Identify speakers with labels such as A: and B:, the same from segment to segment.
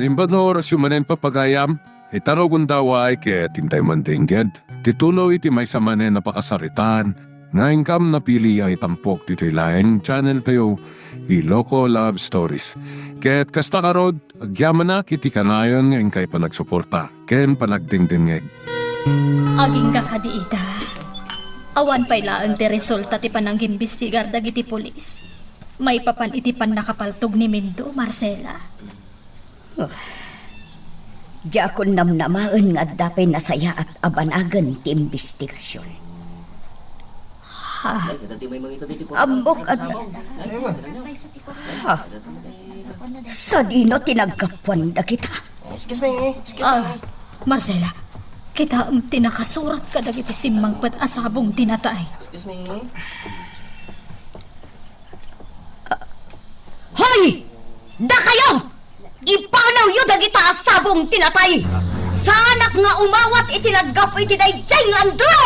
A: Limbador sumanen papagayam, itaro gundaway kaya tintay mandingged. Titulo iti may samanen na pakasaritan, nga ingkam na pili ay tampok dito laing channel kayo, Iloko Love Stories. Kaya't kasta karod, agyaman na kiti kanayon nga ingkay panagsuporta, ken panagdingdingeg.
B: Aging kakadiita. Awan pa'y laang ti resulta ti pananggimbestigar dagiti pulis. May papan iti pan nakapaltog ni Mindo, Marcela.
C: Di ako namnamaan nga dapay nasaya at abanagan ti investigasyon.
B: Ha?
C: Ambok at... Ha? Sa dino tinagkapuan da kita.
B: Marcela, kita ang tinakasurat ka dagiti simmang asabong tinatay.
C: Hoy! Da kayo! Ipanaw yu dagita asabong tinatay! Sanak nga umawat itinaggapo itinayjay nga andro!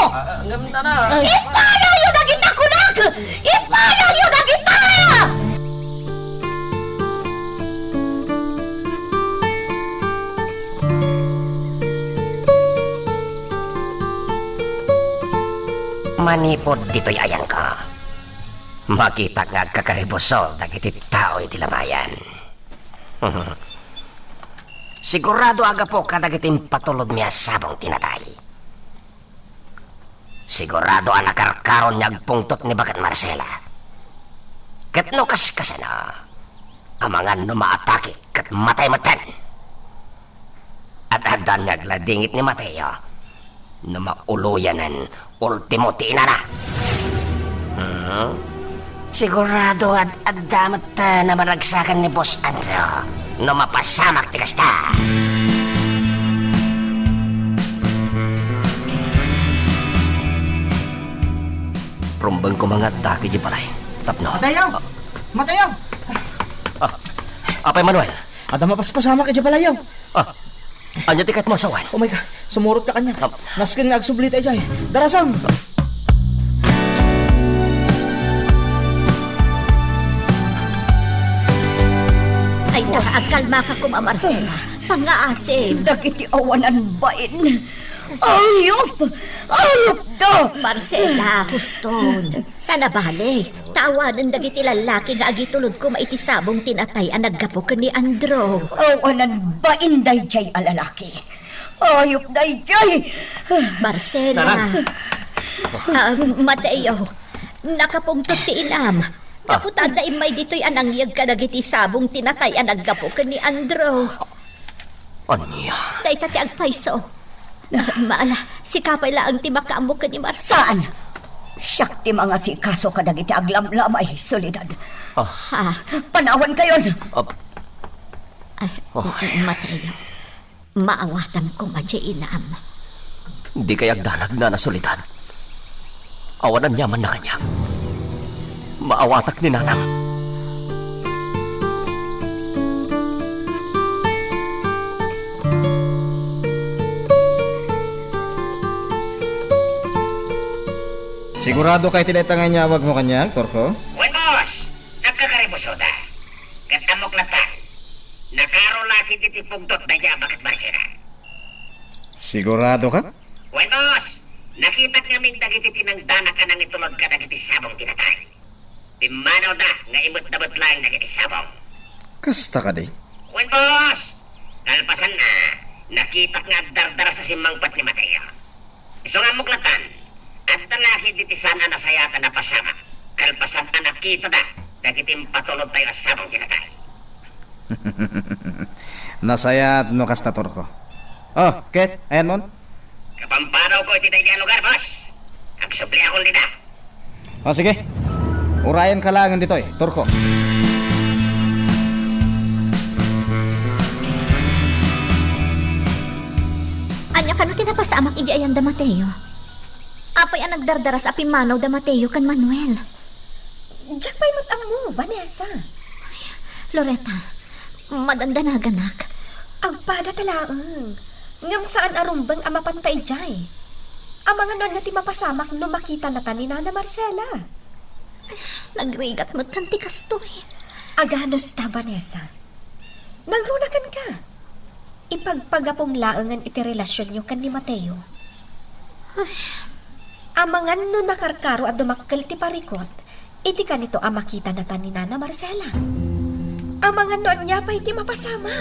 C: Ipanaw yu dagita kunak! Ipanaw yu dagita!
D: Manipod dito'y ayan ka. Makita nga kakaribusol dagiti tao iti lamayan. Sigurado aga po kadagiting patulod miya sabong tinatay. Sigurado ang nakarkaron niya agpungtot ni Bagat Marcela. Kat no kasana, ang mga numaatake kat matay-matan. At hadan nga gladingit ni Mateo, numauluyanan ultimo ti inana. Sigurado at damat na maragsakan ni Boss Andrew no mapasamak ti kasta. Rumbang ko mga dati di palay. Tapno.
E: Matayaw! Matayaw!
D: Apay Manuel.
E: Ada mapaspasama ka di palayaw.
D: Anya tikat mo asawan.
E: Oh my God, sumurot ka kanya. Naskin nga agsublit ay jay. Darasang!
C: Ay nakakalma ka kuma Marcela. Pangaasim. Dagiti awanan bain. Ayop! Ayop da!
F: Marcela, huston. Sana bale, tawanan dagiti lalaki nga agitulod ko maitisabong tinatay ang naggapo ka ni Andro.
C: Awanan bain dayjay alalaki. Ayop dayjay!
F: Marcela. Mateo, nakapungtot ti inam. Kaputan na imay dito'y anangyag ka dagiti sabong tinatay ang naggapo ka ni Andro.
D: Anya?
F: Day tati agpaiso. Maala, si kapay laang ti makaamo ka ni Marcela.
C: Saan? Siyak ti mga sikaso ka dagiti aglamlamay, solidad.
F: Ha?
C: Panawan kayon!
F: Ay, Mateo, maawatan ko madya inam.
D: Di kay agdanag na nasulitan. Awanan niya man na kanya. Maawatak ni Nanang.
E: Sigurado kay tinetangan niya wag mo kanya, Torko?
D: Wen boss, nagkakaribusoda. Katamok na tan. Nakaro laki diti pugdot na niya Bagat Marcela.
E: Sigurado ka?
D: Wen boss, nakita namin dagiti tinangdana ka nang itulog ka dagiti sabong tinatay. Timanaw da nga imot-dabot lang dagiti sabong.
E: Kasta ka di.
D: Wen boss, kalpasan na, nakita nga dardara sa simangpat ni Mateo. Iso nga muklatan, at talaki diti sana nasayatan na pasama. Kalpasan na nakita da, dagiting patulog tayo sa sabong tinatay.
E: Nasayat no kasta, Torko. Oh, Ket, ayan mon.
D: Kapamparaw ko iti tayo lugar, boss. Agsupli akong lida.
E: Oh, sige. Urayan ka lang dito Torko.
F: Anya kano tinapasamak iji ayan da Mateo? Apay ang nagdardaras api manaw da Mateo kan Manuel.
B: Diyak pa'y matang mo, Vanessa.
F: Loretta, madandanagan
B: Agpada talaang. Ngam saan arumbang ang mapantay jay. Ang mga nagati mapasamak no makita na ni Nana Marcela.
F: Nagrigat mo't kanti kastoy.
B: Aganos ta, Vanessa. Nagrunakan ka.
G: ipagpagapong laangan iti relasyon nyo kan ni Mateo. Amangan no nakarkaro at dumakkel ti parikot, iti kanito ang makita na tan ni Nana Marcela. Amangan no anya pa iti mapasama.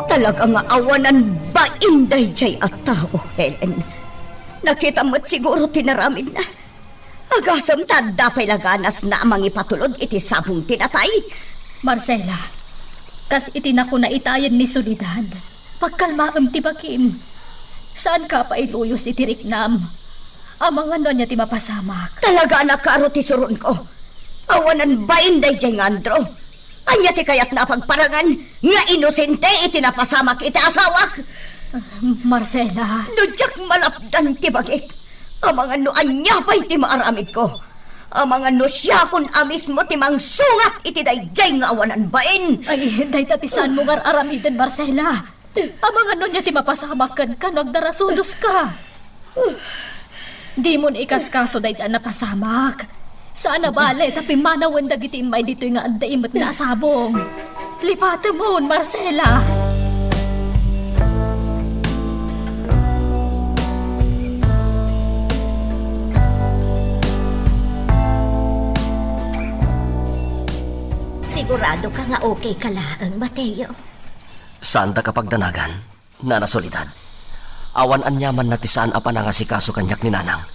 C: Talaga nga awanan ba inday jay at tao, Helen? Nakita mo't siguro tinaramid na. Agasam tanda pa'y laganas na amang ipatulod iti sabong tinatay.
B: Marcela, kas itinako na itayan ni Solidad. Pagkalmaam ti bakim. Saan ka pa iluyos iti riknam? Amang ano niya ti mapasamak.
C: Talaga nakaro ti surun ko. Awanan ba inday jay nga, Andro? Anya ti kayat na pagparangan nga inosente iti napasamak iti asawak.
B: Marcela,
C: Nudyak malapdan ti bagik. Amangan no anya pa iti maaramid ko. Amangan no siya kun amis mo ti mangsungat iti dayjay nga awanan bain.
B: ay day tatisan mo nga aramiden, Marcela. Amang ano niya ti mapasamakan ka, nagdarasulos ka. Di mo na ikaskaso day dyan napasamak. Saan na bale, tapi manawan dagiti imay dito nga anda imot na asabong. Lipate mo, Marcela.
F: Sigurado ka nga okay ka lang, Mateo.
H: Saan da kapag danagan, Nana Solidad? Awan anyaman na ti saan apa nga si kaso kanyak ni Nanang.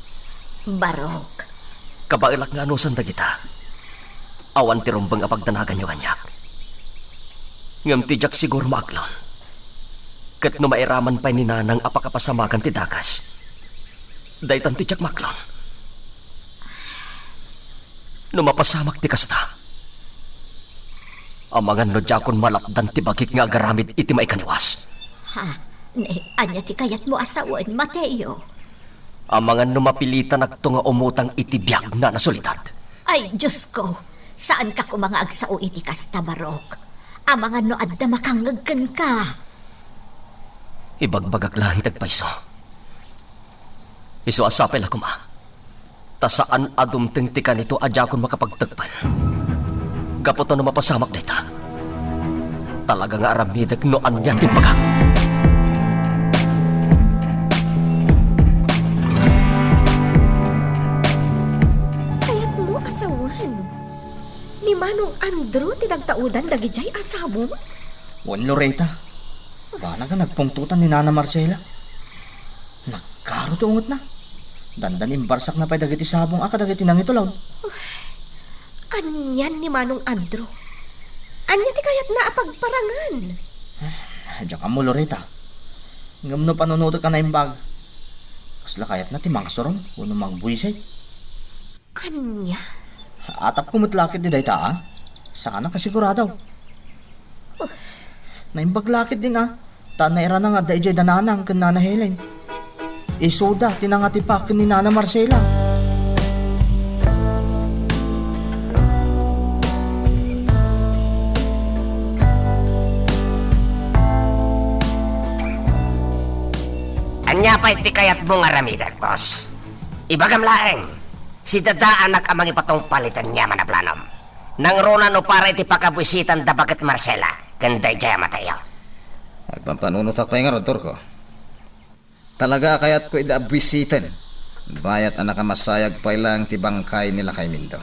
F: Barok.
H: Kabailak nga anusan da kita. Awan ti rumbang apag danagan nyo kanyak. Ngam ti jak siguro maaklon. Kat no mairaman pa ni Nanang apakapasamakan ti dakas. Daytan ti jak maklon. No mapasamak ti kasta. Amangan no jakon malapdan ti bagik nga agaramid iti maikaniwas.
F: Ha? Anya ti kayat mo asawan, Mateo?
H: Amangan no mapilitan agto nga umutang iti biyag na nasulidad.
F: Ay, Diyos ko. Saan ka kumanga agsao iti kasta, Barok? Amangan no adda makangagkan ka.
H: Ibagbagak lang itagpaiso. Iso asapel ako ma. Tasaan adumteng tika nito adya kon makapagtagpan. Kaputo na mapasamak dita. Talaga nga aramidag no anya timpagak.
G: Kayat mo asawan. Ni Manong Andrew tinagtaudan dagijay asabo.
E: Juan Loreta. Bana ka nagpungtutan ni Nana Marcela. Nagkaro tungot na. Dandan imbarsak na pa'y dagiti sabong akadagiti nang ito lang.
G: Anyan ni Manong Andrew. Anya ti kayat na apagparangan.
E: Diyan ka mo, Loreta. Ngam no panunuto ka na imbag. Kasla kayat na ti mangsurong uno mangbuisit.
G: Anya?
E: Atap kumutlakit di dayta, ah. Saka na kasigurado. Naimbaglakit din, ah. Tanaira na nga dayjay dananang kan Nana Helen. Isuda, tinangatipak ni Nana Marcela.
D: Anya pa iti kayat mo nga ramidag, boss. Ibagam laeng, si dada anak amang ipatong palitan niya manaplanom. Nang runa no para iti pakabwisitan da bakit Marcela, kanday jaya matayo.
E: Agpampanunot ako nga rotor ko. Talaga kayat ko idabwisitan. Bayat anak masayag pa lang ti bangkay nila kay Mindo.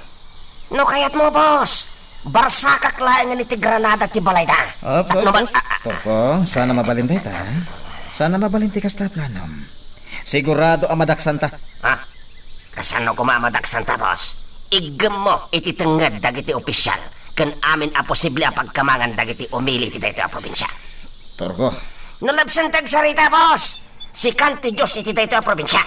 D: No kayat mo, boss. Barsakak laeng ni ti Granada ti Balayda.
E: Torko, sana mabalintay ta. Sana mabalinti ka sa planom. Sigurado ang madaksan ta.
D: Ha? Kasano kumamadak santa, boss? Igam mo iti tengad dagiti opisyal kan amin a posible a pagkamangan dagiti umili ti dayto a probinsya.
E: Torko,
D: Nalabsan tag sarita, boss. Si kanti Diyos iti dayto a probinsya.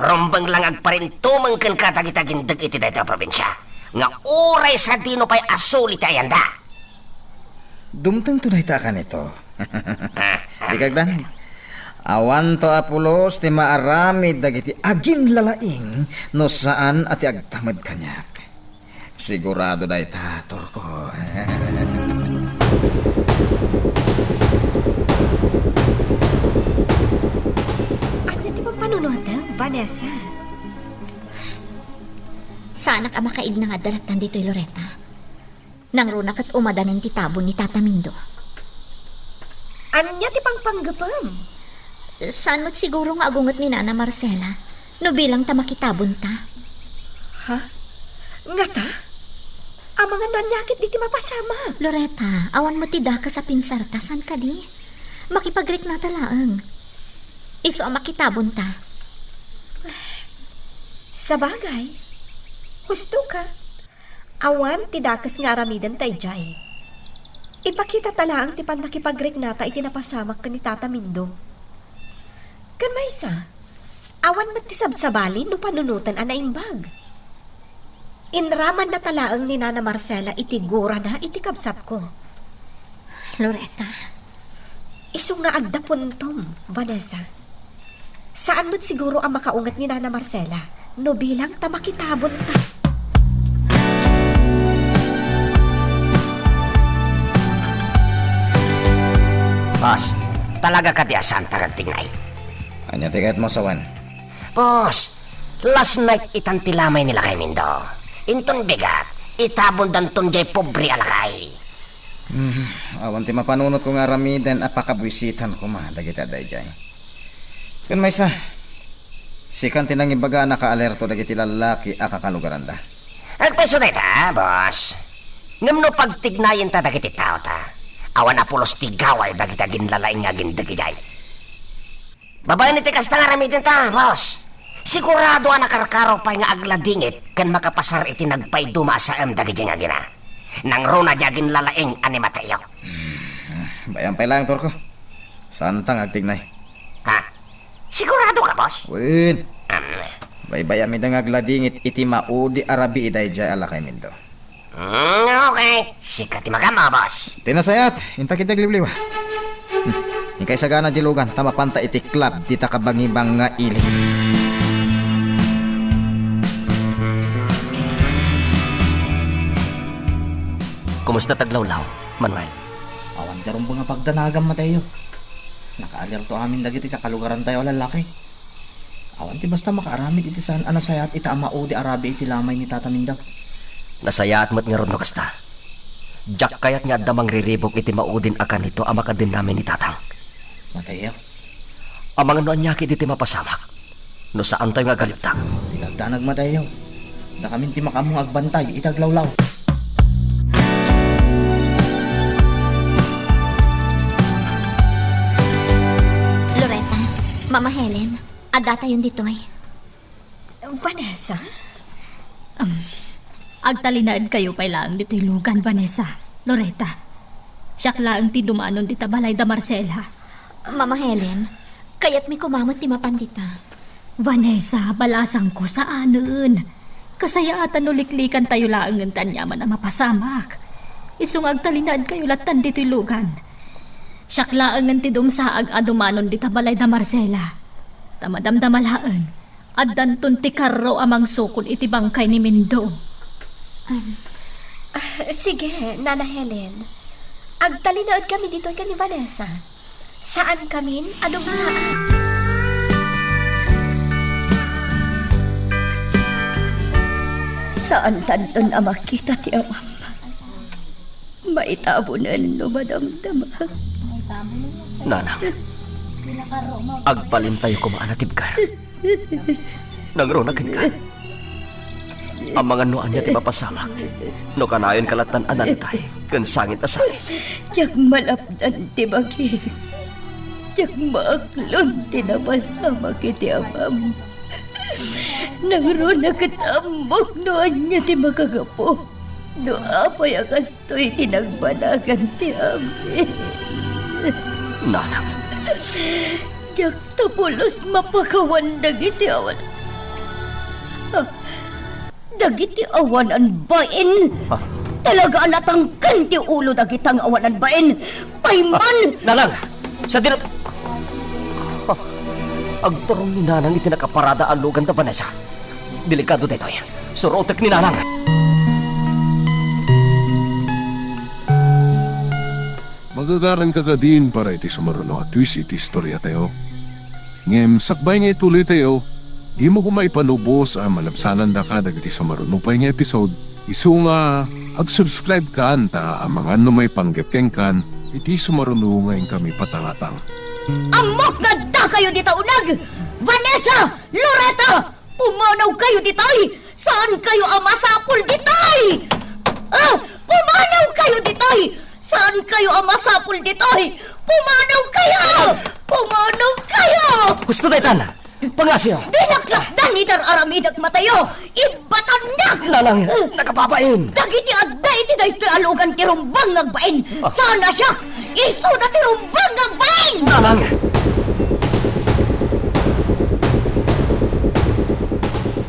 D: Rombang lang agparin tumangkan ka dagitagindag iti dayto a probinsya. Nga uray sa dino pa'y asuli tayanda.
E: dumtang tunay ta ka nito. Di kagdan. Awan to apulos ti maaramid dagiti agin lalaing no saan ati agtamad kanyak. Sigurado day ta, Torko.
G: Anya ti papanunod, Vanessa?
F: Saanak ang makaig na nga dalatan dito'y Loretta. Nang runak at umadanin ti tabon ni Tata Mindo.
G: Anya ti pangpanggapam?
F: Saan mo't siguro nga agungot ni Nana Marcela? No bilang ta makitabon ta.
G: Ha? Nga ta? Ang mga nanyakit di ti mapasama.
F: Loretta, awan mo ti daka sa pinsarta. San ka di? Makipagrik na talaang. Iso ang makitabon ta.
G: Sa bagay, husto ka. Awan ti dakas nga aramidan tay jay. Ipakita tala ang tipan nakipagrik nata iti napasamak ka ni Tata Mindo. Kan maysa, awan mat ti sabsabalin no panunutan ang naimbag. Inraman na talaang ni Nana Marcela iti gura na iti kabsat ko.
F: Loretta,
G: Isu nga agda puntom, Vanessa. Saan mo't siguro ang makaungat ni Nana Marcela no bilang ta makitabon ta?
D: Boss, talaga ka di asanta kag tingnay.
E: Anya tikat mo sawan.
D: Boss, last night itan tilamay nila kay Mindo. Inton bigat, itabon danton jay pobre alakay.
E: Awan ti mapanunot ko nga ramidan apakabwisitan ko ma dagiti dayjay. Kun maysa. Sikan tinang ibaga naka-alerto dagiti lalaki akakalugaran da.
D: Agpeso ta, boss. Ngam no pagtignayin ta dagiti tao ta. Awan apulos tigaway dagiti ginlalaing nga gindagijay. Babae ni tikas ta nga ramitin ta, boss. Sigurado ang nakarkaraw pa nga agladingit kan makapasar iti nagpayduma sa dagiti nga gina. Nang runa jagin lalaing ani Mateo.
E: Bayan pa lang torko. Saan tang agtignay?
D: Ha? Sigurado ka, boss?
E: Win. Baybaya mi dang agladingit iti maudi arabi idayjay alakay mindo.
D: Okay. Sikat magama, boss.
E: Tinasayat, inta kita libliwa. Hingkay sagana jilugan, tama panta iti club, di takabangibang nga iling.
H: Kumusta taglawlaw, Manuel?
I: Awan darong mga pagdanagan Mateo. Naka-alerto amin dagiti kakalugaran tayo lalaki. Awan ti basta makaaramid iti saan anasayat ita amao di arabi iti lamay ni Tata Minda.
H: Nasaya at mat nga ron no kasta. Jack kayat nga damang riribok iti maudin akan ito ang makadin namin ni Tatang.
I: Mateo,
H: Ang mga noan niya iti mapasamak. No saan tayo nga galiptang.
I: pinagdanag Mateo. Na kami ti makamong agbantay itaglawlaw.
F: Loretta, Mama Helen, ada tayon ditoy.
G: Vanessa?
B: Agtalinaan kayo pa lang dito'y lugan, Vanessa. Loretta, siyak lang ti dumanon di tabalay da Marcela.
F: Mama Helen, kaya't may kumamot ti mapandita.
B: Vanessa, balasang ko sa anon. Kasayaatan uliklikan tayo lang ng tanyaman na mapasamak. Isung agtalinaan kayo latan dito'y lugan. Siyak lang ang tidong saag adumanon di tabalay da Marcela. Tamadamdamalaan. At dantun ti karro amang sukol iti bangkay ni Mindo.
G: Sige, Nana Helen. Agtalinaod kami dito ka ni Vanessa. Saan kami? Anong saan?
C: Saan tanton ang makita ti amam? Maitabunan no madamdama.
H: Nanang, agpalin tayo kumaanatibkar. Nangronagan ka. Ang mga noan niya ti mapasamak. No kanayon kalatan anantay. Kan sangit asay.
C: Tiyak malapdan ti bagi. Tiyak maaklon ti napasama kiti amam. Nangro na katambok noan niya ti makagapo. No apay akastoy tinagbanagan ti amin.
H: Nanang,
C: Tiyak tapulos mapakawan dagiti awan. Dagiti awanan bain. Talaga anatangkan ti ulo dagitang awanan bain. Payman!
H: Nanang, sa dinat... Agturong ni Nanang iti nakaparada ang lugan da Vanessa. Delikado dito yan. Surotek ni Nanang.
A: Magagaran ka ka din para iti sumaruno at twist iti istorya tayo. Ngem, sakbay nga ituloy tayo, di mo ko maipanubos ang malabsanan da ka dagiti sa marunupay nga episode. Isu nga, ag-subscribe ka ta ang mga may panggapkeng kan, iti sumarunungayin kami patangatang.
C: Amok nga da kayo dito unag! Vanessa! Loretta! Pumanaw kayo ditoy! Saan kayo ang masapul ditoy? Pumanaw kayo ditoy! Saan kayo ang masapul ditoy? Pumanaw kayo! Pumanaw kayo!
H: Gusto daytan! Pangasyo!
C: Dinaklakdan ni Dar Aramidag matayo! Ibatanyak!
H: Nanang, nakapapain!
C: Dagiti adda iti daytoy alugan ti rumbang ngagbain! Sana siya! Isuda ti rumbang ngagbain!
H: Nanang!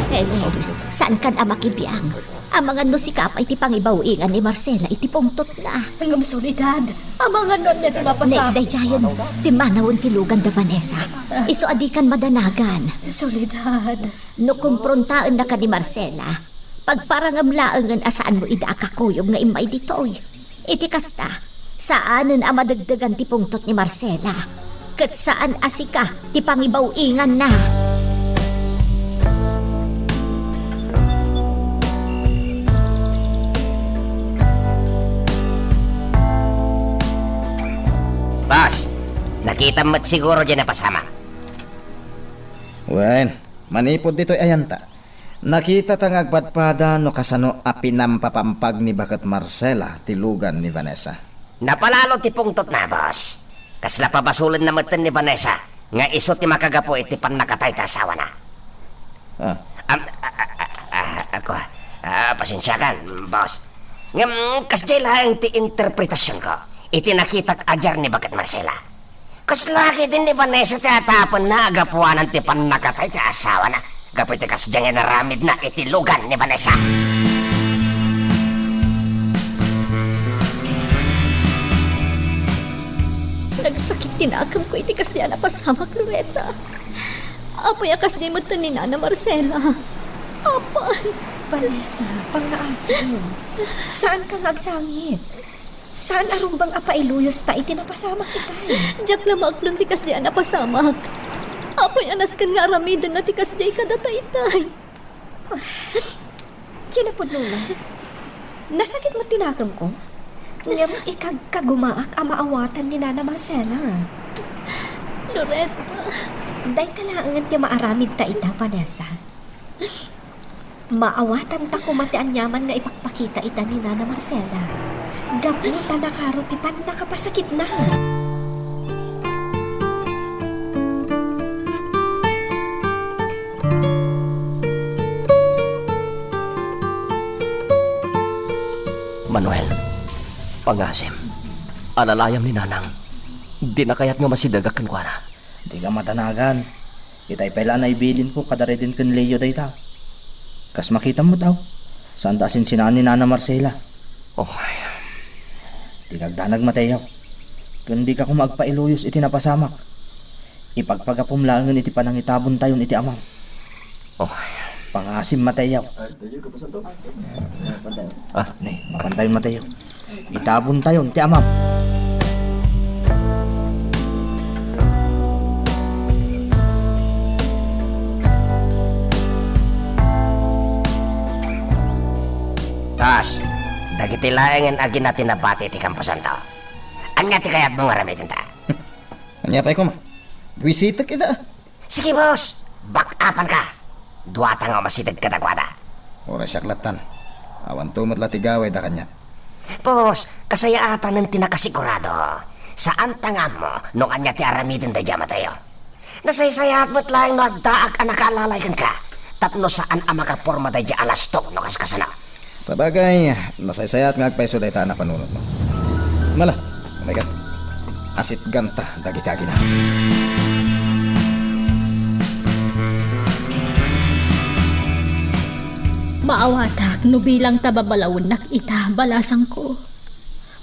F: Helen, saan kan ang makibiyang? Ang mga no si Kap ay ti pangibawingan ni Marcela iti pungtot na.
B: Hanggang solidad, ang mga nun niya ti mapasama.
F: Day jayon, ti manawon ti lugan da Vanessa. Iso adikan madanagan.
B: Solidad.
F: No kumprontaan na ka ni Marcela, pagparangamlaangan asaan mo ida akakuyog nga imay ditoy. Iti kasta, saanan ang madagdagan ti pungtot ni Marcela? Kat saan asika ti pangibawingan na?
D: Boss, nakita mo't siguro dyan na pasama.
E: Wen, manipod dito'y ayanta. Nakita tang agpadpada no kasano apinampapampag ni Bakat Marcela tilugan ni Vanessa.
D: Napalalo ti pungtot na, boss. Kasla pabasulan na matan ni Vanessa, nga isot ti makagapo iti pan nakatay ta asawa na.
E: Ah,
D: Pasensya kan, boss. Ngam, kasjay lang ti interpretasyon ko. Iti nakitak ajar ni Bakat Marcela. Kaslaki din ni Vanessa ti atapon na agapuanan ti pan nakatay ti asawa na. Gapo iti kasjay na naramid na iti lugan ni Vanessa.
F: Nagsakit tinakam ko iti kasdi na pasamak, Loretta. Apoy akas di mo ito ni Nana Marcela. Apay.
G: Vanessa, pangaasin. Saan ka nagsangit? Saan arumbang apailuyos ta iti napasamak ikay?
F: Diyak lamak nung ti kasdi na pasamak. Apoy anas kan nga aramidon na ti kasdi kadataytay.
G: Kinapod nula. Nasakit mo tinakam ko? Ngam ikagkagumaak ang maawatan ni Nana Marcela.
F: Loretta.
G: Day kalaangan ti maaramid ta ita, Vanessa. Maawatan ta kumati ang yaman nga ipakpakita ita ni Nana Marcela. Gapo ta nakaro ti pan nakapasakit na.
H: Manuel, pangasim, alalayam ni Nanang. Di na kayat nga masidagakan ko na.
I: Di ka matanagan. Itay pala na ibilin ko kadari din kan Leo dayta. Kas makita mo daw. Saan dasin sinaan ni Nana Marcela.
H: Oh,
I: Di kagdanag matayaw. Kundi ka kung magpailuyos iti napasamak. Ipagpagapumlangan iti panangitabon tayon iti amam.
H: oh,
I: Pangasim matayaw. Ne, mapantayon matayaw. Itabon tayon iti amam.
D: Boss, dagiti laengan agin natin nabati ti kampusan to. Anya ti kayat mong aramitin ta?
E: kanya pa ko ma. Buwisita kita.
D: Sige, boss. Back-upan ka. Duwata nga masidag kadakwada.
E: Ora siya klatan. Awan tumot latigaway da kanya.
D: Boss, kasayaatan ng tinakasigurado. Saan tanga mo nung anya ti aramitin da dyan matayo? Nasaysayat mo't lang no agdaag ang nakaalalay ka. Tapno saan ang makaporma da dyan alastok no kaskasana.
E: Sa bagay, nasaysayat nga agpaiso day ta na panunod mo. Mala, oh my God. Asit ganta, dagitagi na.
B: Maawatak, no bilang tababalawon nakita, balasang ko.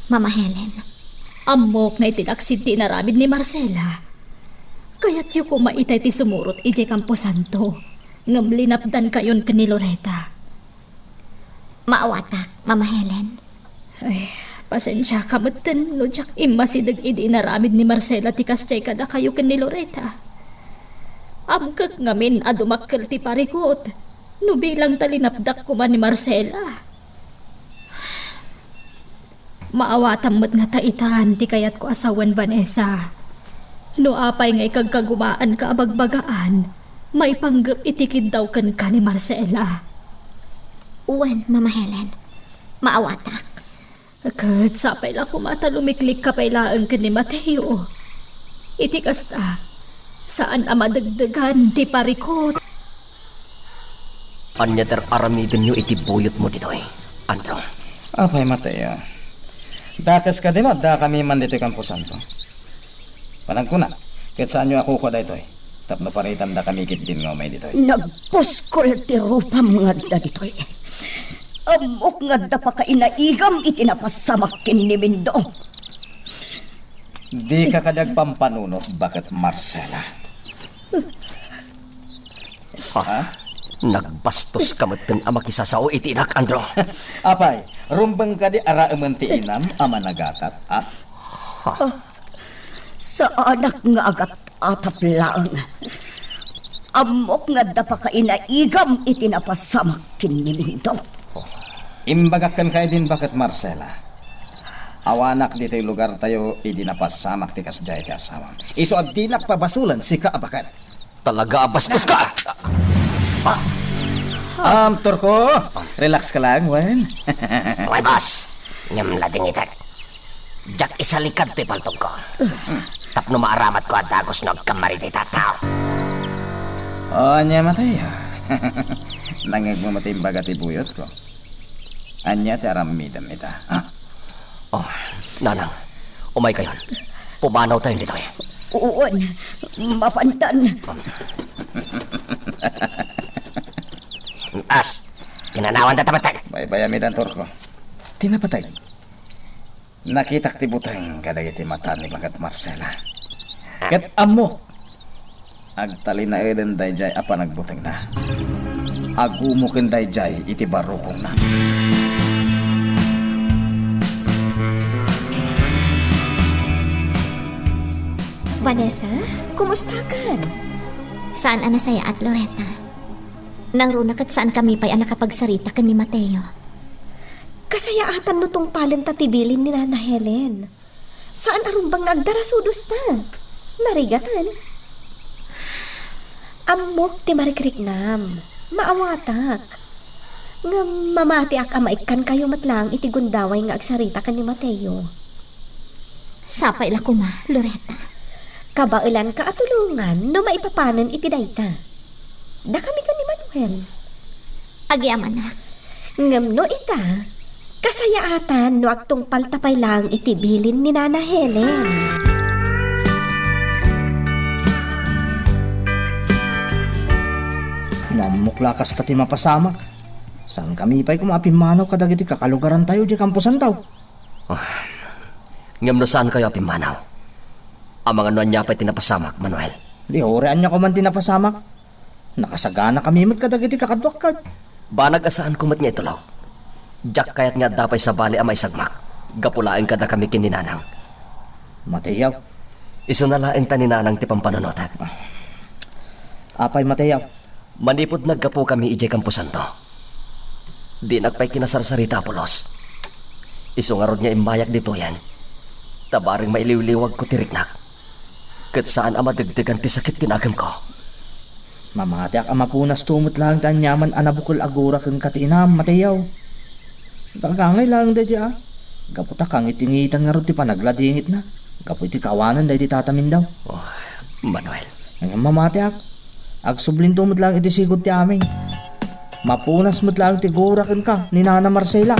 F: Mama Helen,
B: Amok na itinaksid ti naramid ni Marcela. Kaya't yu ko maitay ti sumurot ije Camposanto. Ngam linapdan kayon ka ni Loretta.
F: maawatak, Mama Helen.
B: Ay, pasensya ka matan no jak imasidag idi naramid ni Marcela ti kastay kada kayo ka ni Loretta. Amkag ngamin adumakkel ti parikot. No bilang talinapdak ko man ni Marcela. Maawatan mo't nga taitan ti kayat ko asawan Vanessa. No apay nga ikagkagumaan ka abagbagaan, may panggap itikid daw kan ka ni Marcela.
F: Uwan, Mama Helen. Maawatak.
B: Kat sapay la kumata lumiklik ka pailaan ka ni Mateo. Iti kasta, saan amadagdagan ti parikot?
H: Anya der aramidin nyo iti buyot mo dito eh, Andrew.
E: Apay Mateo. Dakas ka di mo, da kami man dito Kampo Santo. Panag ko na, kahit saan nyo ako ko dito eh. Tapno paritan da kami kit din nga may dito eh.
C: Nagpuskol ti rupam nga da ditoy. Amok nga da pa ka inaigam itinapasamakin ni Mindo.
E: Di ka kadag pampanunot, bakit Marcela? Ha?
H: Nagbastos ka matin ama kisasao iti inak, Andrew.
E: Apay, rumbang ka di ara ti inam ama nagatat, ha?
C: Sa anak nga agat atap laang. Amok nga da pa ka inaigam itinapasamakin ni Mindo.
E: Imbagakan kayo din bakit Marcela? Awanak dito yung lugar tayo, idinapasamak ti kasjay ti asawang. Iso abdinak pabasulan si kaabakan.
H: Talaga bastos ka!
E: Turko, relax ka lang, Wen.
D: Okay, boss. Ngam lading itak. Jak isalikad to'y paltog ko. Tapno maaramat ko at agos na kamari ti tataw.
E: Anya matay. Nangagmamatay baga ti buyot ko. Anya ti aramidam ita, ha?
H: Oh, nanang, umay kayon. Pumanaw tayo dito eh.
C: Uwan, mapantan.
D: As, pinanawan ta tamatag.
E: Bayamidan Turko. Tinapatay. Nakitak ti butang kadagiti mata ni bagat Marcela. Ket amo. Agtali na eden dayjay apa nagbutang na. Agumukin dayjay iti barukong na.
G: Vanessa, kumusta ka?
F: Saan anasaya at Loretta? Nang runak at saan kami pa'y nakapagsarita kan ni Mateo?
G: Kasayaatan no tong palin tatibilin ni Nana Helen. Saan arumbang agdarasudos ta? Narigatan. Amok ti marikriknam. Maawatak. Nga mamati ak amaikan kayo matlang iti gundaway nga agsarita kan ni Mateo.
F: Sapay la kuma, Loretta.
G: Kabailan ka atulungan no maipapanan iti dayta. Da kami ka ni Manuel.
F: Agyaman na.
G: Ngam no ita, kasayaatan no agtong paltapay lang iti bilin ni Nana Helen.
I: Mamuklakas ta ti mapasamak. Saan kami pa'y kumapimanaw kadagiti kakalugaran tayo di Kampo Santo?
H: Ngam no saan kayo apimanaw? Ang mga nuan niya pa'y tinapasamak, Manuel.
I: Di orean niya ko man tinapasamak. Nakasagana kami mat kadagiti kakadwakkad.
H: Banag asaan kumat niya itulaw. Jak kayat nga dapay sa bali amay sagmak. Gapulain kada kami kininanang.
I: Mateyaw.
H: Iso nalaing taninanang ti pampanonotat.
I: Apay Mateyaw.
H: Manipod naggapo kami ijay Kampo Santo. Di nagpay kinasarsarita Apolos. Iso nga rod niya imbayak dito yan. Tabaring mailiwliwag ko tiriknak. Kat saan ang madagdagan ti sakit tinagam ko.
I: Mamati ak amapunas tumot lang tanyaman anabukol agura kang katinam, Mateyaw. Tagangay lang da dya. Gaputa kang itingitan nga ron ti panagladingit na. Gapu iti kawanan da iti tatamin daw.
H: Oh, Manuel.
I: Ngayon mamati ak. Agsublin tumot lang iti sigod ti aming. Mapunas mo't lang ti gura kang ka ni Nana Marcela.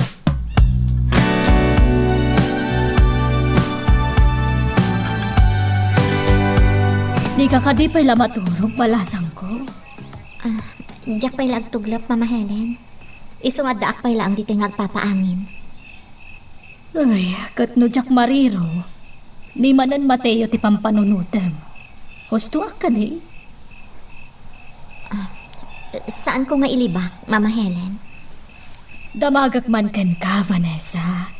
B: Di ka kadipay la maturog, balasang ko.
F: Diyak pa'y lagtuglap, Mama Helen. Iso nga daak pa'y lang dito yung nagpapaamin.
B: Ay, kat no jak mariro. Ni manan Mateo ti pampanunutem. Husto ka ni?
F: Saan ko nga ilibak, Mama Helen?
B: Damagak man ken ka, Vanessa.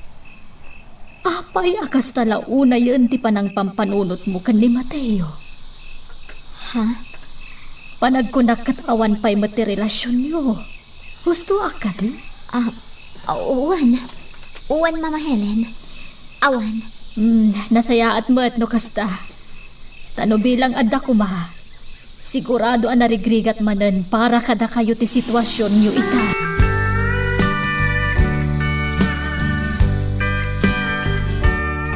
B: Apay akas talauna yun ti panang pampanunot mo kan ni Mateo.
F: Ha?
B: Panagkunak kat awan pa'y matirelasyon nyo. Gusto akad eh?
F: Uwan. Uwan, Mama Helen. Awan.
B: Nasaya at mo't no kasta. Tano bilang adda kuma. Sigurado ang narigrigat manan para kada kayo ti sitwasyon nyo ita.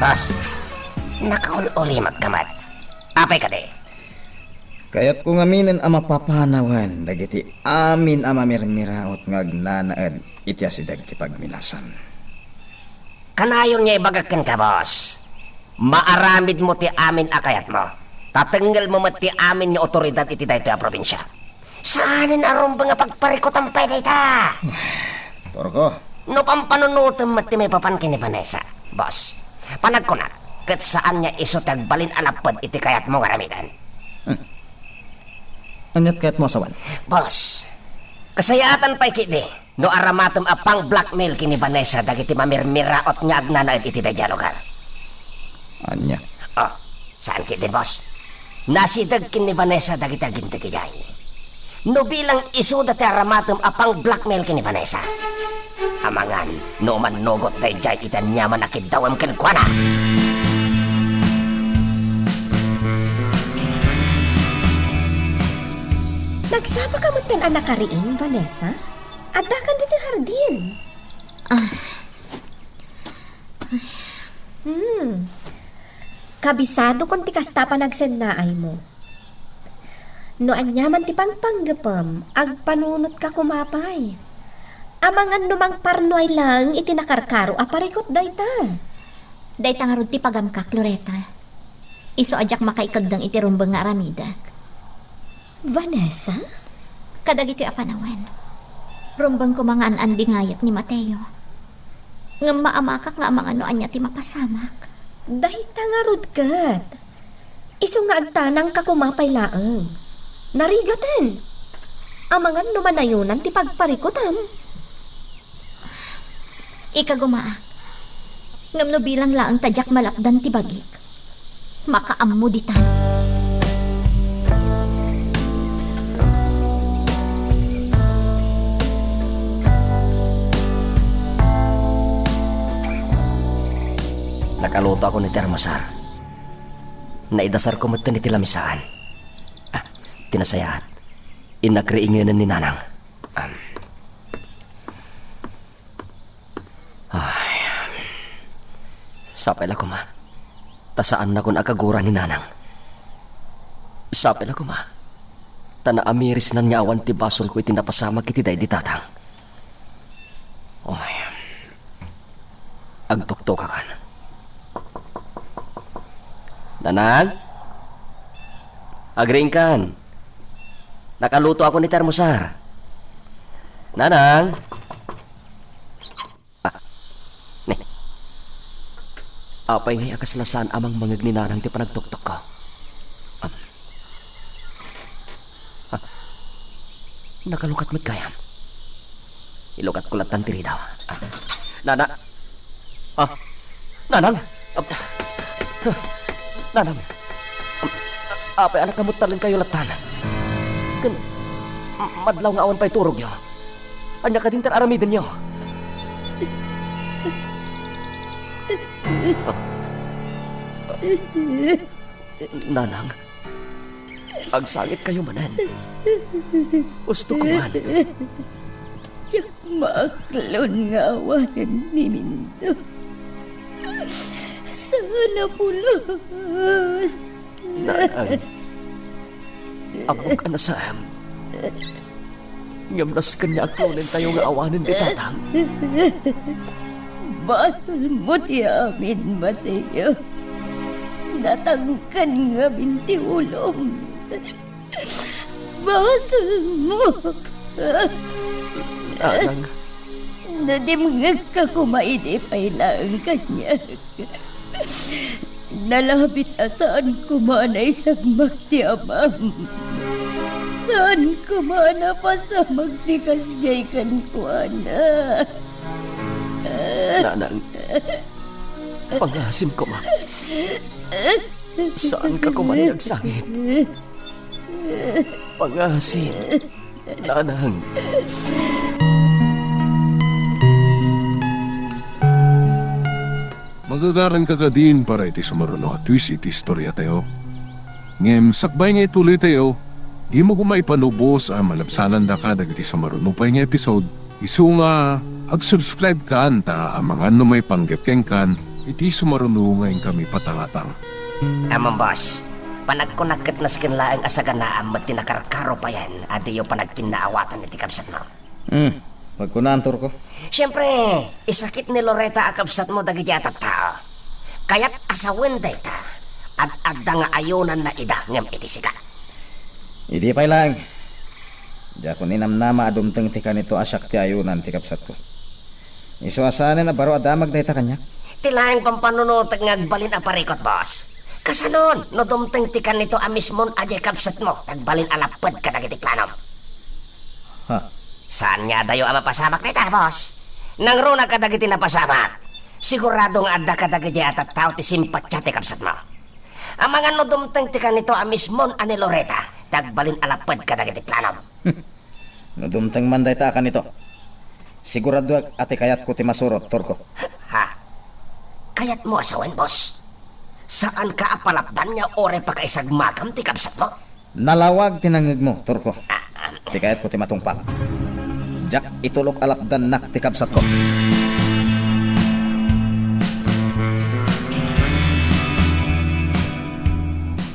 D: Boss, nakauli magkamat. Apay ka de.
E: Kaya't kung aminin ang mapapanawan, dagiti amin ang mamirmiraot ng agnanaad, itya si dagiti pagminasan.
D: Kanayon niya ibagakan ka, boss. Maaramid mo ti amin akayat mo. Tatanggal mo mat ti amin ni otoridad iti dayto a probinsya. Saanin aron ba nga pagparikot ang pwede ita?
E: Torko,
D: No pampanunutom mat ti may papankin ni Vanessa. Boss, panag ko na, kat saan niya iso tagbalin alapad iti kayat mo nga ramidan.
E: anyat kaya't mo asawan.
D: Boss, kasayatan pa'y kiti. No aramatom apang blackmail kini Vanessa dagiti mamirmiraot nga agnanaad iti dayja lugar.
E: Anya.
D: Oh, saan kiti, boss? Nasidag kini Vanessa dagiti aginti kijay. No bilang iso dati aramatom apang blackmail kini Vanessa. Amangan, no manugot dayjay itan nyaman akidawam kenkwana.
G: Nagsapa ka mo't anak kariin, Vanessa? Adda ka dito hardin. Kabisado kung ti kasta pa nagsennaay mo. No anyaman ti pangpanggapam, agpanunot ka kumapay. Amangan numang parnoy lang itinakarkaro aparikot dayta.
F: Dayta nga rod ti pagamkak, Loretta. Iso ajak makaikagdang iti rumbang nga aramidak.
G: Vanessa?
F: Kadag ito'y apanawan. Rumbang ko mga anandi ngayat ni Mateo. Nga maamakak nga mga noan niya ti mapasamak.
G: Dahita nga rudkat. Iso nga agtanang kakumapay laang. Narigatan. Amangan numanayunan ti pagparikutan.
F: Ikagumaak. Ngam no bilang laang tadyak malapdan ti bagik. Makaammo ditan.
H: Nakaluto ako ni termosar. Naidasar ko matan ni tilamisaan. Tinasayahat. Inakriinginan ni nanang. Sapay la ko ma. Tasaan na ko nakagura ni nanang. Sapay la ko ma. Tanaamiris nan nyawan ti basol ko itinapasama kiti day di tatang. Agtuktok ka kan. Nanang? Agring kan. Nakaluto ako ni termosar. Nanang? Nih. Apay ngay akaslasan amang mangag ni nanang ti panagtuktok ko. Nakalukat mo't kayam. Ilukat ko latan tiri daw. Nana. Nanang. Nanang. Apay anak kamot talin kayo latan. Kan madlaw nga awan pa'y turog nyo. Anya ka din aramidin nyo. Nanang. Agsangit kayo manan. Gusto ko man.
C: Tiyak maaklon nga awanan ni Mindo. Sana pulos.
H: Nanang. Abog ka na sa am. Ngamnas kanya aklonin tayo nga awanin di tatang.
C: Basol mo ti amin, Mateo. Natangkan nga binti ulong. Basol mo.
H: Nanang.
C: Nadimngag ka kumainipay lang kanya. Nalabit asaan kumanay sa magtiamam. Saan kumana pa sa magtikas jay kankwana.
H: Nanang. Pangasim ko ma. Saan ka kumanay nagsangit? Pangasin. Nanang.
A: Magagaran ka din para iti sumaruno at twist iti istorya tayo. Ngem, sakbay nga ituloy tayo, di mo kumay panubos ang malabsanan da ka dagiti sumaruno pa nga episode. Isu nga, ag-subscribe ka ta ang mga may panggapkeng kan, iti sumaruno ngayon kami patangatang.
D: Amang boss, panagkunagkat na skinlaang asaganaan mo tinakarkaro pa yan, adi yung panagkinaawatan ni tikapsat mo.
E: Pagkunantor ko.
D: Siyempre, isakit ni Loretta akapsat mo dagi at tao. Kaya't asawin dayta, at adda nga ayunan na ida ngam itisika.
E: Hindi pa lang. Di ako ninamnama adumteng tika nito asyak ti ayunan ti kapsat ko. Isuasanin na baro adamag dayta kanya.
D: Tilaing pampanunotag ngagbalin a parikot, boss. Kasanon, no dumteng tikan nito a mismon adya kapsat mo, tagbalin alapad ka dagiti planom.
E: Ha?
D: Saan nga dayo ang mapasamak nita, boss? Nang runa ka dagiti napasamak, siguradong adda ka dagiti at tao ti simpatya ti kapsat mo. Ang mga no dumteng tikan nito a mismon ani Loretta, tagbalin alapad ka dagiti planom.
E: No dumteng man dayta ka nito. Sigurado ati kayat ko ti masurot, Torko.
D: Ha? Kayat mo asawan, boss? Saan ka apalapdan niya ore pagkaisagmagam ti kapsat mo?
E: Nalawag tinangig mo, Torko. Ti kayat ko ti matungpal. Jak itulok alapdan nak ti kapsat ko.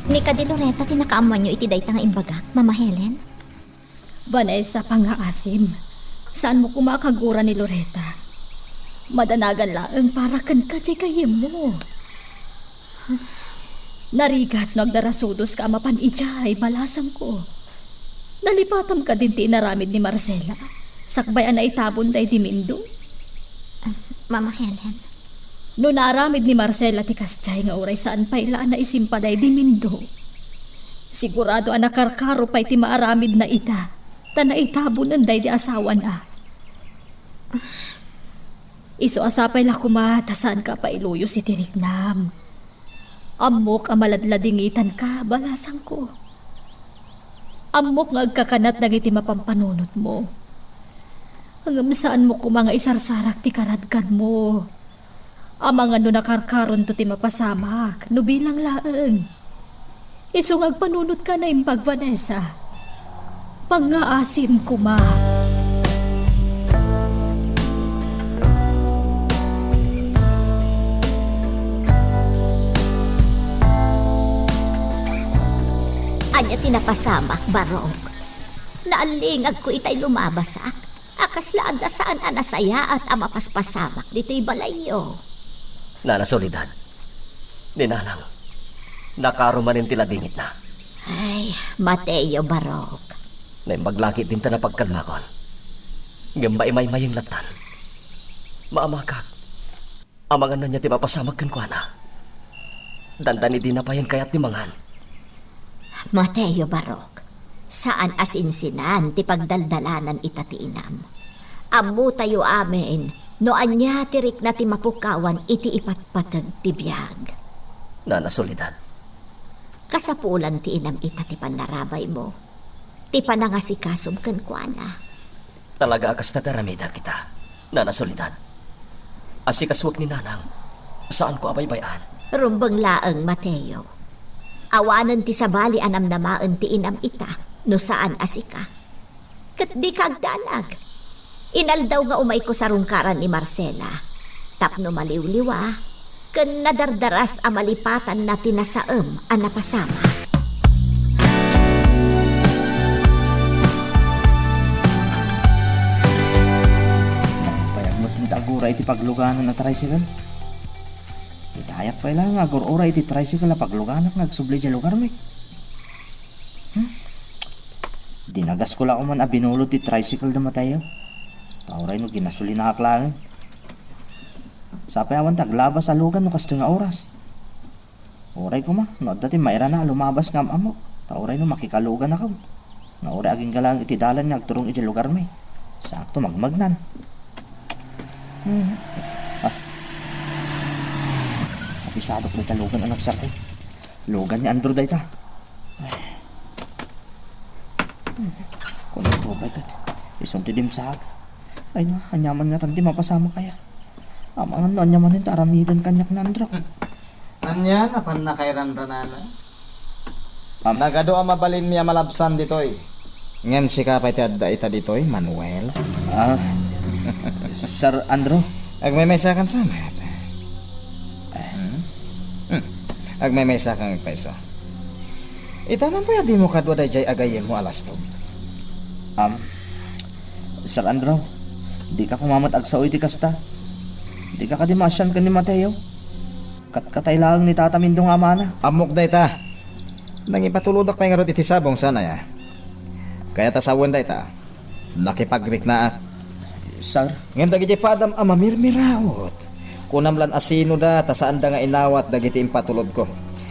F: Ni ka di Loretta tinakaaman nyo iti dayta nga imbaga, Mama Helen?
B: Vanessa, pangaasim. Saan mo kumakagura ni Loretta? Madanagan laang para kan ka jay kayim mo. Narigat nagdarasudos ka mapan ijay, balasang ko. Nalipatam ka din ti inaramid ni Marcela. Sakbayan na itabon day di Mindo.
F: Mama Helen?
B: No naramid ni Marcela ti kasjay nga oray saan pa ilaan na isimpaday di Mindo. Sigurado ang nakarkaro pa'y ti maaramid na ita. Ta na itabonan day di asawa na. Iso asapay la kumatasan ka pa iluyo si Tiriknam. Amok ang maladladingitan ka, balasang ko. Amok nga agkakanat na iti mapampanunot mo. Hanggang saan mo ko mga isarsarak ti karadkan mo. Amang ano nakarkaron to ti mapasamak, no bilang laeng. Iso nga agpanunot ka na impag Vanessa. Pangaasin ko ma.
F: Anya tinapasamak, Barok. Naalingag ko itay lumabasak. Akas laag na saan anasaya at amapaspasamak dito'y balayo.
H: Nana Soledad. Ninanang. Nakarumanin tila dingit na.
F: Ay, Mateo, Barok.
H: Naimaglaki din ta na pagkalmakon. Ngambay-may-mayang latan. Maamakak. Amangan na niya ti mapasamag kan kwa na. Dandani din na pa yan kaya't ni mangan.
F: Mateo, Barok. Saan asinsinan ti pagdaldalanan itatiinam. Ammo tayo amin, no anya tirik na ti mapukawan iti ipatpatag ti biyag.
H: Nana Soledad.
F: Kasapulan ti inam ita ti panarabay mo. Ti panangasikasom ken kuana.
H: Talaga akas na taramida kita. Nana Soledad. Asikaswak ni Nanang. Saan ko abaybayan?
F: Rumbang laeng, Mateo. Awanan ti sabali anam namaan ti inam ita, no saan asika. Kat di kagdalag. Inaldaw nga umay ko sa rungkaran ni Marcela. Tapno maliwliwa, ken nadardaras a malipatan na tinasaem a napasama.
I: Payag mo tintagura iti pagluganan na tricycle. Itayak pa ilang agor-ora iti tricycle na pagluganak nagsubli dyan lugar mo. Dinagas ko lang man abinulot ti tricycle na matayo. Tauray no ginasuli na haklangin. Sapay awan taglabas sa lugan no kasto nga oras. Oray ko ma, no dati mayra na lumabas nga amok. Tauray no makikalugan ako. Na oray aging galang iti dalan nga agturong iti lugar mo. Sakto magmagnan. Apisado ko ita lugan anak sa ko. Lugan ni Andrew dayta. Kung ako ba ito, isang tidim sa aga. Ay na, anyaman nga tanti mapasama kaya. Amangan no, anyaman yung taramidan kanyak na Andro.
E: Anya, napan na kay Ranranana. Nagado ang mabalin niya malabsan ditoy. Ngan si kapay ti adda ita ditoy, Manuel.
I: Sir Andro.
E: Agmay-maysa kan sa amin. Agmay-maysa kang peso. Itanan po di mo kadwa da jay agayem mo alas to.
I: Sir Andro, di ka kumamatag sa uy di kasta. Di ka kadimasyan ka ni Mateo. Katkatay lang ni Tata Mindong ama na.
E: Amok da ita. Nang ipatuludak pa nga rot iti sabong sana ya. Kaya tasawon da ita. Nakipagrik na at.
I: Sir,
E: Ngem dagiti padam amamirmiraot. Kunamlan asino da ta saan da nga inawat dagiti impatulod ko.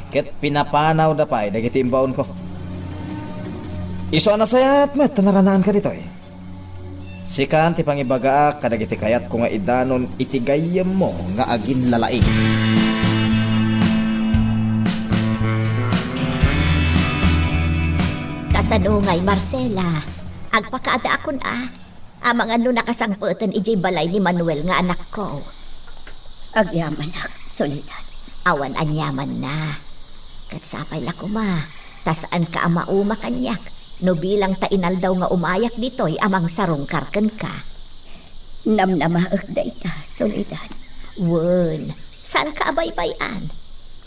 E: Ket pinapanaw da pa dagiti imbaon ko. Iso na sayat met tanaranaan ka dito eh. Sikan ti pangibagaak kadagiti kayat ko nga idanon itigayem mo nga agin lalaing.
F: Kasanungay, Marcela. Agpakaada akon Amang ano nakasangputan ijay balay ni Manuel nga anak ko.
C: Agyaman ak, Soledad.
F: Awan anyaman na. Katsapay la kuma. Tasaan ka amauma kanyak. No bilang tainal daw nga umayak ditoy amang sarong karken ka.
C: Namnamaag da ita, Soledad.
F: Wen, saan ka abay-bayan?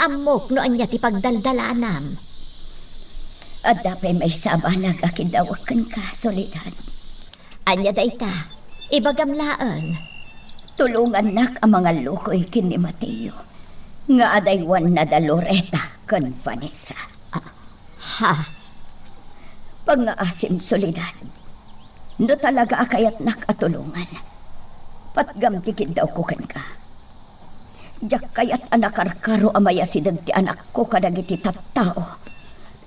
F: Amok no anya ti pagdaldalanam.
C: At dapay may sabanag akidawakan ka, Soledad.
F: Anya dayta, ibagamlaan.
C: Tulungan nak ang mga lukoy kin ni Mateo. Nga adaywan na da Loretta kan Vanessa.
F: Ha?
C: Pangaasim, Soledad. No talaga akayat nak atulungan. Patgamtikid daw ko kan ka. Jak kayat anak karkaro amaya sidag ti anak ko kadagiti tattao.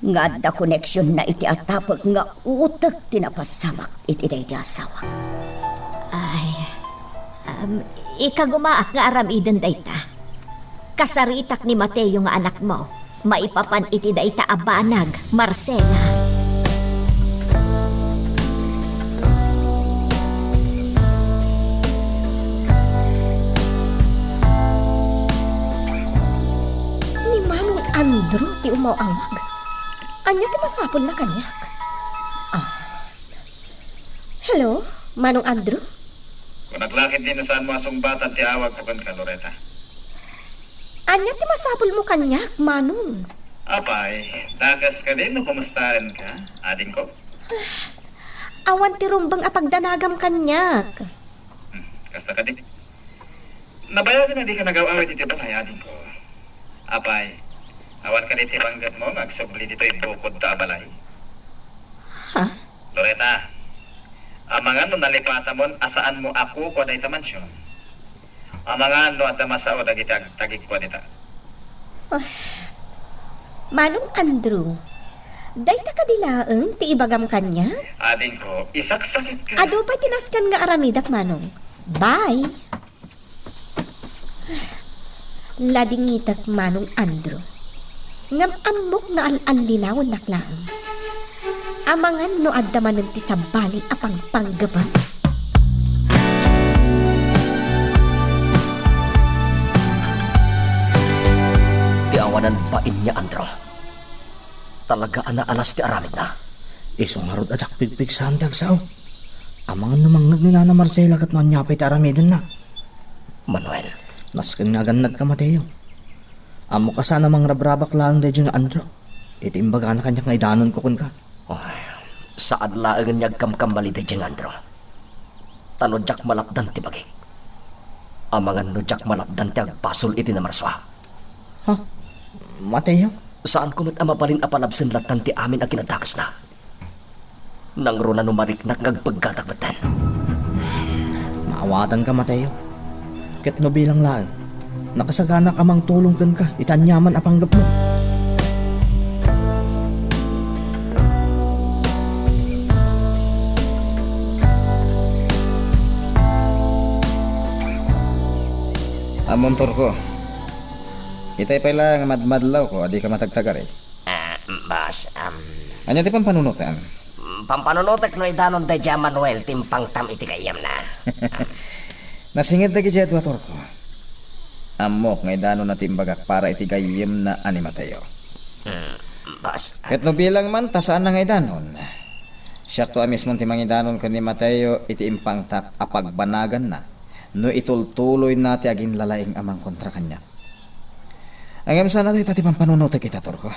C: Nga da koneksyon na iti atapag nga utak tinapasamak iti day di asawa.
F: Ay, ikagumaak nga aramiden dayta. Kasaritak ni Mateo nga anak mo, maipapan iti dayta abanag, Marcela.
G: Ni Manong Andrew ti umawangag. Anya ti masapol na kanyak. Hello, Manong Andrew?
J: Kung naglakit din na saan mo asumbatan ti awag ko kan Loretta.
G: Anya ti masapol mo kanyak, Manong?
J: Apay, tagas ka din o kumustahan ka, ading ko?
G: Awan ti rumbang apagdanagam kanyak.
J: Kasta ka din. Nabayagan na di ka nagawa dito ba ading ko? Apay, awan ka dito banggat mo, magsubli dito ibukod ta abalay.
G: Ha?
J: Loretta, amangan no nalipata mo, asaan mo ako ko day tamansyon. Amangan no at masao dagiti tagig ko dita.
G: Manong Andrew, dayta kadilaeng ti ibagam kanya?
J: Ading ko, isaksakit ka.
G: Ado pa tinaskan nga aramidak, Manong. Bye! Ladingitak, Manong Andrew. Ngam amok nga al-alilawan naklaan. Amangan no addaman ti sabali apang panggabang.
H: Ti awanan bain niya, Andro. Talaga alas ti aramid na.
I: Iso nga rod adak pigpig sa handag sao. Amangan namang ni Nana Marcela kat manyapay ti aramidan na.
H: Manuel,
I: Nasken nga ganad ka, Mateo. Amo ka sana mang rabrabak lang dahil nga Andro. Itimbaga na kanyak nga idanon ko kun ka.
H: saad laangan niya kamkambali da dyan, Andro. Tanodyak malapdan ti bagay. Amangan nodyak malapdan ti agpasol iti na marswa.
I: Ha? Mateo?
H: Saan kumit amabalin apalabsin latan ti amin ang kinatakas na? Nang runa numariknak ngagpagkatagbatan.
I: Maawatan ka, Mateo. Ket no bilang lang. Nakasagana ka mang tulong ka, itanyaman apanggap mo.
E: Amontor ko. Itay pala nga madmadlaw ko, adi ka matagtagar eh.
H: Bas,
E: Anya di pang panunutan?
D: pampanunutek no idanon da dya Manuel timpang tam iti kayam na.
E: Nasingit na gidya Edwator ko. Amok nga idano na timbagak para iti gayem na ani Mateo.
D: Boss,
E: Ket no bilang man tasaan na nga idanon. Siya to mismo ti mangidanon ko ni Mateo iti impang tak apagbanagan na no itultuloy na ti aging lalaing amang kontra kanya. Angem sana ti tati pampanunutek kita Torko.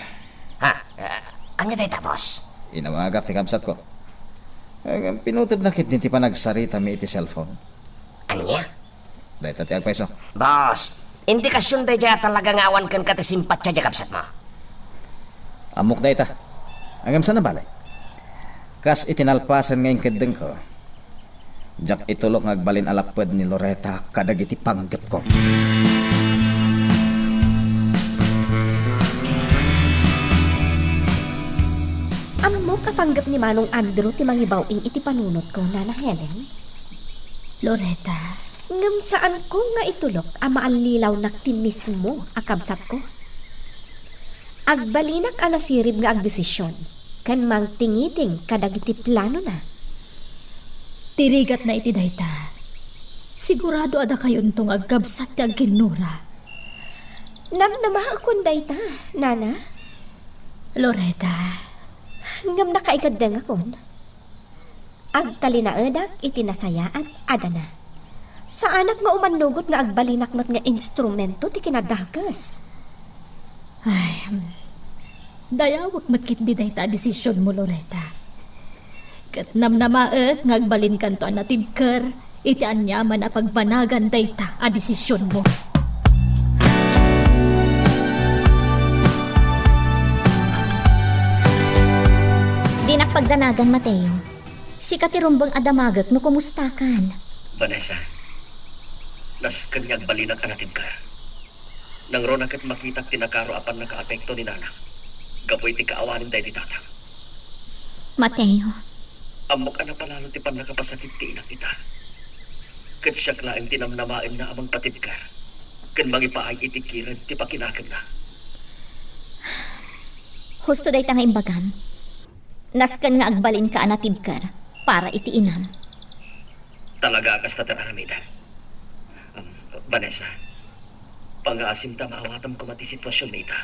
D: ha? Ang ganda boss.
E: Inawagap ti kamsat ko. Angem pinutid na kit ti panagsarita mi iti cellphone.
D: Anya?
E: Dahil tati agpaiso.
D: Boss, indikasyon da dya talaga ngawan kan kati simpat siya kapsat mo.
E: Amok da ita. Angem sana balay. Kas itinalpasan ngayon kadeng ko. Jak itulok ngagbalin alapad ni Loretta kadag iti panggap ko.
G: Amo kapanggap ni Manong Andrew ti mangibawing iti panunot ko, Nana Helen.
B: Loretta,
G: Ngam saan ko nga itulok ang maalilaw nakti mismo akabsat ko. Agbalinak alasirib nga agdesisyon, kan mang tingiting kadag iti plano na.
B: tirigat na iti dayta. Sigurado ada kayo tong agkabsat kag ginura.
G: Namnama akong dayta, Nana.
B: Loretta,
G: Ngam nakaikadeng akon. Agtalinaadak iti nasayaan adana. Sa anak nga umanugot nga agbalinak nga instrumento ti kinadakas.
B: ay, dayawag matkit di dayta desisyon mo, Loretta. Kat namnamaet nga agbalin kanto ang natibker, iti anyaman a pagbanagan dayta a desisyon mo.
F: Di nakpagdanagan, Mateo. Si katirumbang adamagak no kumustakan.
H: Vanessa, nas kanyang balinak ka natin ka. Nang ron akit makita tinakaro apan nakaapekto ni Nanang. Gapoy ti kaawanin tayo ni Tatang.
F: Mateo,
H: Amok ana palalo ti pan nakapasakit ti inak ita. Kat siya klaeng tinamnamain na amang patid ka. Kan mangipaay iti kiran ti pakinakan na.
F: husto day nga imbagam. Naskan nga agbalin ka anatibkar para iti inam.
H: Talaga akas na taramidan. Vanessa, pang-aasim ta maawatam ko mati sitwasyon na ita.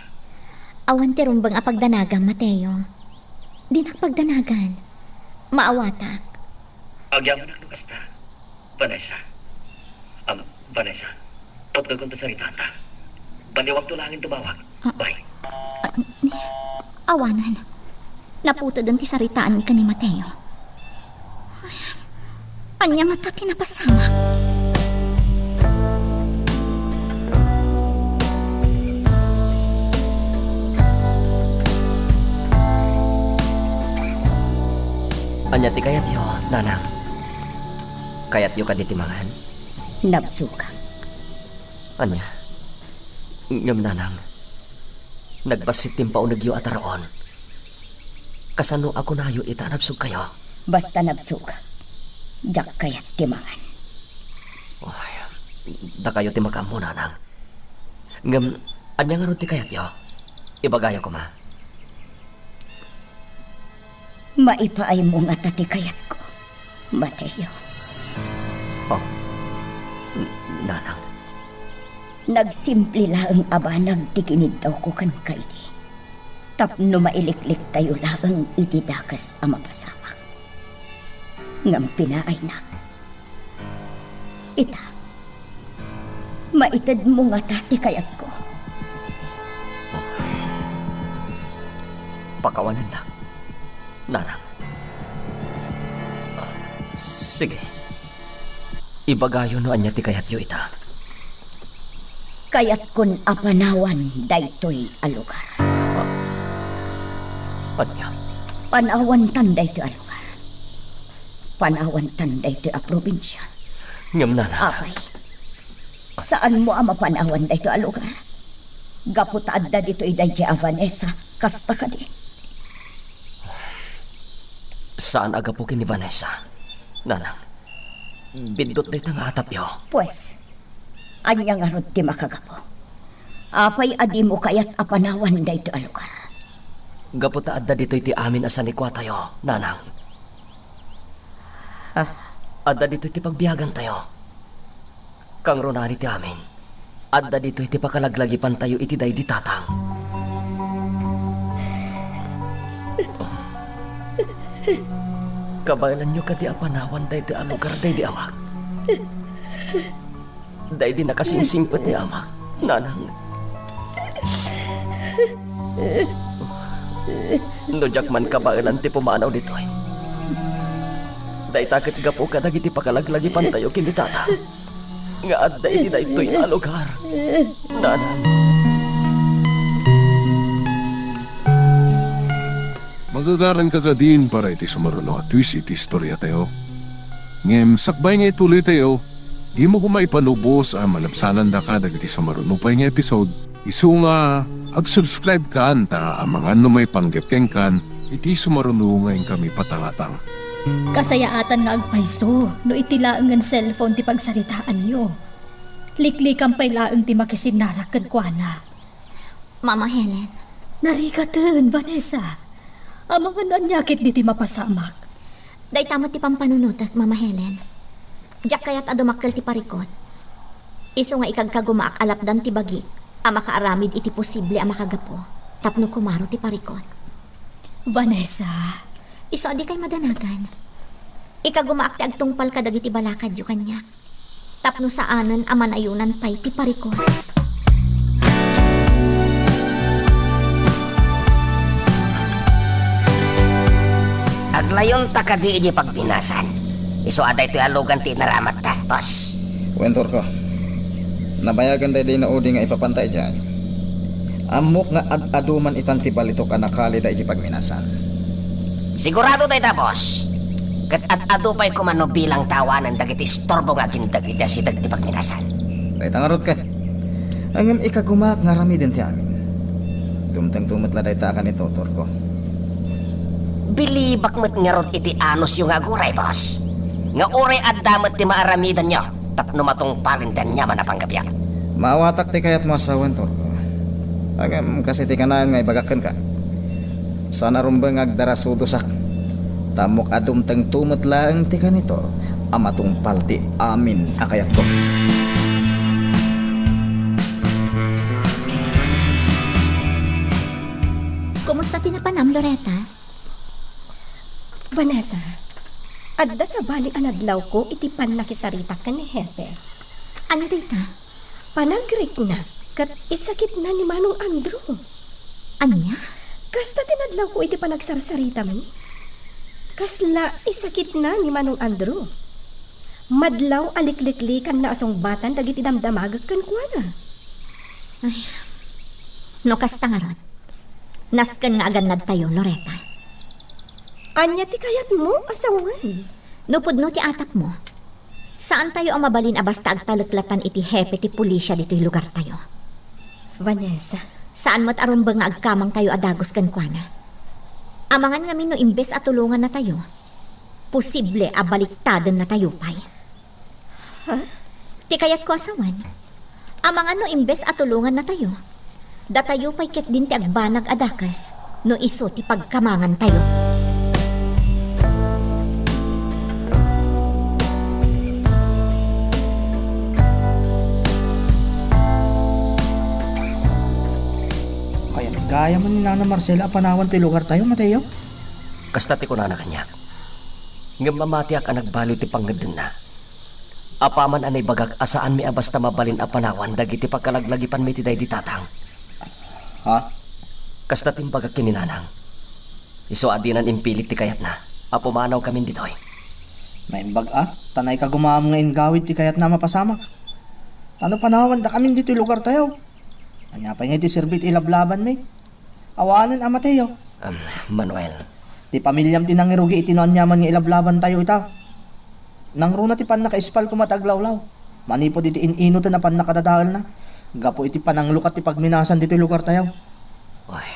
F: Awan tirumbang apagdanagan, Mateo. Di nakpagdanagan. Maawatak.
H: Agyaman ang lukas ta. Vanessa. Vanessa, potgagong ta sa ritata. Baliwag tulangin tumawag. Bye.
F: Awanan. Naputod ang tisaritaan ni ka ni Mateo. Ay, anya mata tinapasamak.
H: Anya ti kayat yo, Nanang. Kayat yo kaditimangan.
F: Nabsuka.
H: Anya. Ngam Nanang. Nagbasit pa unagyo at araon. Kasano ako na yo itanabsog kayo.
F: Basta nabsuka. Jak kayat timangan.
H: Ay, da kayo ti makamo, Nanang. Ngam, anya nga ron ti kayat yo. Ibagayo ko ma.
F: Maipaay mo nga tati kayat ko, Mateo.
H: Oh, Nanang.
F: Nagsimple lang abanag tikinid daw ko kan kaili. Tapno mailiklik tayo lang itidakas ang mapasama. Ngam pinaay nak. Ita, maitad mo nga tati kayat ko.
H: Pakawanan lang. Nanang. Sige. Ibagayo no anya ti kayat yo ita.
F: Kayat kun apanawan daytoy a lugar.
H: Anya?
F: Panawan tan daytoy a lugar. Panawan tan daytoy a probinsya.
H: Ngam Nanang.
F: Apay, saan mo ang mapanawan daytoy a lugar? Gaputaad da dito idayjay a Vanessa, kasta ka di.
H: Saan agapukin ni Vanessa? Nanang. Bindot na itang atap yo.
F: Pues, anya nga ron ti makagapo. Apay adi mo kayat apanawan daytoy a lugar.
H: Gaputaad da dito iti amin asan ni kwa tayo, Nanang. Adda dito iti pagbiyagan tayo. Kang runani ti amin. Adda dito iti pakalaglagipan tayo iti day di tatang. Kabalan nyo kadi apanawan day di alugar day di awak. Day di nakasingsingpet ni amak. Nanang. No jakman kabalan ti pumanaw dito ay. Day takit gapo ka dagiti pakalaglagipan tayo kini tata. Nga adda iti day to'y alugar. Nanang.
A: Magagaran ka ka din para iti sumaruno at twist iti istorya tayo. Ngem, sakbay nga ituloy tayo, di mo kumaipanubos ang malapsanan da ka dagiti sumaruno pa nga episode. Isu nga, ag-subscribe ka anta ang mga may panggepkeng kan, iti sumaruno ngayon kami patangatang.
B: Kasayaatan nga agpayso, no itilaang ng cellphone ti pagsaritaan nyo. Liklikang pay laang ti makisinarak kan kuana.
F: Mama Helen,
B: Narikatan, Vanessa. Ang mga nanyakit di ti mapasamak.
F: day tama ti pampanunutak, Mama Helen. Diyak kayat adumakkel ti parikot. Isu nga ikagkagumaak alapdan ti bagi, ang makaaramid iti posible ang makagapo. Tapno kumaro ti parikot.
B: Vanessa,
F: Isu adi kay madanagan. Ikagumaak ti agtungpal kadag iti balakad yu kanya. Tapno saanan aman ayunan pay ti parikot.
D: Aglayon ta kadi iti pagpinasan. Isu aday to'y alugan ti naramat ta, boss.
E: Wentor ko. Nabayagan tayo din na udi nga ipapantay dyan. Amok nga ad-aduman itan ti balitok anakali da iti pagminasan.
D: Sigurado tayo ta, boss. Kat ad-ado pa'y kumano bilang tawanan dagiti istorbo nga kindag iti asidag ti pagminasan.
E: Tayo tangarot ka. Angam ikagumak nga rami din ti amin. Dumtang tumatla dahi ta ka ni Totor ko.
D: Bilibak met ngarot iti anos yung aguray, boss. Nga uray addamet ti maaramidan nyo. Tapno matong palindan niya manapanggabiak.
E: Maawatak ti kayat mo asawan, Torko. Agam kasi ti kanaan nga ibagakan ka. Sana rumbang agdarasudosak. Tamok adumtang tumatlaang ti kanito. Amatong palti amin akayat ko.
F: Kumusta tinapanam, Loretta?
G: Vanessa, adda sa bali anadlaw ko iti panakisarita ka ni Hepe.
F: Ano dita?
G: Panagrik na, kat isakit na ni Manong Andrew.
F: Anya?
G: Kasta tinadlaw ko iti panagsarsarita mi. Kasla isakit na ni Manong Andrew. Madlaw alikliklikan na asong batan dagiti damdamagag kan kuana.
F: No kasta nga ron. Nasken nga aganad tayo, Loretta.
G: Anya ti kayat mo, asawan.
F: Nupod no ti atak mo. Saan tayo ang mabalin basta agtalaklatan iti hepe ti pulisya dito'y lugar tayo?
G: Vanessa,
F: Saan mo't arumbang nga agkamang tayo adagos kan kuana? Amangan nga no imbes at tulungan na tayo. Posible abaliktadan na tayo pay. Ti kayat ko asawan. Amangan no imbes at tulungan na tayo. Datayo pay ket din ti agbanag adakas no iso ti pagkamangan tayo.
I: Gaya man ni Nana Marcela panawan ti lugar tayo, Mateo.
H: Kasta ti kunana kanyak. Ngam mamatiak ang nagbaliw ti panggedin na. Apaman anay bagak asaan mi abasta mabalin a panawan dagiti pagkalaglagipan mi ti day di tatang.
I: Ha?
H: Kasta tin bagak kininanang. Iso adinan impilit ti kayat na. Apumanaw kami ditoy.
I: Naimbag tanay ka gumam nga ingawid ti kayat na mapasamak. Ano panawan da kami dito lugar tayo? Anya pa nga ti sirbit ilablaban mi. Awanan a Mateo.
H: Manuel.
I: Ti pamilyam ti nangirugi iti nyaman nga ilablaban tayo ita. Nang runa ti pan nakaispal kumataglawlaw. Manipo diti inino ta na pan nakadadaal na. Gapo iti pananglukat ti pagminasan dito lugar tayo.
H: Oy.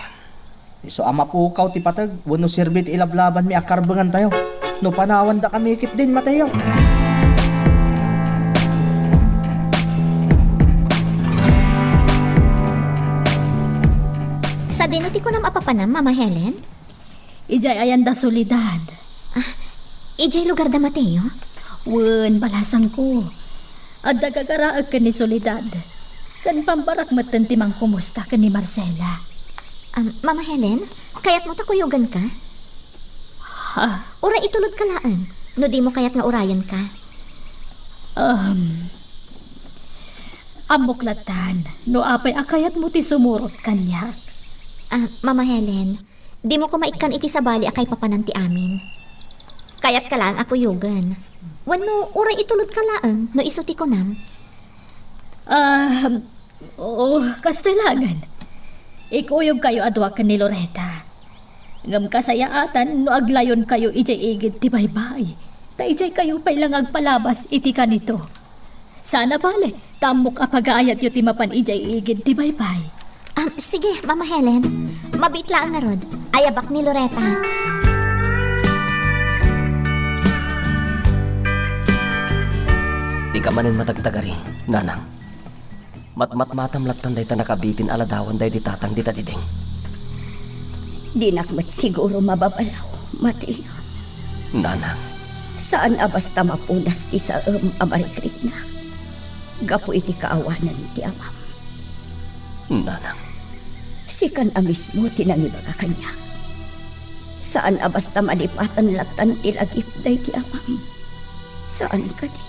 I: Iso ama pukaw ti patag. Wano sirbit ilablaban mi akarbangan tayo. No panawan da kami ikit din Mateo.
F: Sa dinuti ko nam apapanam, Mama Helen?
B: ijay ayan da solidad.
F: Ijay lugar da Mateo?
B: Wen, balasang ko. At dagagaraag ka ni Soledad. Kan pambarak matantimang kumusta ka ni Marcela.
F: Mama Helen, kayat mo takuyugan ka?
B: Ha?
F: Ura itulod ka laan. No di mo kayat nga urayan ka.
B: Amuklatan, no apay akayat mo ti sumurot kanya.
F: Mama Helen, di mo ko maikan iti sa bali akay papanan ti amin. Kayat ka lang ako yugan. Wano, ura itulod ka laan, no isuti ko nam.
B: Oo, kastilangan. Ikuyog kayo adwa ka ni Loretta. Ngam kasayaatan no aglayon kayo ijay igid ti baybay. Ta ijay kayo pay lang agpalabas iti kanito. Sana bale, tamok apagaayat yu ti mapan ijay igid ti baybay.
F: Sige, Mama Helen. Mabitla ang narod. Ayabak ni Loretta.
H: Di ka manin matagtagari, nanang. Matmatam latan day ta nakabitin aladawan day di tatang di tadiding.
C: Di nakmat siguro mababalaw, Mateo.
H: Nanang,
C: Saan abasta mapunas ti sa amarikrik na? Gapo iti kaawanan ti amam.
H: nanang.
C: Sikan a mismo tinangibaga kanya. Saan abasta malipatan latan ti lagip day ti amam? Saan ka di?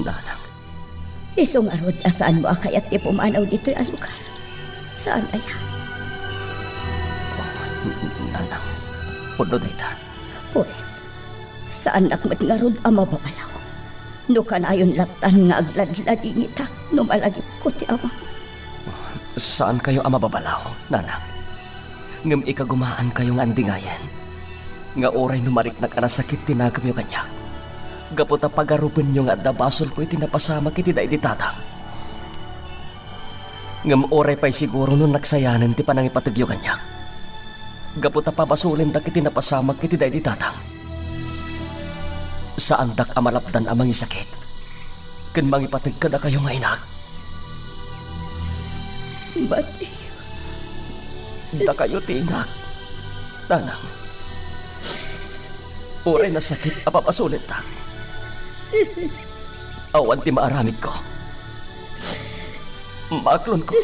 H: Nanang,
C: Isong arod asaan mo akayat ti pumanaw dito ang lugar? Saan aya?
H: nanang. Puno day ta.
C: Pues, saan nakmat nga rod ang mababalaw? No kanayon latan nga agladlading itak no malagip ko ti amam.
H: Saan kayo ang mababalaw, nanang? Ngam ikagumaan kayo nga andingayan. Nga oray numarik na kanasakit tinagam yung kanya. Gaputa pagarupan nyo nga dabasol ko iti napasama kiti da iti tatang. Ngam oray pa'y siguro nun naksayanan ti panangipatagyo kanya. Gaputa pabasulin da kiti napasama kiti da iti tatang. Saan dak amalapdan amang isakit? Kan mangipatag ka da kayo nga inak.
C: Bati,
H: Da kayo tinak. Nanang. Oray na sakit apapasulit ta. Awan ti maaramid ko. Maklon ko.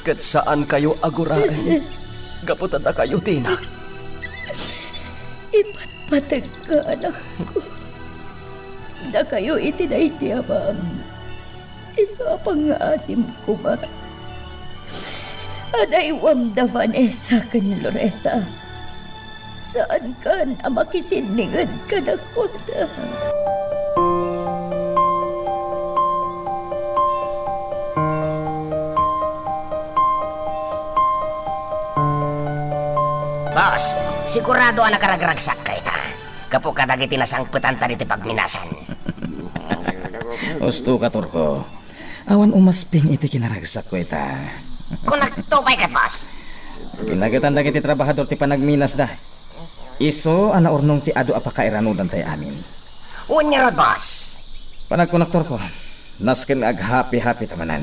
H: Kat saan kayo aguraan? Gaputan na kayo tinak.
C: ipatpatag ka anak ko. Da kayo itinay ti amam. Isa pang asim ko ba? Aday wamda Vanessa kan Loretta. Saan ka na makisiningan ka na kuda?
D: Boss, sigurado ang nakaragragsak ka ita. Kapo kadagiti nasangputan ta dito pagminasan.
E: Gusto ka, Turko. Awan umasping iti kinaragsak ko ita.
D: Kung nagtupay ka, boss.
E: Ginagatan iti trabahador ti panagminas da. Iso ana urnong ti ado apakairanudan tay amin.
D: Unya rod, boss.
E: Panagkonaktor ko, nasken ag happy tamanan.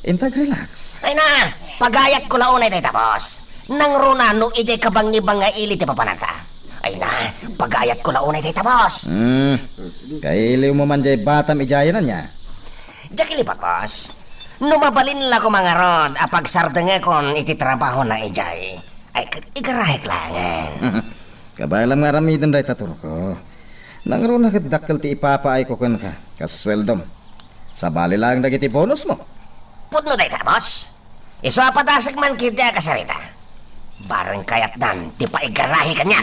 E: Intag relax.
D: Ay na, pagayat ko launay dito, boss. Nang runa no ijay kabang-ibang nga ili ti papananta. Ay na, pagayat ko launay dito, boss.
E: Kailiw mo man jay batam ijayanan niya.
D: Diyak ilipat, boss. Numabalin la ko mga rod apag sardenge kon iti trabaho na ijay. Ay, ikarahik langan.
E: Kabalam nga ramidan day Turko. Nangro na dakkel ti ipapaay ko kan ka. Kasweldom. Sa bali lang dagiti bonus mo.
D: Putno dito, boss. Iso apatasag man kita kasarita. Barang kayat dan, di pa igarahi kanya.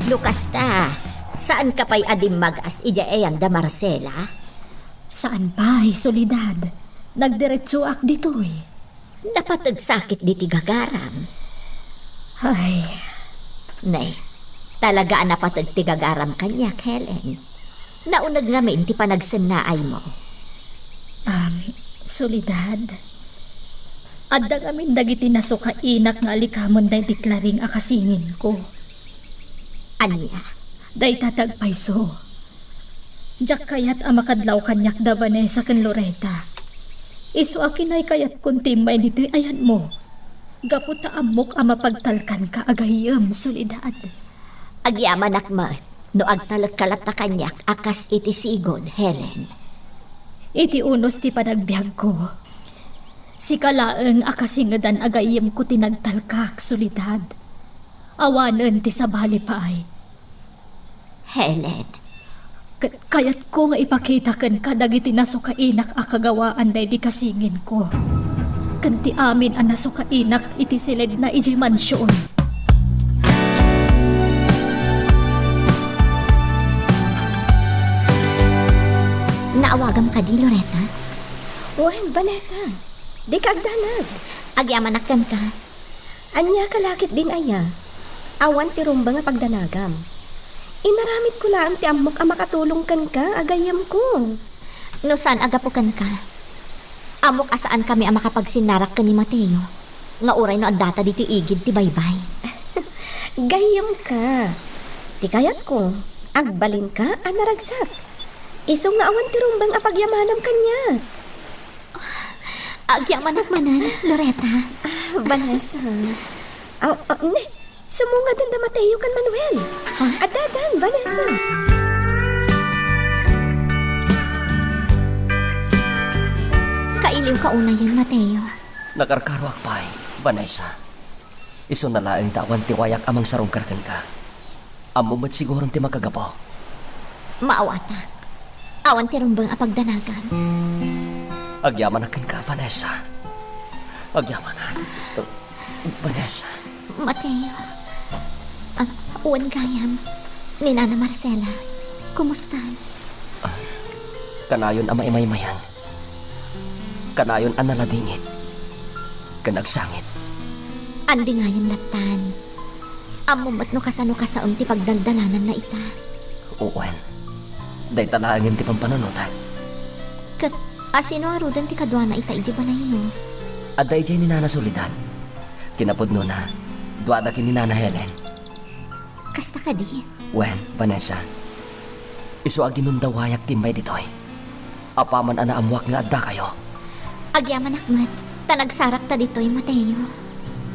F: Lukas ta, saan ka pa'y adim mag-as ijaeyan da Marcela?
B: Saan pa'y Soledad? Nagdiretso ak dito'y.
F: Napatag sakit di tigagaram.
B: Ay,
F: Nay, talaga napatag tigagaram kanya, Helen. Naunag namin ti panagsannaay mo.
B: Soledad. Adda amin dagiti nasukainak nga alikamon day diklaring akasingin ko.
F: Anya,
B: Day tatagpayso. Diyak kayat amakadlaw kanyak da Vanessa kan Loretta. Isu akinay kayat kuntimay dito'y ayan mo. Gaputa amok ang mapagtalkan ka agayam, Soledad.
F: Agyaman akmat, no agtalag kalat na kanyak, akas iti sigon, Helen.
B: Iti unos ti panagbiag ko. Si kalaeng akasingadan agayam ko tinagtalkak, Soledad. Awanan ti sabali pa ay.
F: Helen,
B: Kayat ko nga ipakita kan ka dagiti nasukainak akagawaan day di kasingin ko. Kanti amin ang nasukainak iti silid na iji mansyon.
F: naawagam ka di, Loretta?
G: Wen, Vanessa, di ka agdanag.
F: Agyaman akkan ka.
G: Anya kalakit din aya. Awan ti rumba nga pagdanagam. Inaramid ko lang ti amok ang makatulong kan ka, agayam ko.
F: No saan agapukan ka? Amok asaan kami ang makapagsinnarak ka ni Mateo. Nga uray no adata dito igid ti baybay.
G: Gayam ka. Ti kayat ko, agbalin ka, anaragsak. Iso nga awan ti rumbang apagyamanam kanya.
F: Agyaman at manan, Loretta.
G: Vanessa. Ne, sumunga din da Mateo kan Manuel.
F: Ha?
G: Adadan, Vanessa.
F: Kailiw ka una yan, Mateo.
H: Nakarkarwak pa'y, Vanessa. Iso na laeng tawan ti wayak amang sarong karkan ka. Amumat sigurong ti makagapo.
F: Maawata. Awan ti rumbang apagdanagan.
H: Agyaman akin ka, Vanessa. Agyaman Vanessa.
F: Mateo. Uwan gayam. Ni Nana Marcela. Kumusta?
H: Kanayon ang maimay-mayan. Kanayon ang naladingit. Kanagsangit.
F: Andi ngayon natan. Amumat no kasano kasaon ti pagdaldalanan na ita.
H: Uwan. Day talaangin ti pampanunutan.
F: Kat asino arudan ti kadwa na ita iji ba na yun?
H: Aday jay ni Nana Soledad. Kinapudno na. Duwada ki ni Nana Helen.
F: Kasta ka di?
H: Wen, Vanessa. Iso aginunda wayak timbay ditoy. Apaman ana amwak nga adda kayo.
F: Agyaman akmat. Tanagsarak ta dito'y, Mateo.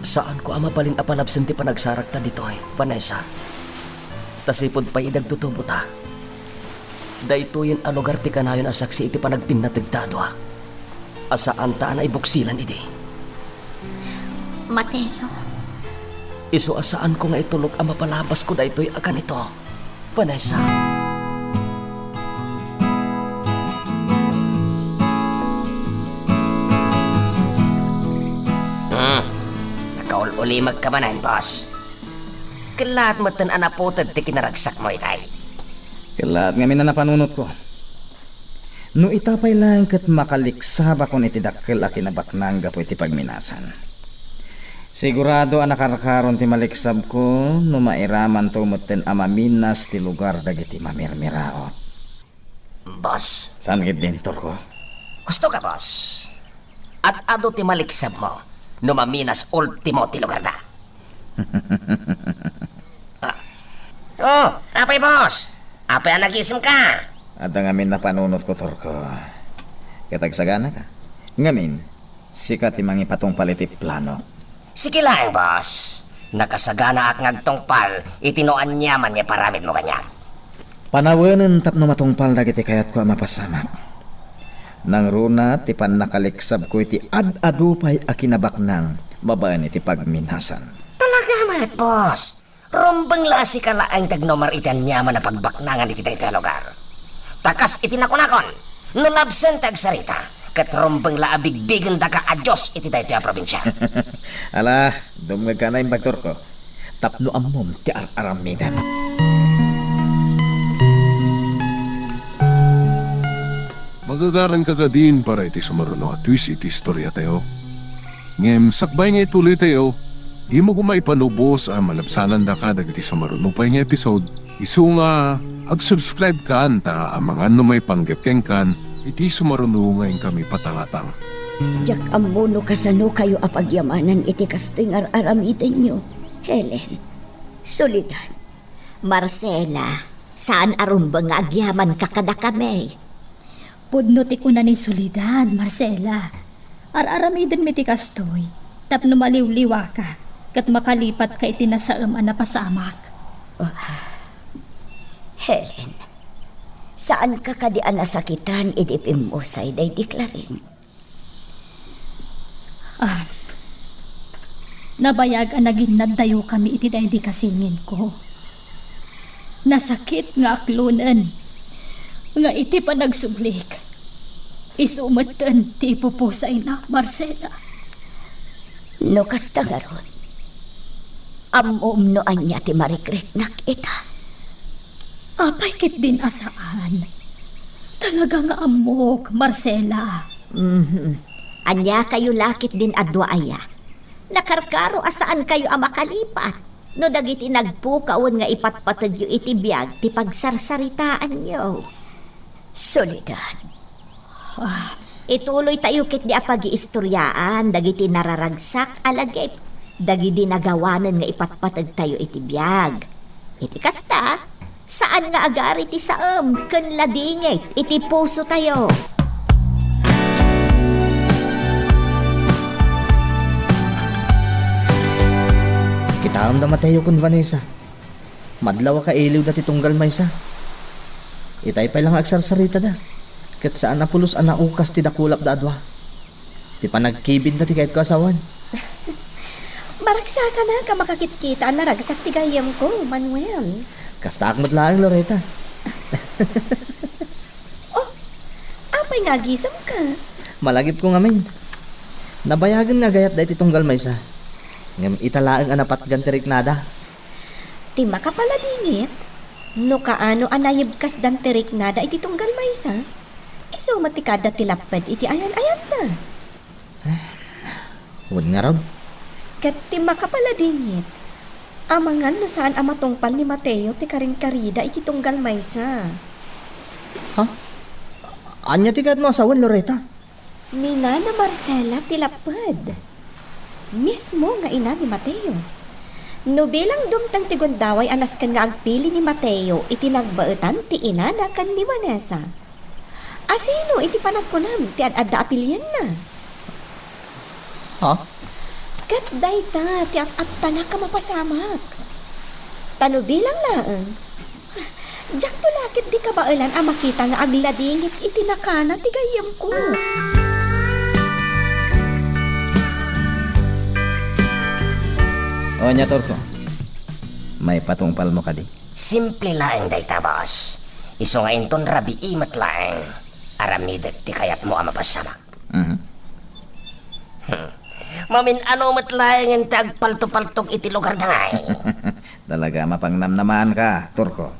H: Saan ko ama balin apalabsan ti panagsarak ta ditoy, Vanessa? Tasipod pa idagtutubo ta. Daytoyin a lugar ti kanayon a saksi iti panagpinnatigtadwa. Asaan ta na ibuksilan iti.
F: Mateo.
H: Iso asaan ko nga itulog ang mapalabas ko daytoy akan ito, Vanessa.
D: Nakaul-uli magkamanan, boss. Kalat mo tan anapotad ti kinaragsak mo itay.
E: Kalat nga na napanunot ko. No itapay lang kat makaliksaba kon iti dakkel a kinabaknang gapo iti pagminasan. Sigurado ang nakarakaron ti maliksab ko no mairaman tumutten amaminas ti lugar dagiti mamirmiraot.
D: Boss,
E: Saan gid dintor ko?
D: gusto ka, boss? At ado ti maliksab mo, no maminas ultimo ti lugar da. Apay, boss. Apay ang nagising ka.
E: At ang amin napanunot ko, Torko. Katagsagana ka. Ngamin, sikat ti mangipatong paliti plano.
D: Sige lang, boss. Nakasagana ak ngagtongpal, itinoan niyaman niya paramid mo kanya.
E: Panawanan tapno matungpal dagiti kayat ko mapasamak. Nang runa ti panakaliksab ko iti ad-adupay a kinabaknang babaan iti pagminasan.
D: Talaga, mat, boss. Rombang lasi ka laang tagnomar itan niyaman na pagbaknangan iti tayo lugar. Takas iti nakunakon, nulabsen tagsarita, kat rombang laabigbigan da ka adyos iti tayo probinsya.
E: Ala, dumag ka na yung bagtor ko. Tapno amom ti aramidan.
A: Magagaran ka din para iti sumaruno at twist iti istorya tayo. Ngem, sakbay nga ituloy tayo. Di mo kumay panubos ang malabsanan da ka dagiti sumaruno pa nga episode. Isu nga, ag-subscribe ka anta ang mga numay panggapkeng kan iti sumaruno ngayon kami patangatang.
C: Jak amuno kasano kayo apagyamanan iti kasting aramidan nyo. Helen,
F: Soledad. Marcela. Saan arumbang nga agyaman ka kada kami?
B: Pudno ti kuna ni Soledad, Marcela. Ar-aramidin mi ti kastoy, tapno maliw-liwa ka, kat makalipat ka iti nasaam a napasamak.
F: Helen, saan ka kadian nasakitan idipim mo sa iday diklaring?
B: Nabayag ang naging nagdayo kami iti day di kasingin ko. Nasakit nga aklunan, nga iti pa nagsublik. Isumatan ti ipupusay na, Marcela.
F: No kasta nga ron, amom no anya ti marikrik nak ita.
B: Apay kit din asaan. Talaga nga amok, Marcela.
F: Anya kayo lakit din adwa aya. Nakarkaro asaan kayo ang makalipat. No dagiti nagpukawon nga ipatpatad yu iti biyag ti pagsarsaritaan nyo. Soledad. Ituloy tayo kit di apag-iistoryaan dagiti nararagsak alagip. Dagiti nagawanan nga ipatpatad tayo iti biyag. Iti kasta, saan nga agari ti saam ken ladingit iti puso tayo.
I: Kitaam da Mateo kun Vanessa. Madlaw ka iliw dati tunggal maysa. Itay pa lang agsarsarita da. Kat saan na pulos ang naukas ti dakulap da adwa. Ti panagkibid dati kahit kasawan.
G: Maragsa ka na ka makakitkita na ragsak ti gayam ko, Manuel.
I: Kasta akmat lang, Loretta.
G: Apay nga gisam ka.
I: Malagip ko ngamin. Nabayagan nga gayat dahil tunggal maysa. Ngam italaang anapat gantirik nada.
G: Ti makapala dingit. No kaano anayib kas dan tirik nada iti tunggal maysa. Iso matikada ti lapad iti ayan-ayan na.
I: Huwag nga raw.
G: Kat ti makapala dingit. Amangan no saan amatungpal ni Mateo ti karing-karida iti tunggal maysa.
I: Ha? Anya ti kat mo asawan, Loretta?
G: Mina na Marcela ti lapad. Mismo nga ina ni Mateo. No bilang dumtang ti gundaway anas kan nga agpili ni Mateo iti nagbaetan ti ina na kan ni Vanessa. Asino iti panagkunam ti ad-adda apilyan na.
I: Ha?
G: Kat dayta ti at-atta na ka mapasamak. Tano bilang laeng. Jak to lakit di kabaelan a makita nga agladingit iti nakana ti gayam ko.
E: O nya Torko, may patungpal mo ka di?
D: Simple lang dayta, boss. Iso nga inton rabi imat lang. Aramidet ti kayat mo ang mapasama. Mamin ano matlayangan ti agpalto-paltog iti lugar na ngay.
E: Talaga mapangnamnamaan ka, Torko.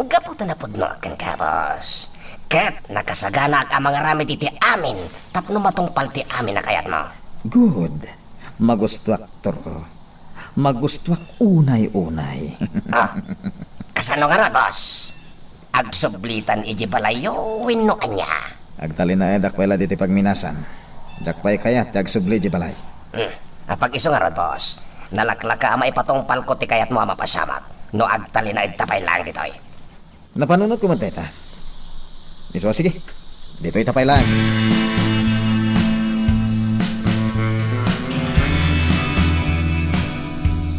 D: Gaputa na pudno kan ka, boss. Ket nakasagana ang mga ramit iti amin tapno matungpal ti amin na kayat mo.
E: Good. Magustuak, Torko. Magustuak unay-unay.
D: Kasano nga ra, boss? Agsublitan iji balayo wenno anya.
E: Agtalin na dakwela diti pagminasan. Dakpay kayat agsubli di balay.
D: Apag iso nga ra, boss. Nalaklaka ama ipatungpal ko ti kayat mo ang mapasamak. No agtalin na itapay lang ditoy.
E: Napanunod ko man, teta. Iswa, sige. Dito'y tapay lang.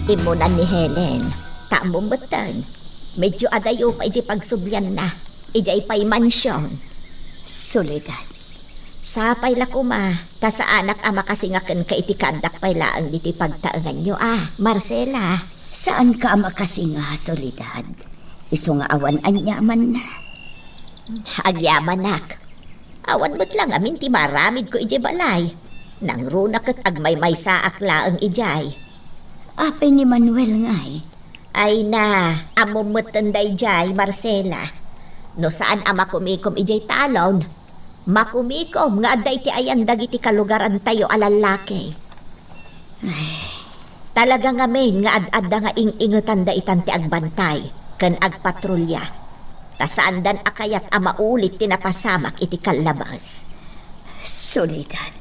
F: Imunan ni Helen, tamong betan. Medyo adayo pa iji pagsubyan na. Ijay pa'y mansyon. Soledad. Sapay lakuma, ta sa anak ama kasingakan ka iti kandak pa'y laang diti pagtaangan nyo Marcela. Saan ka ama kasinga, Soledad? Iso nga awan anyaman na. Agyaman nak. Awan mo't lang amin ti maramid ko iji balay. Nang runak at agmay-may saak laang ijay. Apay ni Manuel ngay. Ay na, amumutanday jay, Marcela. No saan ama kumikom ijay talon. Makumikom nga aday ti ayan dagiti kalugaran tayo alalaki. Ay, talaga nga men nga ad-adda nga ing-ingutan da itan ti agbantay. Ken agpatrolya. Tasaandan akayat ama ulit tinapasamak iti kalabas. Soledad.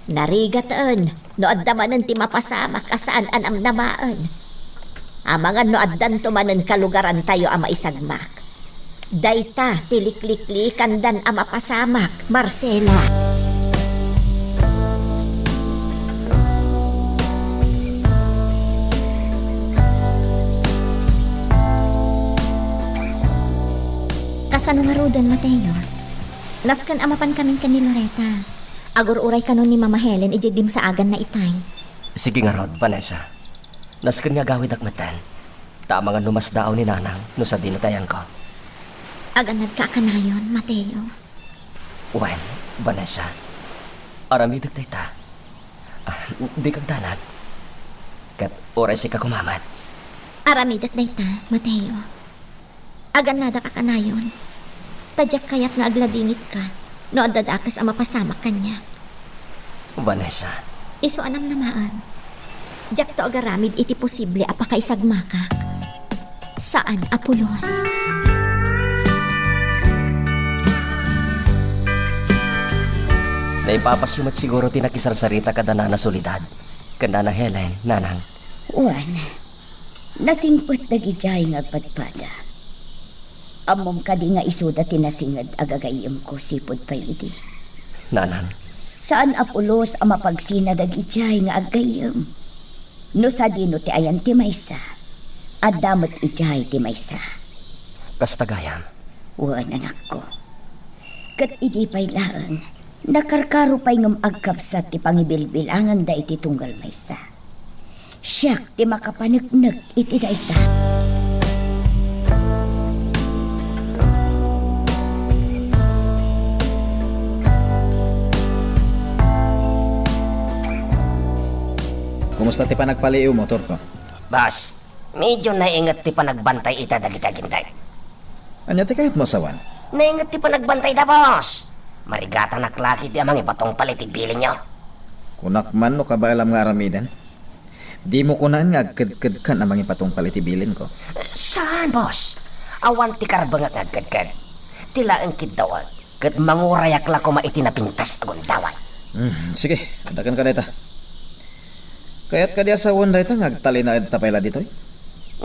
F: Narigataan, no addamanan ti mapasamak asaan an amnamaan. Amangan no addan tumanan kalugaran tayo ama isagmak. Dayta tilikliklikan dan ama pasamak, Marcela. Kasano nga rodan, Mateo? Naskan amapan kaming ka ni Loreta. Agur uray kanon ni Mama Helen ijedim sa agan na itay.
H: Sige nga rod, Vanessa. Naskan nga gawid akmatan. Tama nga numas daaw ni nanang no sa dinutayan ko.
F: Agan nagkakanayon, Mateo.
H: Wen, Vanessa. Aramidag tayo ta. Di kag danag. Kat oras si ka kumamat.
F: Aramidat na ita, Mateo. Agan nada kakanayon. Tadyak kaya't nga agladingit ka. No adadakas ang mapasamak kanya.
H: Vanessa.
F: Iso anam namaan. Diyak to agaramid iti posible apakaisagma ka. Saan, Apulos?
H: Naipapasumat siguro tinakisarsarita kada na solidad. Kanda na Helen, nanang.
C: Juan, nasingpot na gijay nga padpada. Amom ka di nga isuda tinasingad agagayim ko sipod pa idi.
H: Nanang.
C: Saan Apulos ang mapagsina dagijay nga agayim? No sa dino ti ayan ti maysa. At damot ijay ti maysa.
H: Kastagayam.
C: Juan, anak ko. Kat idi pa'y laang. Nakarkaro pa'y ngam agkapsat ti pangibilbilangan da iti tunggal maysa. Siyak ti makapanagnak iti daita.
E: Kumusta ti panagpaliw motor ko?
D: Boss, medyo naingat ti panagbantay ita dagita ginday.
E: Anya ti kahit mo sawan?
D: Naingat ti panagbantay da, boss. Marigata naklaki di amang ipatong palitibilin nyo.
E: Kunak man no ka ba alam nga aramidan? Di mo kunaan nga agkad-kad kan amang ipatong palitibilin ko.
D: Saan, boss? Awan ti karbang nga agkad-kad. Tila ang kidawag. Kat mangurayak la ko maitinapintas agon daway.
E: Sige, adakan ka dita. Kaya't ka di asawan dita nga agtali na tapayla dito eh.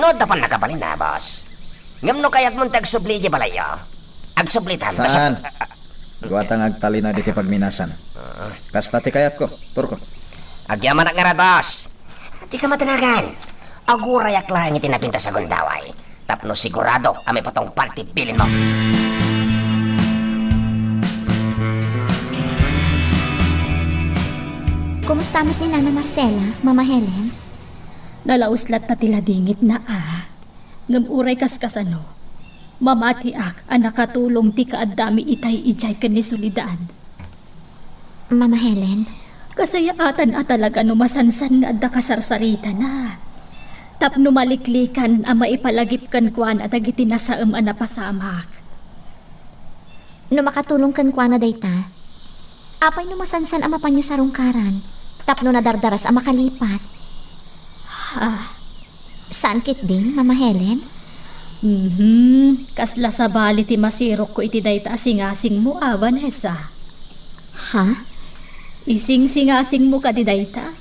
D: No, dapan nakabalin na, boss. Ngam no kayat mong tagsubli di balayo. Agsublitan.
E: Saan? Guwatang agtali na diti pagminasan. Kasta ti kayat ko, turko.
D: Agyaman na nga, boss. Di ka matanagan. Agurayak lang itinapintas agon daway. Tapno sigurado kami patong paltibilin mo.
F: Kumusta mo't ni Nana Marcela, Mama Helen?
B: Nalauslat na tila dingit na Ngam uray kaskasano. Mamati ak ang nakatulong ti kaadami itay ijay ken ni solidad.
F: Mama Helen?
B: Kasayaatan at talaga numasansan nga adda kasarsarita na. Tapno maliklikan ang maipalagip kan kuan at agiti nasaem ang napasamak.
F: No makatulong kan kuana dayta, apay numasansan ang mapanyo sa rungkaran, tapno nadardaras ang makalipat. Saan kit din, Mama Helen?
B: Kasla sa bali ti masirok ko iti dayta singasing mo, Vanessa.
F: Ha?
B: Ising-singasing mo ka di dayta?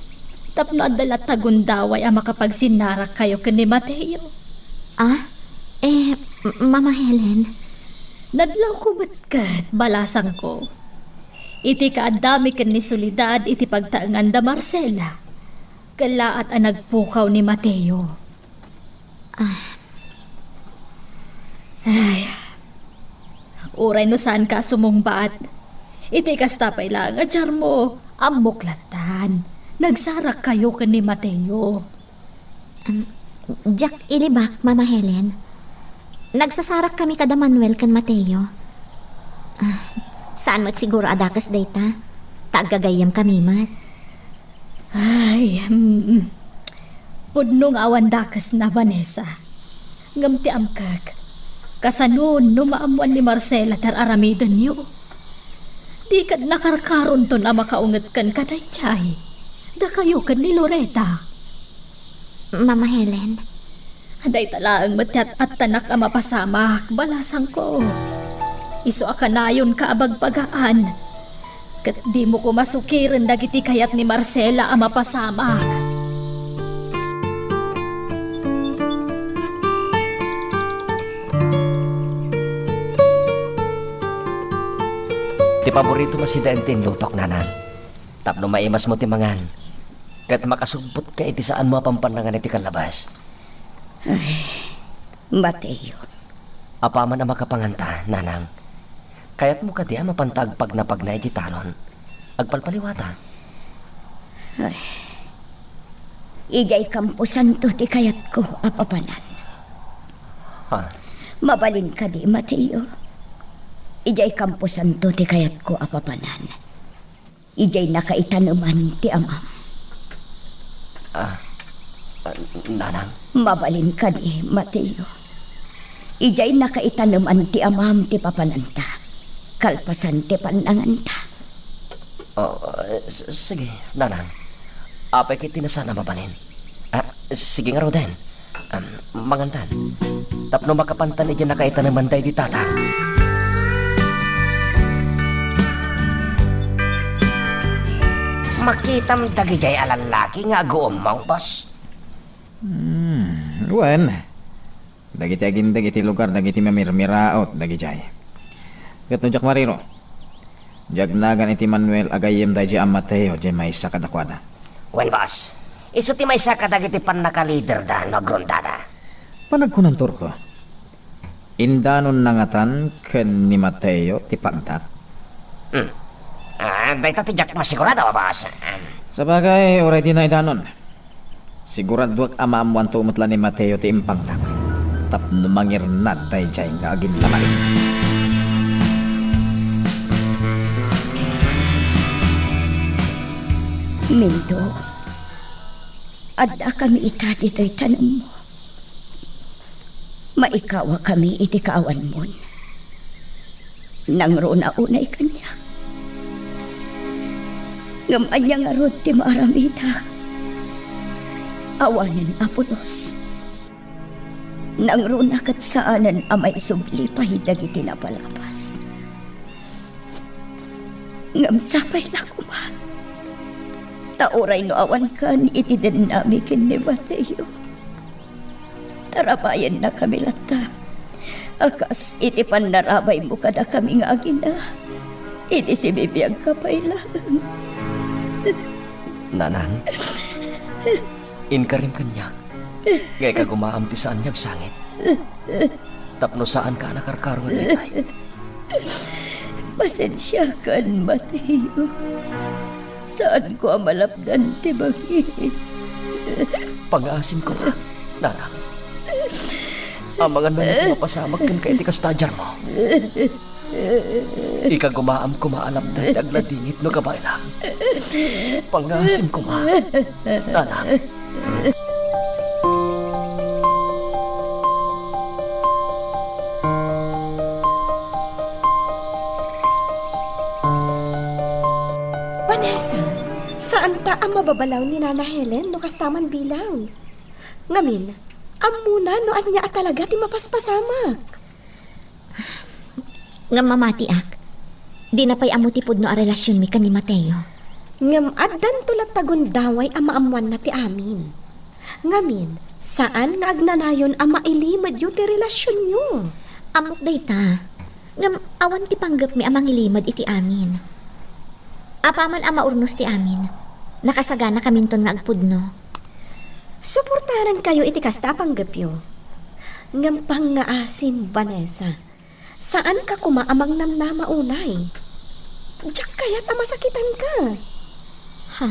B: Tapno adalat tagundaway ang makapagsinarak kayo ken ni Mateo.
F: Mama Helen.
B: Nadlaw ko matkat, balasang ko. Iti kaadami ken ni solidad iti pagtaengan da Marcela. Kalaat ang nagpukaw ni Mateo. Ay, uray no saan ka sumungbat. Iti kastapay lang, adyar mo, ang muklatan. Nagsarak kayo ka ni Mateo.
F: Jack ilibak, Mama Helen. Nagsasarak kami kada Manuel kan Mateo. Saan mat siguro adakas dayta? Tagagayam kami mat.
B: Ay, pudnong awan dakas na, Vanessa. Ngamti amkak. Kasanon numaamuan ni Marcela tar aramidan niyo. Di kad nakarkaron to na makaungat kan kaday chay. Da kayo kan ni Loreta.
F: Mama Helen.
B: Haday talaang matyat at tanak ang mapasamak, balasang ko. Iso akanayon ka abagpagaan. Kat di mo ko masukirin dagiti kayat ni Marcela ang mapasamak.
H: Ti paborito mo si Daenting lutok nanan. Tapno maimas mo ti mangan. Kat makasugbot ka iti saan mo pampanangan iti kalabas.
C: Mateo,
H: Apaman ang makapanganta, nanang. Kaya't mo ka di mapantag pag napagnay di talon. Agpalpaliwata.
F: Ijay kampusan to ti kayat ko apapanan.
H: Ha?
F: Mabalin ka di, Mateo. Ijay kampusan to ti kayat ko apapanan. Ijay nakaitanuman ti amam.
H: Nanang?
F: Mabalin ka di, Mateo. Ijay nakaitanuman ti amam ti papananta. Kalpasan ti pananganta.
H: Sige, nanang. Apay kiti na sana mabalin. Sige nga Roden. Mangantan. Tapno makapantan iti nakaita naman tayo di tata.
D: Makitam dagijay alalaki nga guumaw, boss.
E: Wen. Dagiti agin dagiti lugar dagiti mamirmiraot dagijay. Ket no jak mariro. Jagnagan iti Manuel agayem dahi am Mateo jay may sakadakwada.
D: Wen, boss. Isu ti may sakadag iti pan nakalider da nagrondada.
E: Panagkunan turko. Indanon nangatan ken ni Mateo ti pagdat.
D: Day ta ti jak masigurado, boss.
E: Sabagay, oray di na idanon. Siguraduak amaamuan tumutla ni Mateo ti impagdak. Tapno mangirnat tayo jay nga agin lamarin.
F: Mindo, adda kami ita dito'y tanam mo. Maikawa kami iti kaawan mo. Nang rona unay kanya. Ngamanya nga rod ti maaramita. Awanan Apolos. Nang rona kat saanan amay subli pahidag iti napalapas. Ngamsapay na kuman. Taoray no awan kan iti dinamikin ni Mateo. Tarabayan na kami lata. Akas iti panarabay mo kada kami nga agina. Iti si bibiyag kapay lang.
H: Nanang, inkarim kanya. Ngay ka gumaamti saan niyag sangit. Tapno saan ka nakarkaro at ditay.
F: Pasensya kan, Mateo. Saan ko ang malapdan, tibagi?
H: Pag-aasim ko ba, nanang? Ang mga nanang mapasamag kan kay iti kastadjar mo. Ika gumaam ko maalap na nagladingit no kabayla. Pag-aasim ko ba, nanang?
G: Vanessa, saan ta ang mababalaw ni Nana Helen no kastaman bilang? Ngamin, amuna no anya at talaga ti mapaspasamak.
F: Nga mamatiak, di na pa'y amutipod no a relasyon mi kan ni Mateo.
G: Ngam addan tulat tagundaway ang maamuan na ti amin. Ngamin, saan nga agnanayon ang mailimad yu ti relasyon nyo?
F: Amok day ta. Ngam awan ti panggap mi amang ilimad iti amin. Apaman ang maurnos ti amin. Nakasagana kaminton nga agpudno.
G: Suportaran kayo iti kasta panggap yu. Ngam pangaasim, Vanessa. Saan ka kumaamang namnama unay? Diyak kaya't amasakitan ka.
F: Ha?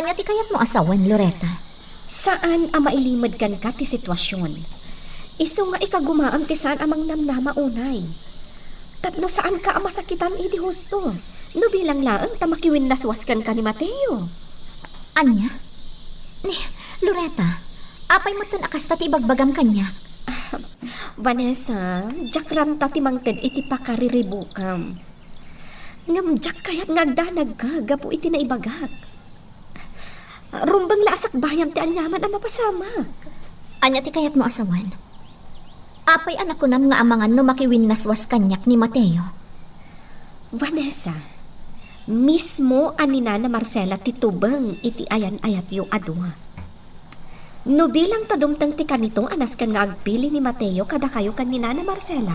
F: Anya ti kayat mo asawan, Loretta?
G: Saan ang mailimad kan ka ti sitwasyon? Iso nga ikagumaam ti saan amang namnama unay. Tapno saan ka amasakitan iti husto? No bilang laang tamakiwin naswaskan ka ni Mateo.
F: Anya? Loretta, apay mo ton akas ti ibagbagam kanya.
G: Vanessa, jakran ta ti mangted iti pakariribukam. Ngam jak kayat ngagdanag ka, gapu iti naibagak. Rumbang laasak bayam ti anyaman ang mapasamak.
F: Anya ti kayat mo asawan? Apay anak ko nam nga amangan no makiwin naswas kanyak ni Mateo.
G: Vanessa, mismo anina na Marcela titubang iti ayan-ayat yung adwa. No bilang tadumtang ti kanito anas kan nga agpili ni Mateo kada kayo kan ni Nana Marcela.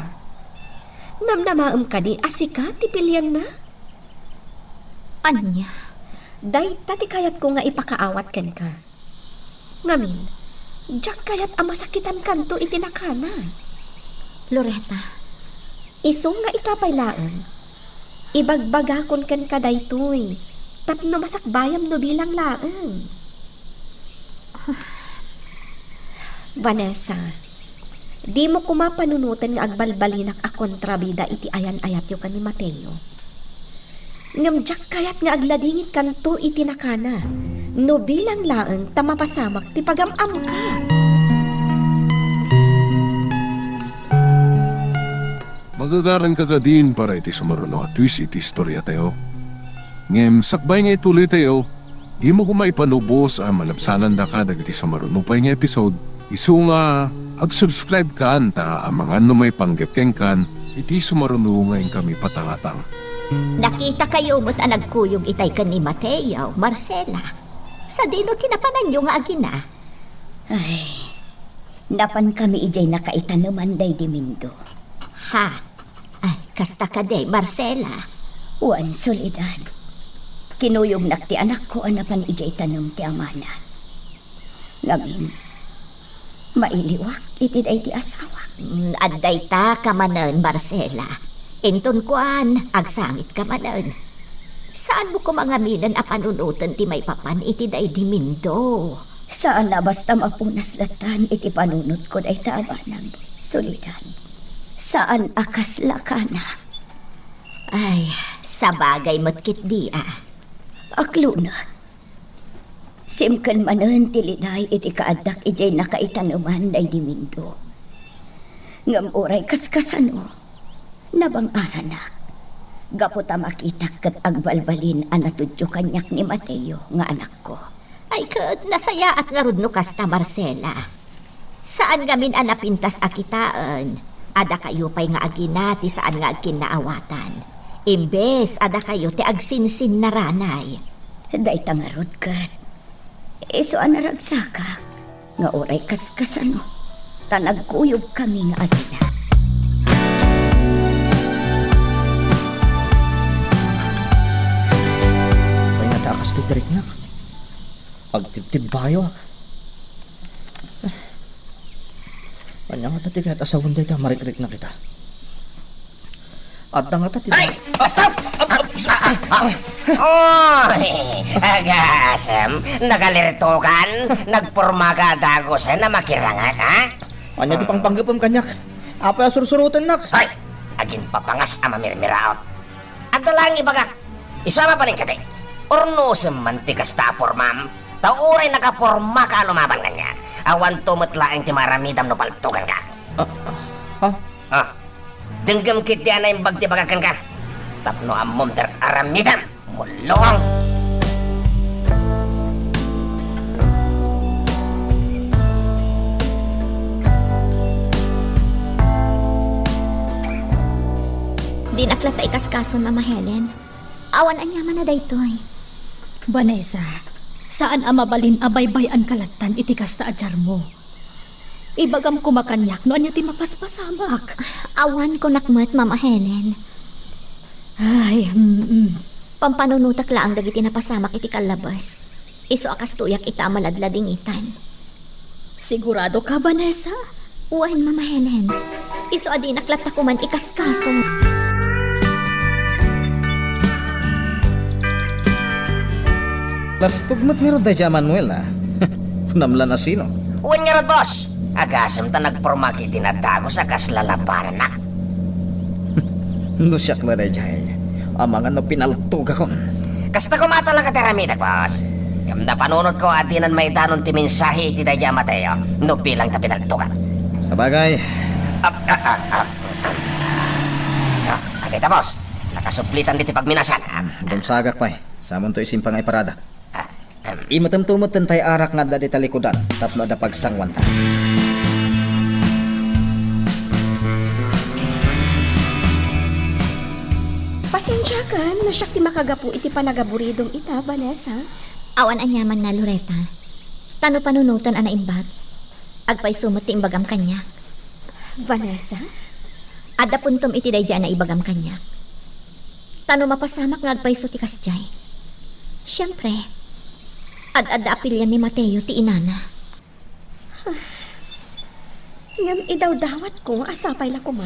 G: Namnamaam ka di asika ti pilyan na.
F: Anya?
G: Day tati kayat ko nga ipakaawat ken ka. Ngamin, jak kayat amasakitan kanto iti nakana.
F: Loretta,
G: Iso nga itapay laeng. Ibagbagakon kan kaday toy. Tapno masakbayam no bilang laeng. Vanessa, di mo kumapanunutan nga agbalbalinak a kontrabida iti ayan-ayat yo kan ni Mateo. Ngamjak kayat nga agladingit kanto iti nakana. No bilang laeng tamapasamak ti pagamam ka.
A: Magagaran ka ka din para iti sumaruno at twist iti istorya tayo. Ngem, sakbay nga ituloy tayo, di mo kumaipanubos ang malabsanan da ka dagiti sumaruno pa nga episode. Isu nga, ag-subscribe ka anta ang mga may panggepkeng kan, iti sumaruno ngayon kami patangatang.
F: nakita kayo mo't nagkuyog itay ka ni Mateo, Marcela. Sa dino tinapanan nyo nga agina.
C: Ay, napan kami ijay nakaitanuman day di Mindo.
F: Ha? Ay, kasta ka day, Marcela.
C: Wan Soledad. Kinuyog nak ti anak ko anapan ijay tanong ti amana. Ngamin, mailiwak iti day ti asawak.
F: Adday ta kamanan, Marcela. Inton kuan, agsangit kamanan. Saan mo kumangaminan a panunutan ti may papan iti day di Mindo?
C: Saan na basta mapunaslatan iti panunot ko day taabanang Soledad. Saan akas lakana?
F: Ay, sa bagay mo't kit di
C: Aklunat. Simkan manan tiliday iti kaadak ijay nakaitanuman day di Mindo. Ngam oray kaskasano, nabang aranak. Gaputa makitak kat agbalbalin anatudyo kanyak ni Mateo nga anak ko.
F: Ay, kat nasaya at ngarudno kasta, Marcela. Saan gamin anapintas akitaan? Ada kayo pa'y nga aginati saan nga agkinaawatan. Imbes, ada kayo ti agsinsin na ranay.
C: Day tangarod kat. Iso anaragsakak. Nga oray kaskasano. Tanagkuyog kami nga agina.
I: Kaya nga takas to direk na. Agtib-tib bayo. Kanya nga tati kahit asawon day ka, marikrik na kita. At nga tati...
D: Ay! Stop! Oy! Agasem, nagaliritukan, nagporma ka dagosan na makirangat, ha?
I: Kanya ti pang panggapam kanyak. Apa sursurutan nak?
D: Hoy! Agin papangas ang mamirmiraot. At lang ibagak, isama pa rin kati. Orno semantikas ta pormam, tauray nakaporma ka lumabang kanya. Awan tumutlaang ti maramidam no paltukan ka.
I: Ha?
D: Ah, denggam kiti na yung bagti bagakan ka. Tapno amom ter aramidam, mulong.
F: Di naklat pa ikaskason, Mama Helen. Awan anyaman na daytoy.
B: Vanessa, saan amabalin abaybay-an kalatan iti kasta ajar mo? Ibagam kumakanyak no anya ti mapaspasamak.
F: Awan ko nakmat, Mama Helen.
B: Ay,
F: Pampanunutak laang dagiti napasamak iti kalabas. Iso akas tuyak ita maladlading itan.
B: sigurado ka, Vanessa?
F: Uwan, Mama Helen. Iso adi naklat ako man ikaskason.
E: Las tugmat meron tayo dyan, Manuel, ha? Namla na sino?
D: Uwan nga rod, boss. Agasem ta nagporma kiti na dago sa kaslalabanan na.
E: No siyak na tayo dyan. Ang mga no pinaltug ako.
D: Kasta kumata lang kateramitak, boss. Yung napanunod ko atinan may tanon ti mensahe iti tayo Mateo. No bilang ta pinagtukan.
E: Sa bagay,
D: Kita, boss. Nakasuplitan diti pagminasan.
E: dumsagak pa eh. Samon to isimpang ay parada. Imatamtumot tentay arak nga dadi talikudan. Tapno da pagsangwan ta.
G: Pasensya ka, no siyak ti makagapu iti panagaburidong ita, Vanessa.
F: Awan anyaman na, Loretta. Tano panunutan ana imbag. Agpay sumot ti imbagam kanya.
G: Vanessa?
F: Adda puntom iti dayja na ibagam kanya. Tano mapasamak nga agpay so ti kasjay. Siyempre, ad-adda apilyan ni Mateo ti inana.
G: Ngam idaw-dawat ko, asapay la ko ma.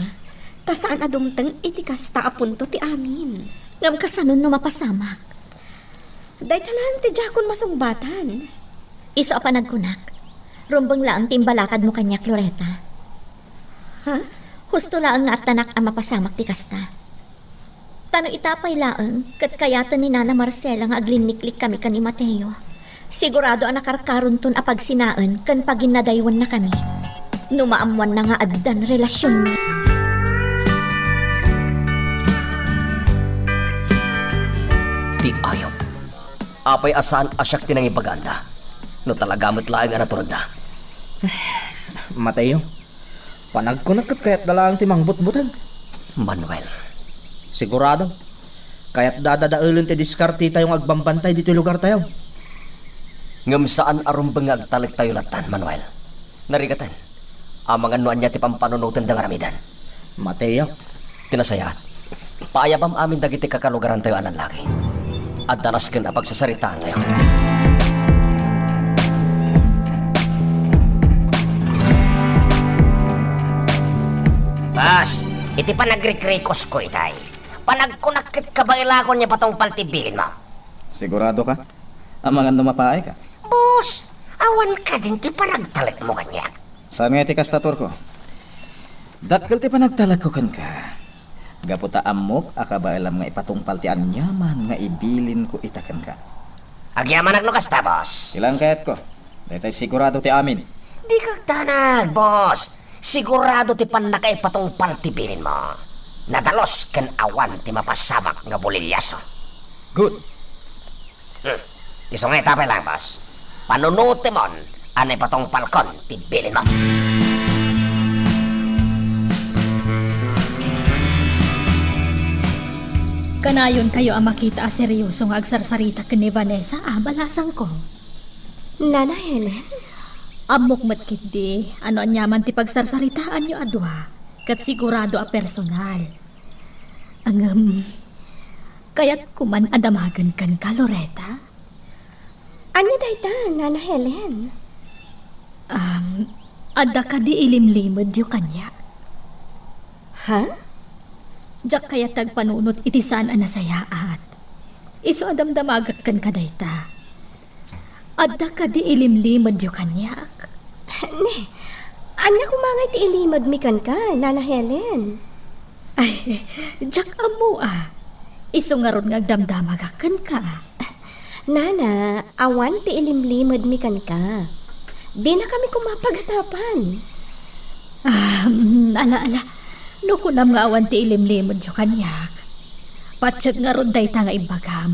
G: Ta saan adumteng iti kasta apunto ti amin.
F: Ngam kasanon no mapasamak.
G: Day talang ti jakon masungbatan.
F: Iso pa nagkunak. Rumbang laang timbalakad mo kanya, Loretta.
G: Ha?
F: Husto laang nga at tanak ang mapasamak ti kasta. Tano itapay laang, kat kayato ni Nana Marcela nga agliniklik kami kan ni Mateo. Sigurado ang nakarkaron ton apag sinaan kan paginadaywan na kami. Numaamuan na nga addan relasyon niya.
H: Ti ayop. Apay asan asyak tinangipaganda. No talagamit laing nga naturod na.
I: Mateo, panagkunakot kaya't dalaang timang butbutan.
H: Manuel,
I: Sigurado. Kaya't dadadaulin ti diskarte tayong agbambantay dito lugar tayo.
H: ngam saan arumbang agtalik tayo latan, Manuel. Narigatan, amang anuan niya ti pampanunutan ng aramidan.
I: Mateo,
H: Tinasayat, paayabam amin dagiti kakalugaran tayo anan lagi. At danas ken apag sasaritaan tayo.
D: Bas, iti panagrikrikos ko itay. Panagkunakit ka ba ilakon niya patong paltibilin mo?
E: Sigurado ka? Amangan dumapaay ka?
D: Boss, awan ka din ti panagtalit mo kanya.
E: Saan nga iti kastator ko? Dakkel ti panagtalag ko kan ka. Gaputa amok akaba alam nga ipatungpal ti anyaman nga ibilin ko itakan ka.
D: Agyaman agno kasta, boss.
E: Ilang kayat ko? Dahil sigurado ti amin.
D: Di kag tanag, boss. Sigurado ti panakay patong paltibilin mo. Nadalos ken awan ti mapasamak nga bolilyaso.
E: Good.
D: Iso nga itapay lang, boss. Panunuti mon, anay patong palkon ti bilin mo.
B: Kanayon kayo ang makita seryoso nga agsarsarita ken ni Vanessa, balasang ko.
G: Nana Helen?
B: Amok matkit di, ano anyaman ti pagsarsaritaan nyo adwa, kat sigurado a personal. Kaya't kuman adamagan kan ka, Loretta?
G: Anya dayta, Nana Helen?
B: Adda ka di ilimlimod yu kanya.
G: Ha?
B: Diyak kaya tagpanunot iti saan a nasayaat. Iso adamdamagat kan kadayta. Adda ka di ilimlimod yu kanyak.
G: Ne, anya kumangay ti ilimod mi kan ka, Nana Helen?
B: Ay, diyak amo Iso nga ron nga agdamdamagakan ka.
G: Nana, awan ti ilimlimod mi kan ka. Di na kami kumapagatapan.
B: Ala. No kunam nga awan ti ilimlimod yu kanyak. Patsyag nga ron dayta nga ibagam.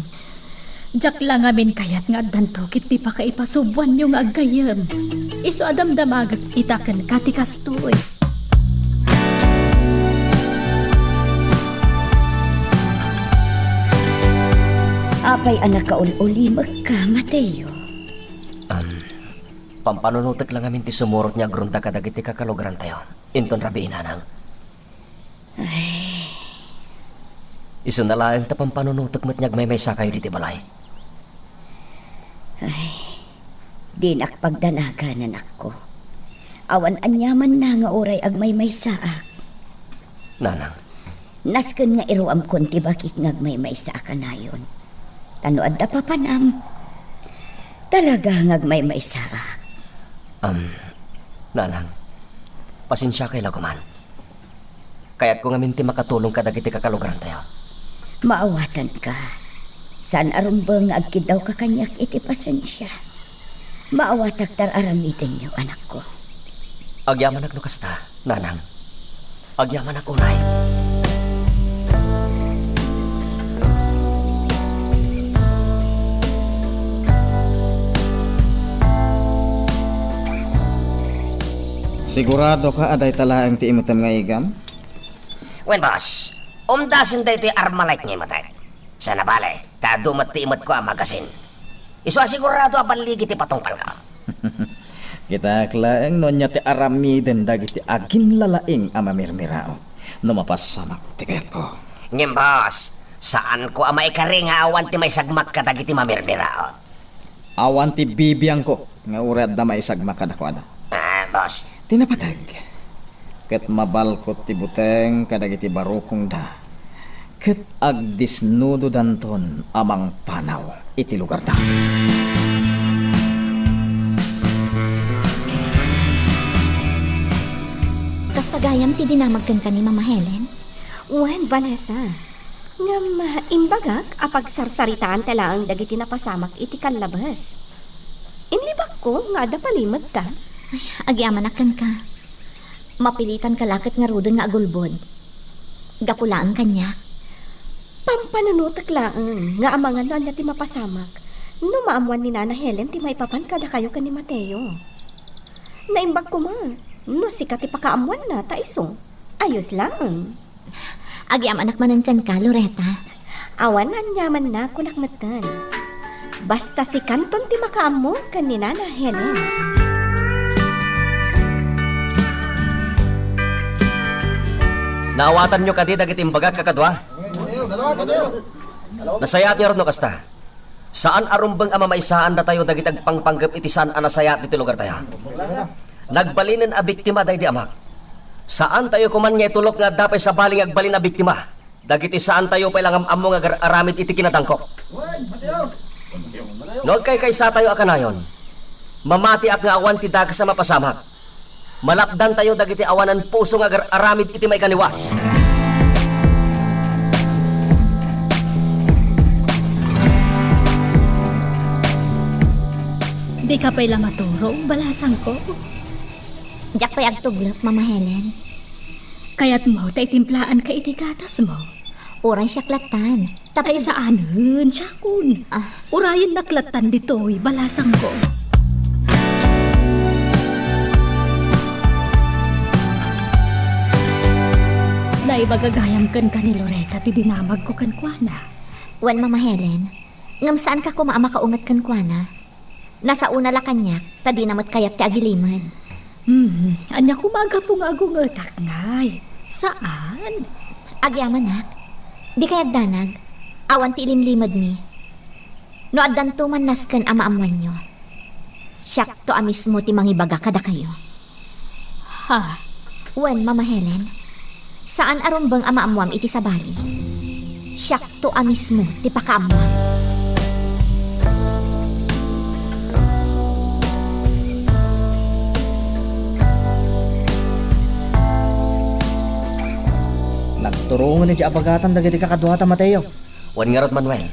B: Diyak lang amin kayat nga agdantukit ti pakaipasubuan nyo nga aggayam. Iso adamdamagag itaken ka ti kastoy.
F: Apay anak kaul-uli magka, Mateo.
H: Pampanunutak lang amin ti sumurot niya grunta kadagiti kakalugaran tayo. Inton rabiin nanang. Iso na lang ta pampanunutak matnyag may kayo diti balay.
F: Di nakpagdanagan anak ko. Awan anyaman na nga oray agmay saak.
H: Nanang,
F: Nasken nga iruam kon ti bakit ngagmay saak kanayon. Tano adda pa panam. Talaga ngagmay saak.
H: nanang, pasensya kay laguman. Kaya't ko ngamin ti makatulong ka dagiti kakalugaran tayo.
F: Maawatan ka. Saan arumbang agkidaw ka kanyak iti pasensya. Maawatak tar aramitin niyo, anak ko.
H: Agyaman agno kasta, nanang. Agyaman ak unay.
E: Sigurado ka aday talaang ti imutan nga igam?
D: Wen, boss. Umdasin dayo ito'y armalite niya matay. Sa nabale, kadumat ti imat ko ang magasin. Iso asigurado abaligi ti patungpal ka.
E: Kita klaeng no nya ti aramiden dagiti agin lalaing amamirmirao. No mapasamak ti kayat ko.
D: Ngem, boss. Saan ko ang maikari nga awan ti may sagmak ka dagiti mamirmirao?
E: Awan ti bibiyang ko nga urad da maisagma kada ko ada.
D: Boss.
E: Tinapatag. ket mabalkot ti buteng kadagiti barukong da. Ket agdisnudo danton amang panaw iti lugar da.
F: Kasta gayam ti dinamagkan ka ni Mama Helen.
G: Wen, Vanessa. Ngam, imbagak, apag sarsaritaan tala ang dagiti napasamak iti kanlabas. Inlibak ko, nga da palimad ta.
F: Agyaman akan ka. Mapilitan ka lakit nga rudon nga agulbod. Gapulaan kanya.
G: Pampanunutak laang, nga amangan na ti mapasamak. No maamuan ni Nana Helen, ti maipapan kada kayo ka ni Mateo. Naimbag ko ma, no sikat ti pakaamuan na, taiso. Ayos lang.
F: Agyam anak manan kan ka, Loretta.
G: Awan anyaman na kunakmatan. Basta si Kanton ti makaamu kan ni Nana Helen.
H: Naawatan nyo kadi dagiti imbaga kakadwa. Nasayat nyo rin no kasta. Saan arumbang amamaisaan na tayo dagiti agpangpanggap iti saan anasayat diti lugar tayo. Nagbalinin a biktima day di amak. Saan tayo kuman nga itulok nga dapay sa baling agbalin na biktima? Dagiti saan tayo pailang amamo nga aramid iti kinatangkok. Nood kay sa tayo akanayon. Mamati ak nga awan ti dagas sa mapasamak. Malapdan tayo dagiti awanan puso nga aramid iti may kaniwas.
B: Di ka pa'y lamaturo, balasang ko.
F: Diyak pa'y agtuglap, Mama Helen.
B: Kaya't mo, tay timplaan ka iti gatas mo.
F: Uray siya klatan.
B: Ay saanen, siya kun. Urayan naklatan dito'y, balasang ko. Naibagagayam kan ka ni Loretta, ti dinamag ko kan kuana.
F: Wan, Mama Helen. Ngam saan ka kumaama kaungat kan kuana? Nasa una la kanya, tadi namot kayat ti agiliman.
B: Anya kumaga po nga agungatak ngay. Saan?
F: Agyaman nak. Di kayag danag. Awan ti ilimlimad mi. No addan tuman nasken ama-amuan nyo. Siyak to amismo ti mangibaga kada kayo.
B: Ha?
F: Wen, Mama Helen. Saan arumbang ama-amuam iti sabali? Siyak to amismo ti pakaamuam.
I: Nagturungan ni apagatan dagiti kakadwata Mateo.
H: Wan nga rod Manuel.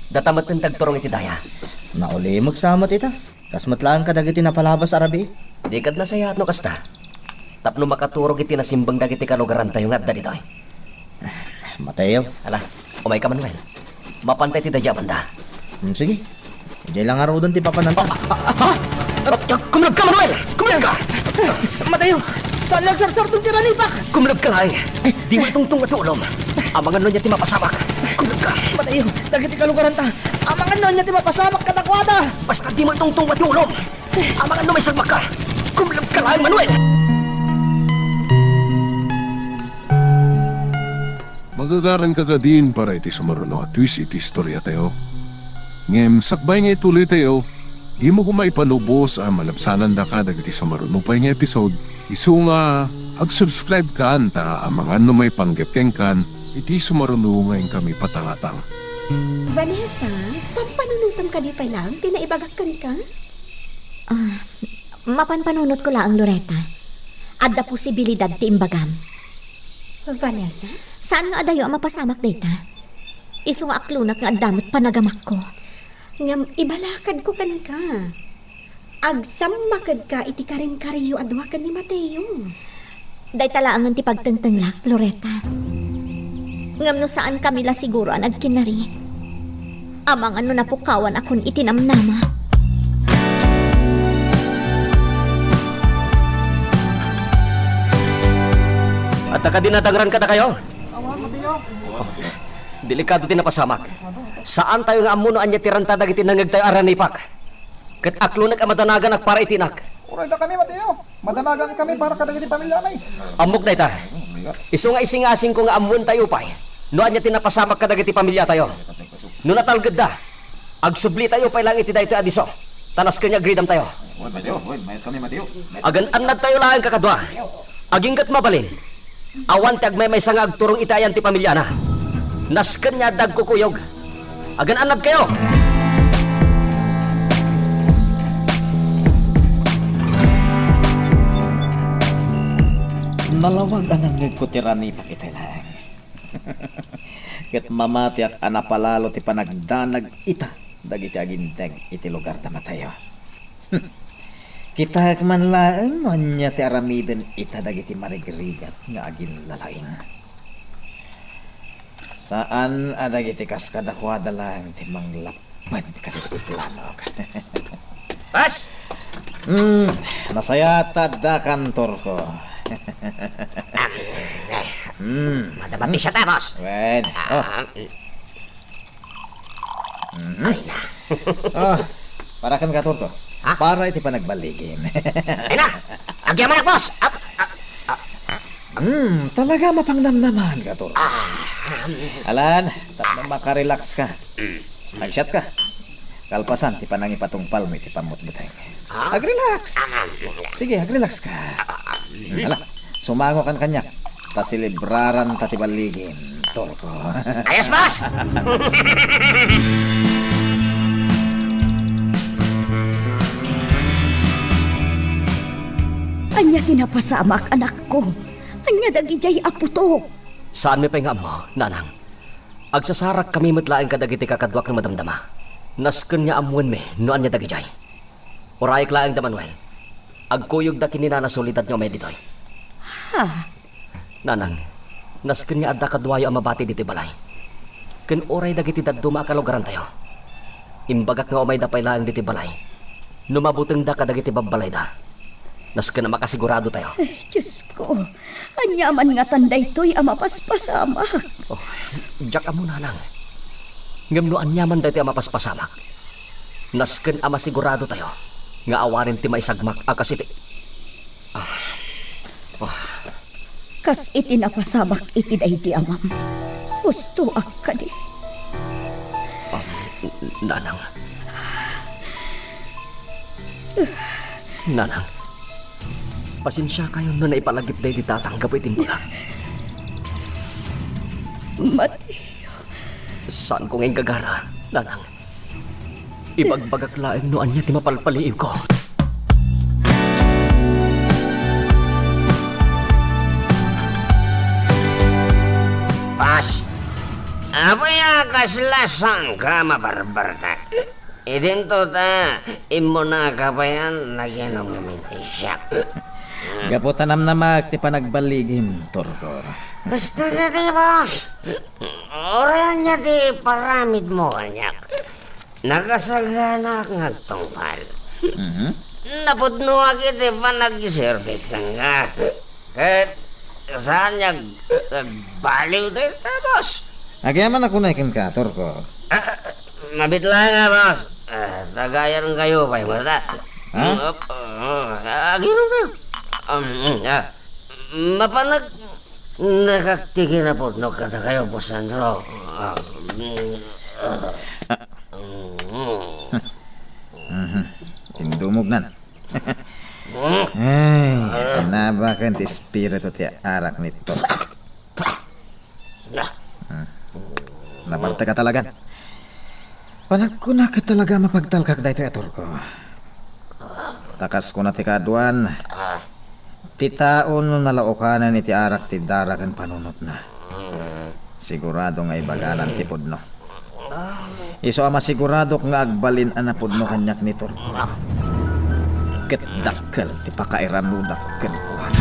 H: Datamat ng tagturong iti daya.
I: Nauli magsamat ita. Kasmatlaan ka dagiti napalabas arabi.
H: Di kad nasayat no kasta. Tapno makaturog iti nasimbang dagiti kalugaran tayo nga dito.
I: Mateo.
H: Ala, umay ka Manuel. Mapantay ti daya banda.
I: Sige. Ijay lang araw doon ti papananta.
H: Kumulab ka Manuel! Kumulab ka!
I: Mateo! Saan nagsarsar doon ti ranipak?
H: Kumulab ka nga eh. Di mo itong matulom. Amangan nun niya ti mapasamak. Kumulab ka.
I: Mateo! Dagiti kalugaran ta. Amangan nun niya ti mapasamak katakwada.
H: Basta di mo itong matulom. Amangan nun may sagmak ka. Kumulab ka nga Manuel!
A: Magagaran ka din para iti sumaruno at twist iti istorya tayo. Ngem, sakbay nga ituloy tayo, di mo kumaipanubos ang malabsanan da ka dagiti sumaruno pa nga episode. Isu nga, ag-subscribe ka anta ang mga may panggepeng kan, iti sumaruno ngayon kami patangatang.
G: Vanessa, pampanunutam ka di pa lang, pinaibagakan ka?
F: Mapanpanunot ko lang, Loretta. Adda posibilidad ti imbagam.
G: Vanessa?
F: Saan nga adayo ang mapasamak data? Isu nga aklunak nga adamot panagamak ko.
G: Ngam ibalakad ko kan ka. Agsammakad ka iti karing-kariyo adwa kan ni Mateo.
F: Day talaangan ti pagtengtenglak, Loretta. Ngam no saan kami la siguro ang nagkinari. Amang ano napukawan akon itinamnama.
H: At nakadinadangran ka na kayo? Delikado tinapasamak. Saan tayo nga amuno anya tiranta dagiti nangag tayo aranipak? Kat aklo nag-amadanagan ak para itinak.
K: Uray da kami Mateo. Madanagan kami para kadagiti pamilya may.
H: Amok na ita. Isu nga isingasing ko nga amuan tayo pay. No anya tinapasamak ka dagiti pamilya tayo. No natalgad da. Agsubli tayo pay lang iti dayto adiso. Tanas kanya gridam tayo.
K: Mateo, mayat kami Mateo.
H: Agan anad tayo lang kakadwa. Aginggat mabalin. Awan ti agmay may sanga agturong itayan ti pamilya na. Nasken niya dag kukuyog. Agan anab kayo.
E: Nalawag anang nagkutirani pa kita lang. Ket mamati at anapalalo ti panagdanag ita dagiti aginteg iti lugar ta matayo. Kita man laeng anya ti aramiden ita dagiti marigrigat nga agin lalaing. Saan adagiti kaskadakwada lang ti manglapad kadagiti plano.
H: Pas!
E: Nasayata da kantor ko.
D: Madabati siya ta, boss.
E: Wen.
D: Ay na.
E: Para kan kator ko.
D: Ha?
E: Para iti panagbaligin.
D: Ay na. Agyaman na, boss.
E: Talaga mapangnamnaman kator. Alan, makarelax ka. Mag-shot ka. Kalpasan, ti panang ipatungpal mo iti pamutbuteng. Ag-relax. Sige, ag-relax ka. Ala, sumango kan kanyak. Ta silibraran ta ti baligin. Torko.
D: Ayos, boss.
F: Anya tinapasamak anak ko. Anya dagijay aputo.
H: Saan may pahingam mo, nanang? Agsasarak kami matlaing kadagiti kakadwak ng madamdama. Nasken niya amuan me, noan niya dagijay. Orayik laing damanway. Agkuyog da kininana solidad niyo may ditoy.
F: Ha?
H: Nanang, nasken niya adda kadwayo ang mabati dito'y balay. Ken oray dagiti dadduma kalugaran tayo. Imbagak nga umay da pay laing dito'y balay. Numabuteng da kadagiti babbalay da. Nasken na makasigurado tayo.
F: Ay, Diyos ko. Anyaman nga tanday to'y amapaspasamak.
H: Oh, jak amo nanang. Ngam no anyaman dati ang mapaspasamak. Nasken ama sigurado tayo. Nga awarin ti maisagmak akasiti.
F: Kas iti napasamak iti dayti amam. Gusto ak ka di.
H: Nanang. Nanang. Pasensya kayo na naipalagip dahi di tatanggap itin bulag.
F: Mati.
H: Saan ko ngayon gagara, nanang? Ibagbagak laing noan niya ti mapalpaliw ko.
D: Pas. Apa ya kaslasan ka mabarbarta? Idinto ta, imo na kapayan nagyanom naminti siya.
E: Gaputanam na mag ti panagbaligin, Torko.
D: Gusto ka di, boss. Orayan niya di paramid mo kanyak. Nakasagana kang agtungpal. Napudno akit pa nag-servit ka nga. Kahit saan niya baliw din ta, boss.
E: Agyaman ako na ikin ka, Torko.
D: Mabitla nga, boss. Tagayan kayo pa yung mata.
E: Ha?
D: Aginom tayo. Mapanag nakaktigil na po no kata kayo po Sandro.
E: Tindumugnan. Ay, nabakan ti espiritu ti arak nito. Naparta ka talaga. Panagkuna ka talaga mapagtalkak dahito ya Torko. Takas ko na ti kaduan. Titaon nalaukanan iti arak ti darakan panunot na. Sigurado nga ibagalan ti pudno. Iso ama sigurado nga agbalin ana pudno kanyak ni Torko. Ket dakkel ti pakairan ludak ken kuhan.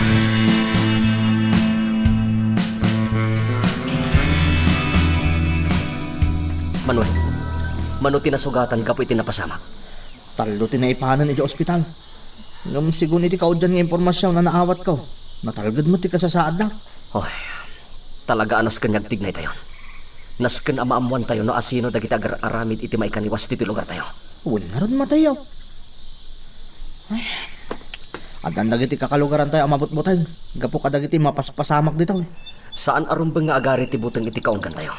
H: Manuel, mano tinasugatan kapo iti napasamak.
I: Talo tinaipanan iti ospital. Ngam sigun iti kaudyan nga impormasyon na naawat ko. Natalagad mo ti kasasaad na.
H: Hoy, talaga anas kanyag tignay tayo. Nasken amaamuan tayo no asino dagiti agar-aramid iti maikaniwas diti lugar tayo.
I: Uwan nga ron matayaw. Ay, adan dagiti kakalugaran tayo amabot-botay. Gapo ka dagiti mapaspasamak dito.
H: Saan arumbeng nga agari ti buteng iti kaunggan tayo?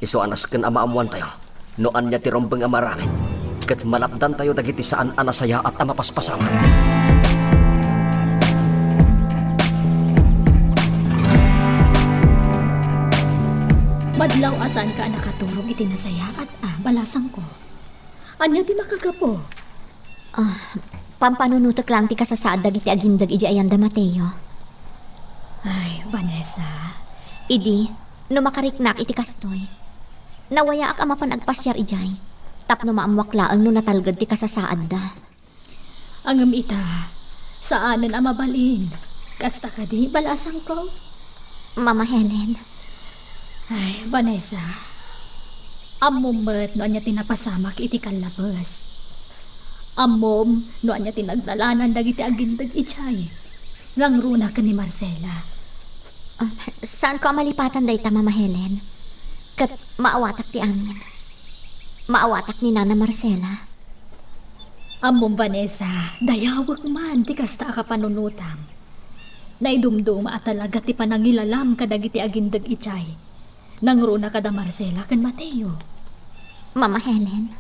H: Iso anasken amaamuan tayo. Noan niya ti rombeng amaramid. Ket malapdan tayo dagiti saan anasaya at amapaspasama.
B: Madlaw asan ka nakaturong iti nasayaat balasang ko. Anya di makagapo.
F: Pampanunutok lang ti kasasaad dagiti agindag iji ayanda Mateo.
B: Ay, Vanessa.
F: Idi, no makariknak iti kastoy. Nawaya ak ama panagpasyar ijay. Tapno maamwaklaang no natalgad ti kasasaad da.
B: Angam ita, saanan mabalin? Kasta ka di, balasang ko?
F: Mama Helen,
B: Ay, Vanessa. Amumet no anya tinapasamak iti kalabas. Amom no anya tinagdalanan dagiti agindag ijay. Nangruna ka ni Marcela.
F: saan ko amalipatan dayta Mama Helen? Kat maawatak ti amin. Maawatak ni Nana Marcela.
B: Amom Vanessa, dayawag man ti kasta ka panunutam. Naidumdum at talaga ti panangilalam kadagiti agindag ijay. Nangruna ka da Marcela kan Mateo.
F: Mama Helen,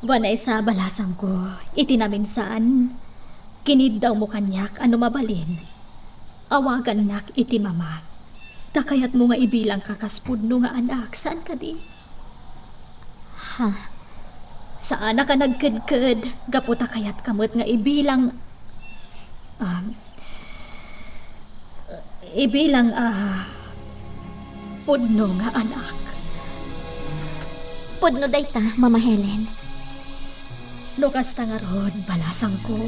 B: Vanessa, balasang ko, itinaminsan, kinid daw mo kanyak ano mabalin. Awagan nak iti mama. Takayat mo nga ibilang kakaspudno nga anak, saan ka di?
F: ha?
B: Saan ka nagkadkad, gaputa kayat kamot nga ibilang, pudno nga anak.
F: Pudno dayta, Mama Helen.
B: Lukas tangarod, balasang ko.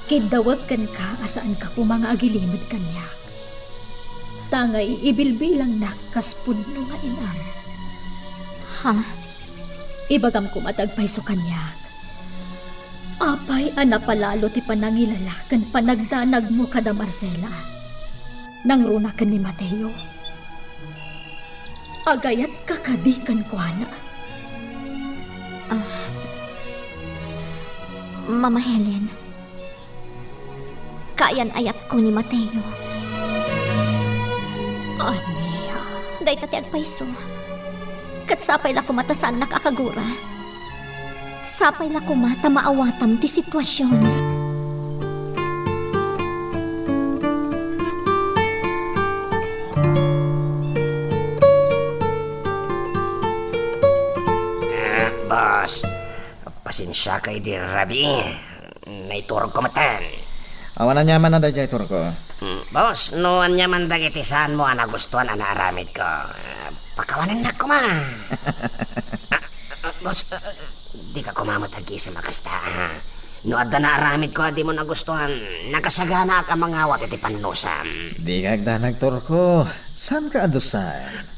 B: Kidawag kan ka asaan ka kung mga agilimod kanyak. Tangay ibilbilang nakas pudno nga inam.
F: Ha?
B: Ibagam ko matagpay so kanyak. Apay anapalalo ti panangilala kan panagdanag mo kada Marcela. Nangruna ka ni Mateo. Agayat kakadikan ko ana.
F: Mama Helen, kayan ayat ko ni Mateo.
B: Aniya.
F: Dayta ti agpayso. Kat sapay la kumatasan nakakagura. Sapay la kumata maawatam ti sitwasyon.
D: Boss, pasensya kay di Rabi. Naiturog ko matan.
E: Awan na nyaman na dayjay turko.
D: Boss, noon niya man dagiti saan mo ang nagustuhan ang naaramid ko. Pakawanan na ko ma. Boss, di ka kumamot lagi sa makasta. No adda naaramid ko, di mo nagustuhan. Nakasagana ka mga awat iti panusam.
E: Di kagdanag turko. San ka adusan?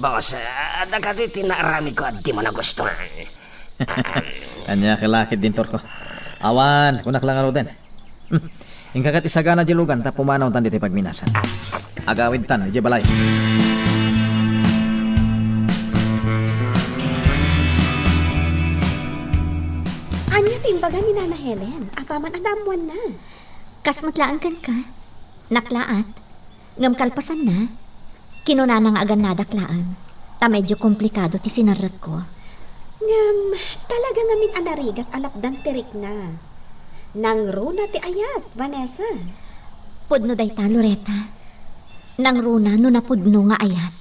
D: Boss, adda ka di tinaaramid ko at di mo nagustuhan.
E: Anya kilakid din turko. Awan, kunak lang aro din. Ingkakat isagana jilugan ta pumanaw tan diti pagminasan. Agawid tan ije balay.
G: Anya timbagan ni Nana Helen, apaman anamuan na.
F: Kas matlaan kan ka. Naklaat. Ngam kalpasan na. Kinuna nga agan nadaklaan. Ta medyo komplikado ti sinarag ko.
G: Ngam, talaga ngamin anarigat alapdan tirik na. Nangruna ti ayat, Vanessa.
F: Pudno dayta, Loretta. Nang runa no napudno nga ayat.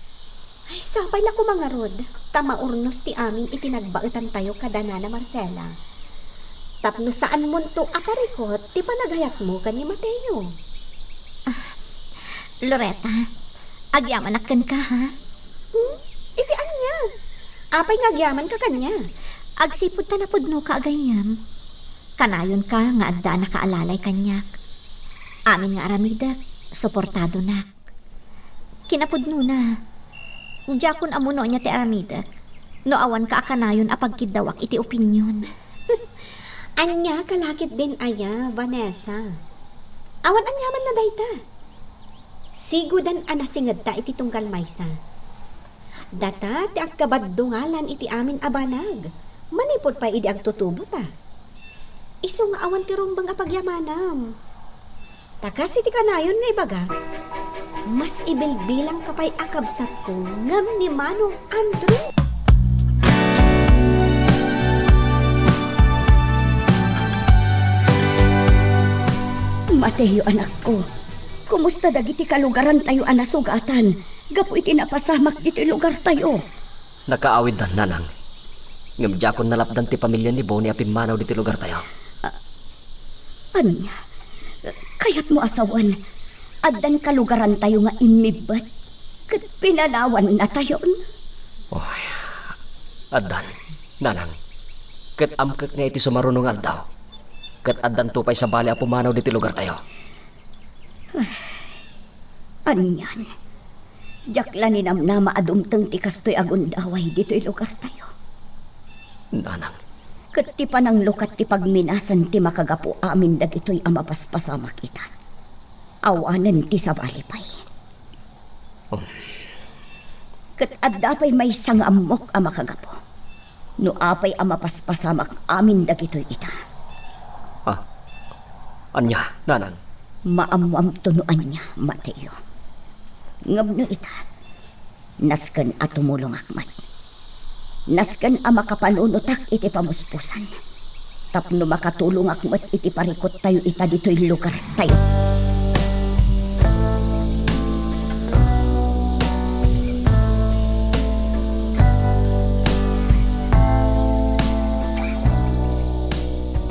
G: Ay, sapay la ko mga rod. Tamaurnos ti amin itinagbautan tayo kada Nana Marcela. Tapno saan mo to aparikot, ti panagayat mo kan ni Mateo.
F: Loretta, agyaman kan ka ha?
G: Iti anya. Apay ngagyaman ka kanya.
F: Agsipod ta na pudno ka agayam. Kanayon ka nga adda na kaalalay kanyak. Amin nga aramidak, suportado na. Kinapudno na. Diyakon amuno niya ti aramidak. No awan ka akanayon apagkidawak iti opinyon.
G: Anya kalakit din aya, Vanessa. Awan anyaman na dayta. Sigudan anasingad ta iti tunggal maysa. Data ti agkabadungalan iti amin abanag. Manipod pa idi agtutubo ta. Iso nga awan ti rumbang apagyamanam. Takas iti kanayon nga ibaga. Mas ibilbilang kapay akabsat ko ngam ni Manong Andrew.
C: Mateo, anak ko, Kumusta dagiti kalugaran tayo anasugatan? Gapo iti napasamak dito lugar tayo.
H: Nakaawid na, nanang. Ngam jakon nalapdan ti pamilya ni Bonnie apin manaw diti lugar tayo.
C: Anya, kayat mo asawan, addan kalugaran tayo nga imibat, kat pinanawan na tayo.
H: Oy, adan, nanang. Kat amkak nga iti sumarunong daw. Kat adan tupay sa bali a pumanaw diti lugar tayo.
C: Anyan, jakla ni namnama adumteng ti kastoy agundaway dito'y lugar tayo.
H: Nanang,
C: Kat ti panang lukat ti pagminasan ti makagapo amin dagitoy amapaspasamak ita. Awanan ti sabalipay. Kat addapay may sangamok a makagapo. No apay amapaspasamak amin dagitoy ita.
H: anya, nanang.
C: Maamwam tunuan niya, Mateo. Ngam no ita, nasken at tumulong akmat. Nasken a makapanunutak iti pamuspusan. Tapno makatulong akmat iti parikot tayo ita dito'y lugar tayo.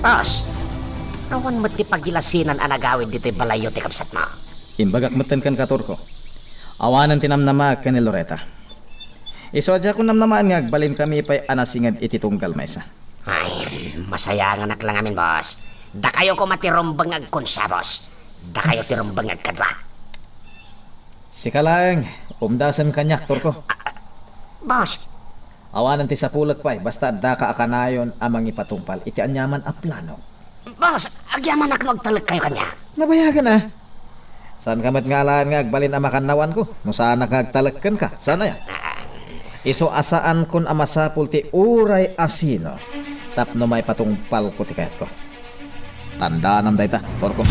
D: Boss, awan mo ti pagilasinan anagawid dito'y balayo ti kapsat mo.
E: Imbagak matan kan katurko. Awanan tinamnama kan ni Loreta. Isodya ko namnamaan nga agbalin kami pa'y anasingad iti tunggal maysa.
D: Ay, masaya nga naklang amin, boss. Da kayo ko matirombang agkunsa, boss. Da kayo tirombang agkadwa.
E: Sika lang, umdasan kanyak turko.
D: Boss,
E: Awanan ti sapulag pa'y basta daka akanayon amang ipatungpal iti anyaman a plano.
D: boss, agyaman ako magtalag kayo kanya.
E: Nabayagan na. Saan ka mat ngalaan nga agbalin ang makanawan ko? No saan nagtalagkan ka? Sana yan? Iso asaan kun amasapul ti uray asino. Tapno may patungpal ko ti kayat ko. Tandaan ang dayta, torko.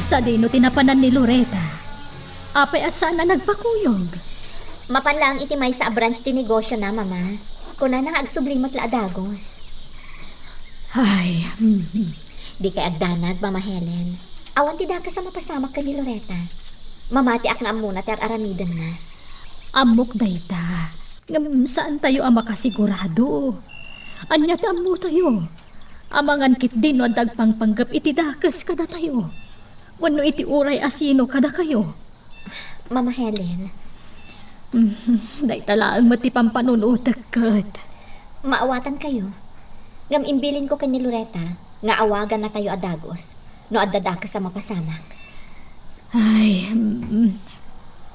B: Sa dino tinapanan ni Loreta. Apay asa na nagpakuyog.
F: Mapanlang iti may sa branch ti negosyo na, mama. Kuna nang agsublimot la adagos.
B: Ay,
F: Di kay agdanag, Mama Helen. Awan ti daka sa mapasamak ka ni Loreta. Mamati ak na muna ti aramidan na.
B: amok dayta. Ngam saan tayo ang makasigurado? Anya mo tayo. Amangan kit din no dagpangpanggap iti dakas kada tayo. Wano iti uray asino kada kayo.
F: Mama Helen,
B: Dayta laang matipampanunutag kat.
F: maawatan kayo. Ngam imbilin ko kay ni Loreta nga awagan na tayo adagos no addadaka sa mapasamak.
B: Ay,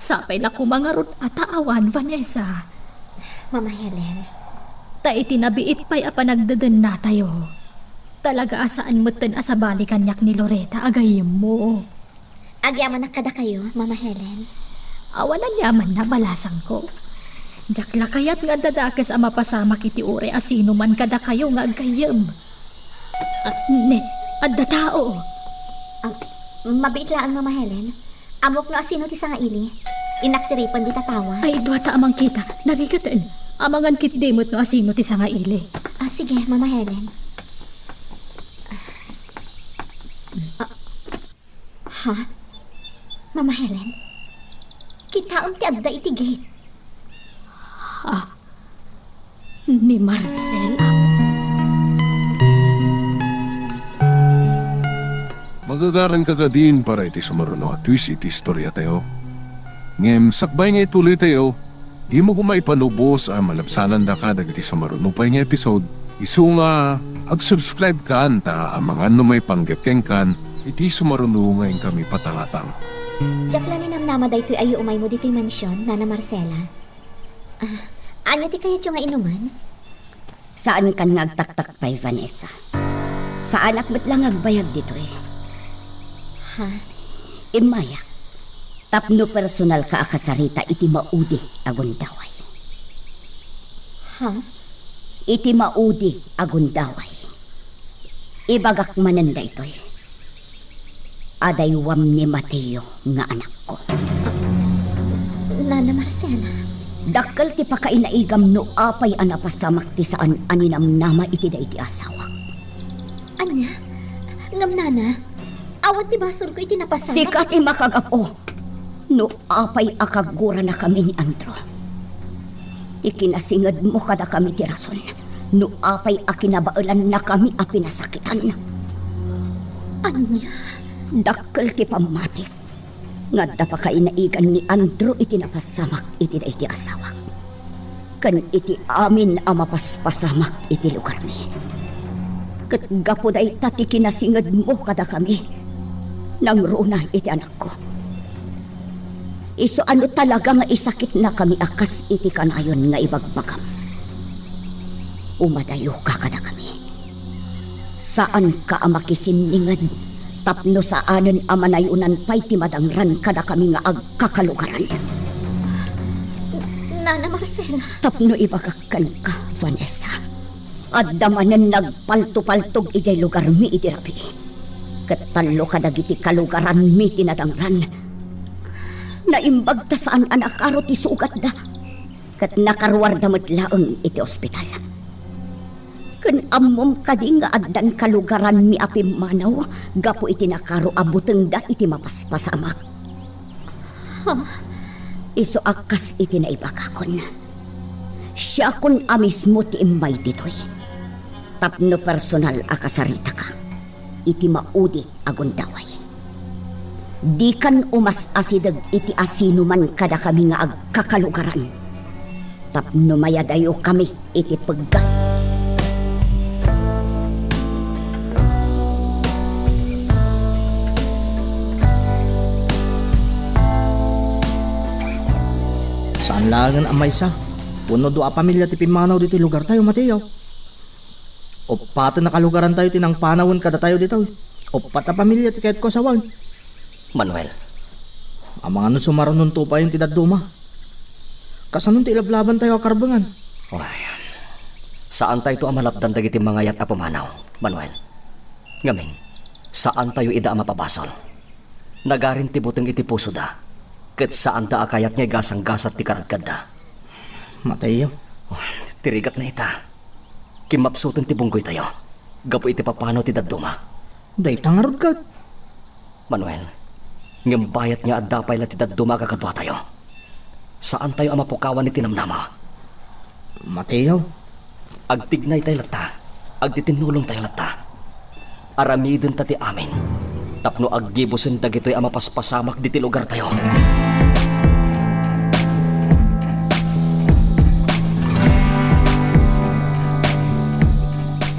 B: sapay na kumangarot at taawan, Vanessa.
F: Mama Helen,
B: Ta itinabiit pa'y apanagdadan na tayo. Talaga asaan matan asabali kanyak ni Loreta agayim mo.
F: agyaman na kada kayo, Mama Helen.
B: Awanan yaman na balasang ko. Jakla kayat nga dadakas ang mapasamak iti ure asino man kada kayo nga agayim. Adda tao.
F: Mabiit lang, Mama Helen. Amok no asino ti nga ili. Inaksiripan di tatawa.
B: Ay, duwata amang kita. Narigatan. Amangan kit demot no asino ti nga ili.
F: Sige, Mama Helen. Ha? Mama Helen? Kitaon ti adda iti gate.
B: Ni Marcela.
A: Magagaran ka din para iti sumaruno at twist iti istorya tayo. Ngem, sakbay nga ituloy tayo. Di mo kumay panubos ang malabsanan da ka dagiti sumaruno pa nga episode. Isu nga, ag-subscribe ka anta ang mga numay panggapkeng kan iti sumaruno ngayon kami patalatang.
F: Jakla ni namnama daytoy ayo umay mo dito'y mansyon, Nana Marcela. Anya ti kaya nga inuman?
C: Saan kan ngagtaktak pa'y, Vanessa? Saan akbat lang agbayag dito eh?
F: Ha?
C: Imayak. Tapno personal ka akasarita iti maudi agundaway.
F: Ha?
C: Iti maudi agundaway. Ibagak mananda ito'y. Adaywam ni Mateo nga anak ko.
F: Nana Marcela,
C: Dakkel ti pakainaigam no apay anapasamak ti saan aninamnama iti da iti asawa.
F: Anya? Ngamnana? Awat ti basur ko iti napasama.
C: Sikat imakagapo. No apay akagura na kami ni Andro. Ikinasingad mo kada kami ti rason. No apay akinabaulan na kami a pinasakitan.
F: Anya?
C: Dakkel ti pamatik. Nga pa kainaigan ni Andro iti napasamak iti da iti asawa. Kan iti amin a mapaspasamak iti lugar ni. Kat gapo day tati kinasingad mo kada kami. Nang runa iti anak ko. Iso ano talaga nga isakit na kami akas iti kanayon nga ibagbagam. Umadayo ka kada kami. Saan ka amakisiningad? Tapno saanen amanayunan pa'y timadangran kada kami nga agkakalugaran.
F: Nana Marcela.
C: Tapno ibagakan ka, Vanessa. At damanan nagpalto-paltog ijay lugar mi iti rabi. Katalo kadagiti kalugaran mi tinadangran. Naimbag ta saan anak aro ti sugat da. Kat nakarwarda matlaeng iti ospital. Kan amom kadi nga addan kalugaran mi apim manaw, gapo iti nakaro abuteng da iti mapaspasamak. Iso akas iti naibagakon. Siya kun amismo ti imbay ditoy. Tapno personal akasarita ka. Iti maudi agon daway. Di kan umas asidag iti asino man kada kami nga agkakalugaran. Tapno mayadayo kami iti paggat.
I: Saan langan ang maysa? Puno do a pamilya ti pimanaw dito lugar tayo, Mateo. O pato nakalugaran tayo tinang panawon kada tayo dito. O pata pamilya ti kahit ko sawan.
H: Manuel,
I: Ang mga nun sumaron nun tupa yung tidaduma. Kasanong ti ilablaban tayo akarbangan.
H: saan tayo to amalapdan dagiti mga yat a pumanaw, Manuel? Ngamin, saan tayo ida mapabasol? Nagarin ti buteng iti puso da. Ket saan da akayat niya gasang-gasat ti karadkad da.
I: Mateo.
H: Tirigat na ita. Kimapsutan ti bunggoy tayo. Gapo iti papano ti dadduma.
I: Day tangarod ka.
H: Manuel, ngem bayat niya at dapay la ti dadduma kakadwa tayo. Saan tayo amapukawan ni tinamnama?
I: Mateo.
H: Agtignay tayo lata. Agtitinulong tayo lata. Aramidin ta ti amin. Tapno aggibusin dagitoy amapaspasamak di ti lugar tayo.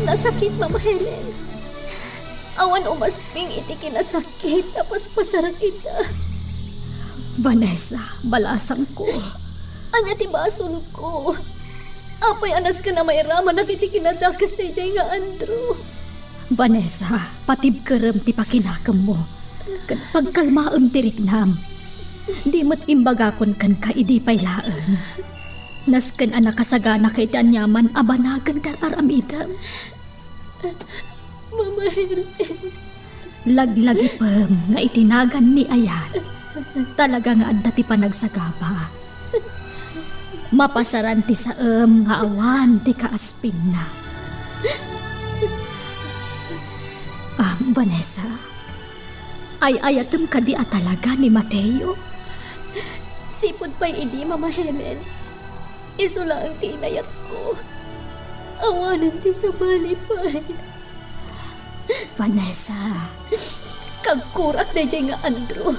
F: Nasakit, Mama Helen. Awan umasping iti kinasakit tapos pasarak kita.
B: Vanessa, balasang ko.
F: Anya ti bason ko. Apay anas ka na mairaman na kiti kinadakas ti jay nga Andrew.
B: Vanessa, patib kerem ti pakinakam mo. Kan pagkalmaam ti riknam. Di mo't imbagakon kan ka idi paylaan. Nasken anak kasagana kay ti anyaman abanagan kar aramidam.
F: Mama Helen.
B: Laglagi pem nga itinagan ni Ayan. Talaga nga adda ti panagsagaba. Mapasaran ti saem nga awan ti kaasping na. Vanessa, ay ayatem ka di talaga ni Mateo?
F: Sipod pa'y idi, Mama Helen. Iso lang ang tinayat ko. Awanan ti sa balipay.
B: Vanessa,
F: Kagkurak na dyan nga Andrew.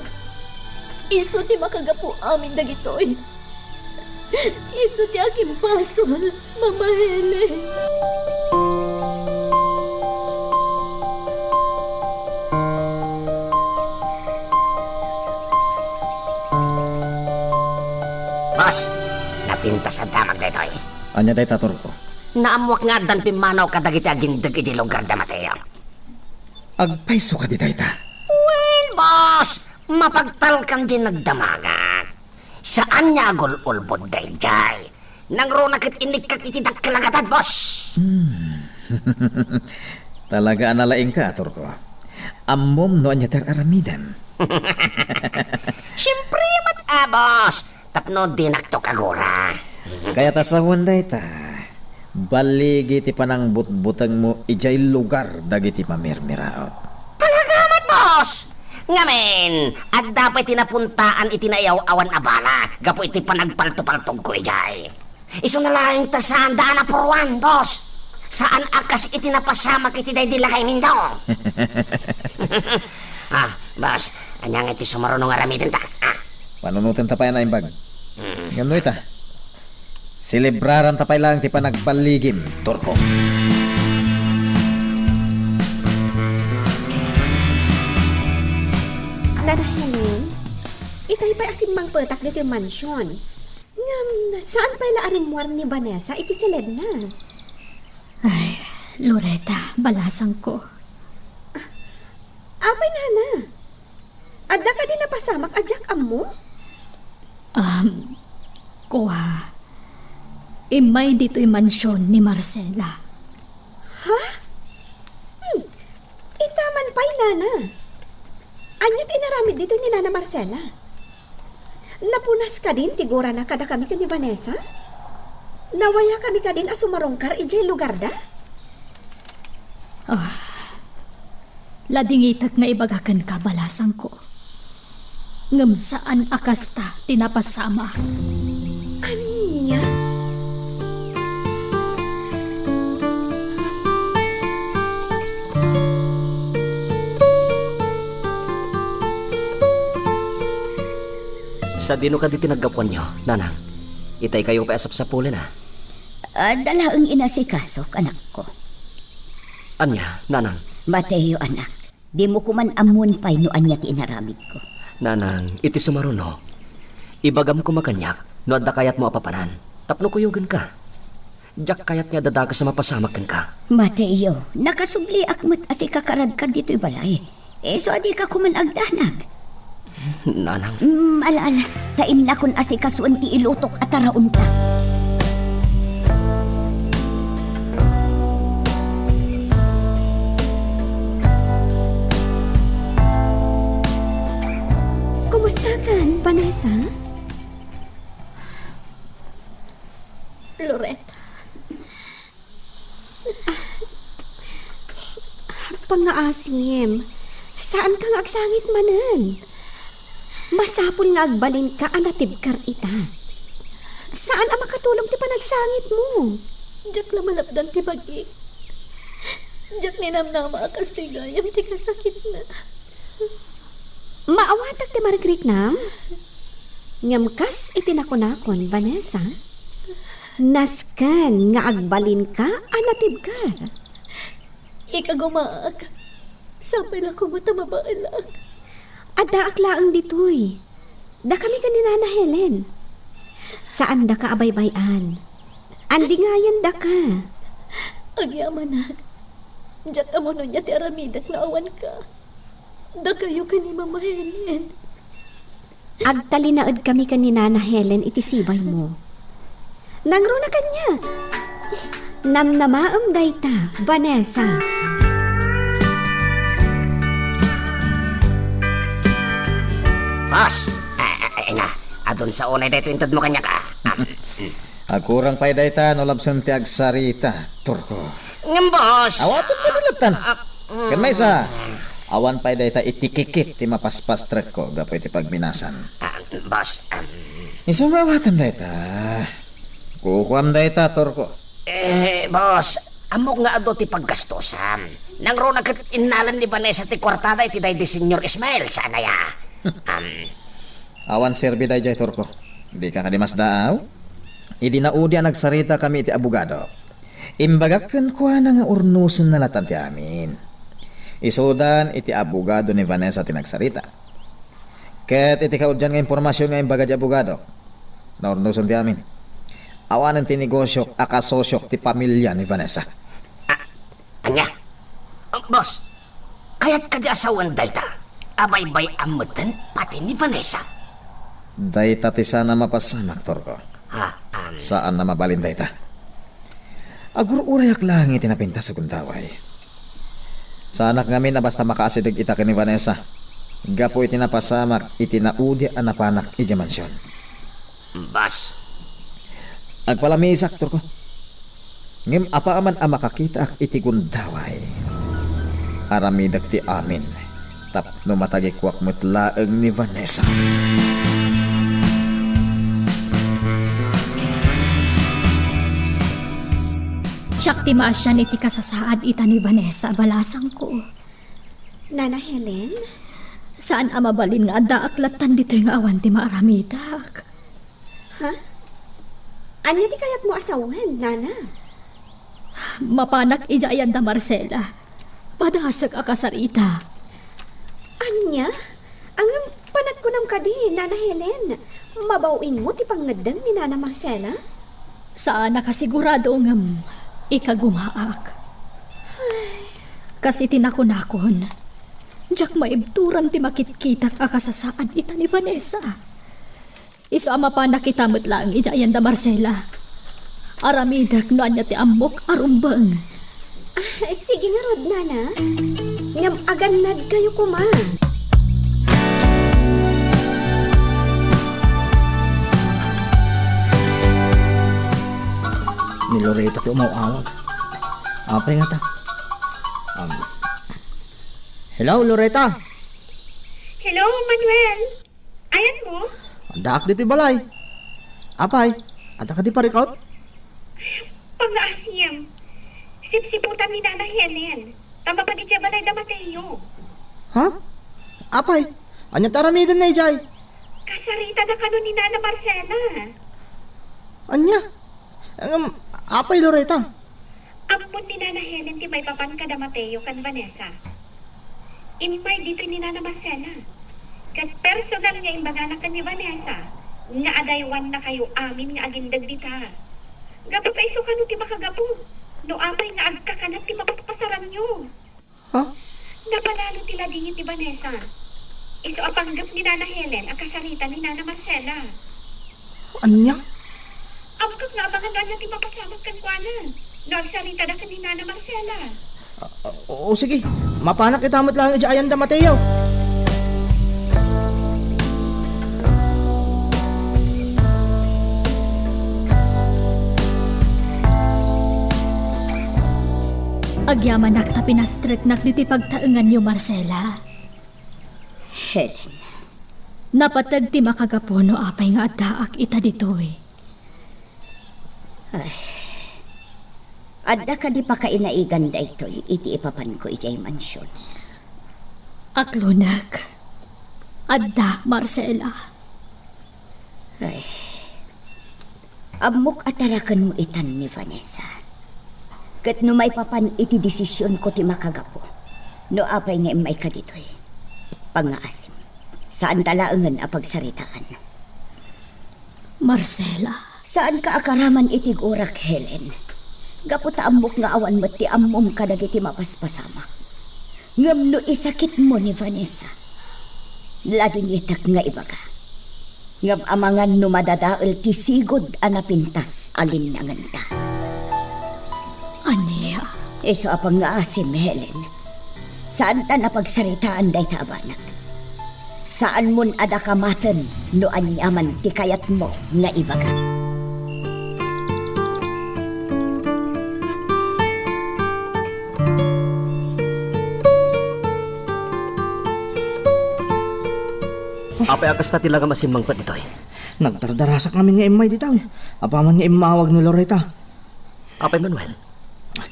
F: Iso ti makagapu amin dagitoy. Iso ti aking pasol, Mama Helen.
D: Boss, napintas ang damag na ito eh.
E: Anya tayo tator ko.
D: Naamuak nga dan pimanaw kadagiti agindag iti lugar da Mateo.
E: Agpaiso ka di tayo ta.
D: Well, boss, mapagtal kang di nagdamagan. Saan niya agul-ulbod day jay? Nang runakit inikak iti dakkalagatan, boss.
E: Talaga analaing ka, ator ko. Amom no anya ter aramidan.
D: Siyempre, boss. tapno dinakto kagura.
E: Kaya tasawan dayta. Baligi ti panang butang mo ijay lugar dagiti pamirmiraot.
D: Talagamat, boss! Ngamen, at dapat tinapuntaan itinayaw awan abala, gapo iti panagpalto-paltog ko ijay. Iso na lang tasaan daan na porwan, boss. Saan akas itinapasama kiti day dila kay Mindong? Boss, anyang iti sumarunong aramitin ta.
E: Panunutan tapay na imbag. Ganoy ta. Selebraran tapay lang ti panagpaligim, Turko.
G: Nana Helen, itay pa'y asin mang petak dito yung mansyon. Ngam, saan pa'y laarimwar ni Vanessa iti silid na?
B: Ay, Loretta, balasang ko.
G: Apay nana, adda ka din napasamak adyak amo?
B: Kuha. Imay dito yung mansyon ni Marcela.
G: Ha? Itaman pa'y nana. Anyat inaramid dito ni Nana Marcela. Napunas ka din, tigura na kada kami ka ni Vanessa? Nawaya kami ka din asumarongkar ijay lugar da?
B: Ladingitak nga ibagakan ka, balasang ko. Ngam saan akasta tinapasama.
G: Anya?
H: Sa dino ka di tinaggapuan nyo, nanang. Itay kayo pa asap-sapulin ha.
F: Dalaang inasikasok, anak ko.
H: Anya, nanang.
F: Mateo, anak. Di mo kuman amun pa'y no anya ti inaramid ko.
H: Nanang, iti sumaruno. Ibagam ko makanyak, no adda kayat mo apapanan. Tapno kuyugan ka. Diyak kayat nga dadaga sa mapasamakan ka.
F: Mateo, nakasubli akmat asikakarad ka dito'y balay. So adi ka kuman agdanag.
H: Nanang.
F: Alaala, taim na kun asikasuan ti ilutok at taraon ta.
G: Kumusta kan, Vanessa?
B: Loretta.
G: Pangaasim, saan kang agsangit manan? Masapul nga agbalin ka anatibkar ita. Saan ang makatulong ti panagsangit mo?
B: Diyak na malapdan ti bagi. Diyak ninamnama akas ti gayam ti kasakit na.
G: Maawatak ti Margaret nam? Ngamkas itinakunakon, Vanessa. Naskan nga agbalin ka anatibkar.
B: Ikagumaag. Sampay lang ko matamabaalag.
G: Adda aklaang ditoy. Da kami ka ni Nana Helen. Saan da ka abaybayan? Andi nga yan da ka.
B: Agyaman na. Diyak amo nun niya ti aramidak na awan ka. Da kayo ka ni Mama Helen.
G: Agtalinaod kami ka ni Nana Helen iti sibay mo. Nangro na kanya. Namnamaam dayta, Vanessa.
D: Boss, adon sa unay dito intad mo kanya ka.
E: Agkurang pa'y dayta no labsan ti agsarita, Turko.
D: Ngam, boss.
E: Awaton pa nilatan. Kan may sa awan pa'y dayta itikikit ti mapaspas trek ko gapo iti pagminasan.
D: Boss,
E: Isang awatan dayta. Kukuam dayta, Turko.
D: boss, amok nga ado ti paggastosan. Nang ro nagkatinalan ni Vanessa ti kwartada iti day di Senyor Ismael, sana ya.
E: Awan serbi day jay, Turko. Di ka kadimas daaw. Idi na udi nagsarita kami iti abogado. Imbagakan ko na nga urnusan na latan ti amin. Isodan iti abogado ni Vanessa tinagsarita. Ket iti kaudyan nga impormasyon nga imbaga di abogado. Na urnusan ti amin. Awanan ti negosyo akasosyok ti pamilya ni Vanessa.
D: Anya? Boss, kayat ka di asawan dayta. Abay-bay amutan pati ni Vanessa.
E: Dayta ti sana mapasamak, Turko. Saan na mabalin dayta? Agur-urayak lang itinapinta sa gundaway. Sa anak ngamin na basta makaasidig ita ni Vanessa. Gapo itinapasamak itinaudi anapanak ija mansyon.
H: Bas,
E: Agpalami saktor ko. Ngem apa aman ang makakita ak iti gundaway. Aramidak ti amin. Tapno matagikwak mo't laeng ni Vanessa.
B: Siyak ti maasyan iti kasasaad ita ni Vanessa balasang ko.
G: Nana Helen?
B: Saan amabalin nga adda aklatan dito yung awan ti maaramidak?
G: Ha? Anya di kayat mo asawan, Nana?
B: Mapanak ijayan da Marcela. Padasag akasarita.
G: Anya? Ang panagkunam ka di, Nana Helen. Mabawin mo ti pangnadang ni Nana Marcela?
B: Saan nakasigurado ngam ikagumaak. Kasi tinakunakon. Diyak maibturan ti makitkitak akasasaan ita ni Vanessa. Iso ama pa nakitamot lang ijayan da Marcela. Aramidak no anya ti amok arumbang.
G: Sige nga rod, Nana. Ngam aganad kayo kuma.
I: Ni Loretta ti umawawag. Apay nga ta. Hello, Loretta.
L: Hello, Manuel. Ayan mo?
I: Andak dito balay. Apay, anda ka di parikot?
L: Pang-aasim. Sipsiputan ni Nana Helen. Tama pa di siya balay da Mateo.
I: Ha? Apay, anya taramidan na ijay.
L: Kasarita na kano ni Nana Marcela.
I: Anya? Apay, Loretta.
L: Ampun ni Nana Helen ti may papan ka da Mateo kan Vanessa. Imay dito ni Nana Marcela. Kat personal nga imbaganak ka ni Vanessa. Nga adaywan na kayo amin nga agindag dita. Gapo pa iso kano ti makagapo. No amay nga agkakanat ti mapapasaran nyo.
I: Ha?
L: Napalalo ti ladingit ti Vanessa. Iso apanggap ni Nana Helen ang kasarita ni Nana Marcela.
I: Anya?
L: Amkak nga abangan na ti mapasamag kan kuanan. No agsarita na ka ni Nana Marcela.
I: Oo, sige. Mapanak itamot lang ijayan da Mateo.
B: Agyamanak ta pinastretnak diti pagtaengan niyo Marcela.
F: Helen,
B: Napatag ti makagapono apay nga addaak ita ditoy.
F: adda ka di pa kainaigan da ito'y iti ipapan ko ijay mansyon.
B: Aklunak. Adda Marcela.
F: Ay, amok atarakan mo itan ni Vanessa. Kat no may papan iti desisyon ko ti makagapo. No apay nga imay ka dito'y. Pangaasim. Saan talaangan a pagsaritaan?
B: Marcela.
F: Saan ka akaraman itig urak, Helen? Gaputa amok nga awan mo ti ammom ka dagiti mapaspasama. Ngam no isakit mo ni Vanessa. Lading itak nga ibaga. Ngam amangan no madadaol ti sigod anapintas alinangan ta.
B: Ania.
F: Iso apang nga asim, Helen. Saan ta napagsaritaan day taabanak? Saan mon ada kamatan no anyaman ti kayat mo nga ibaga?
H: apay akas ta tilaga masimang pa ditoy.
I: Nagdardarasak namin nga imay ditaw. Apaman nga imawag ni Loretta.
H: Apay Manuel,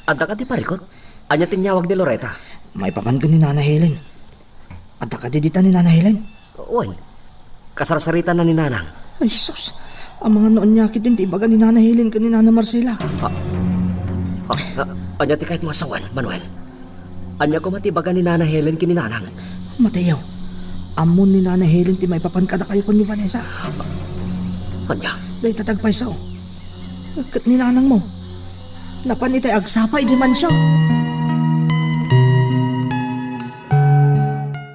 H: anda ka di parikot? Anya tinyawag ni Loretta?
I: May papan ka ni Nana Helen. Adda ka di dita ni Nana Helen.
H: Uwan, kasarsarita na ni Nanang.
I: Ay sus, ang mga noon niya kitin ti ibaga ni Nana Helen ka ni Nana Marcela.
H: Anya ti kahit mo asawan, Manuel. Anya ko matibaga ni Nana Helen kini Nanang.
I: Mateo, amon ni Nana Helen ti may papan kada kayo kon ni Vanessa.
H: Anya?
I: Day tatagpay sao. Kat ni Nanang mo. Napan itay agsapay di man siya.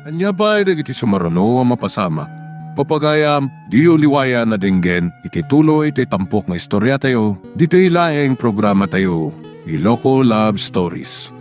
A: Anya ba ay iti sumarano ang mapasama? Papagayam, di uliwaya na dinggen, iti tuloy iti tampok nga istorya tayo, dito ilaing programa tayo, Iloko Love Stories.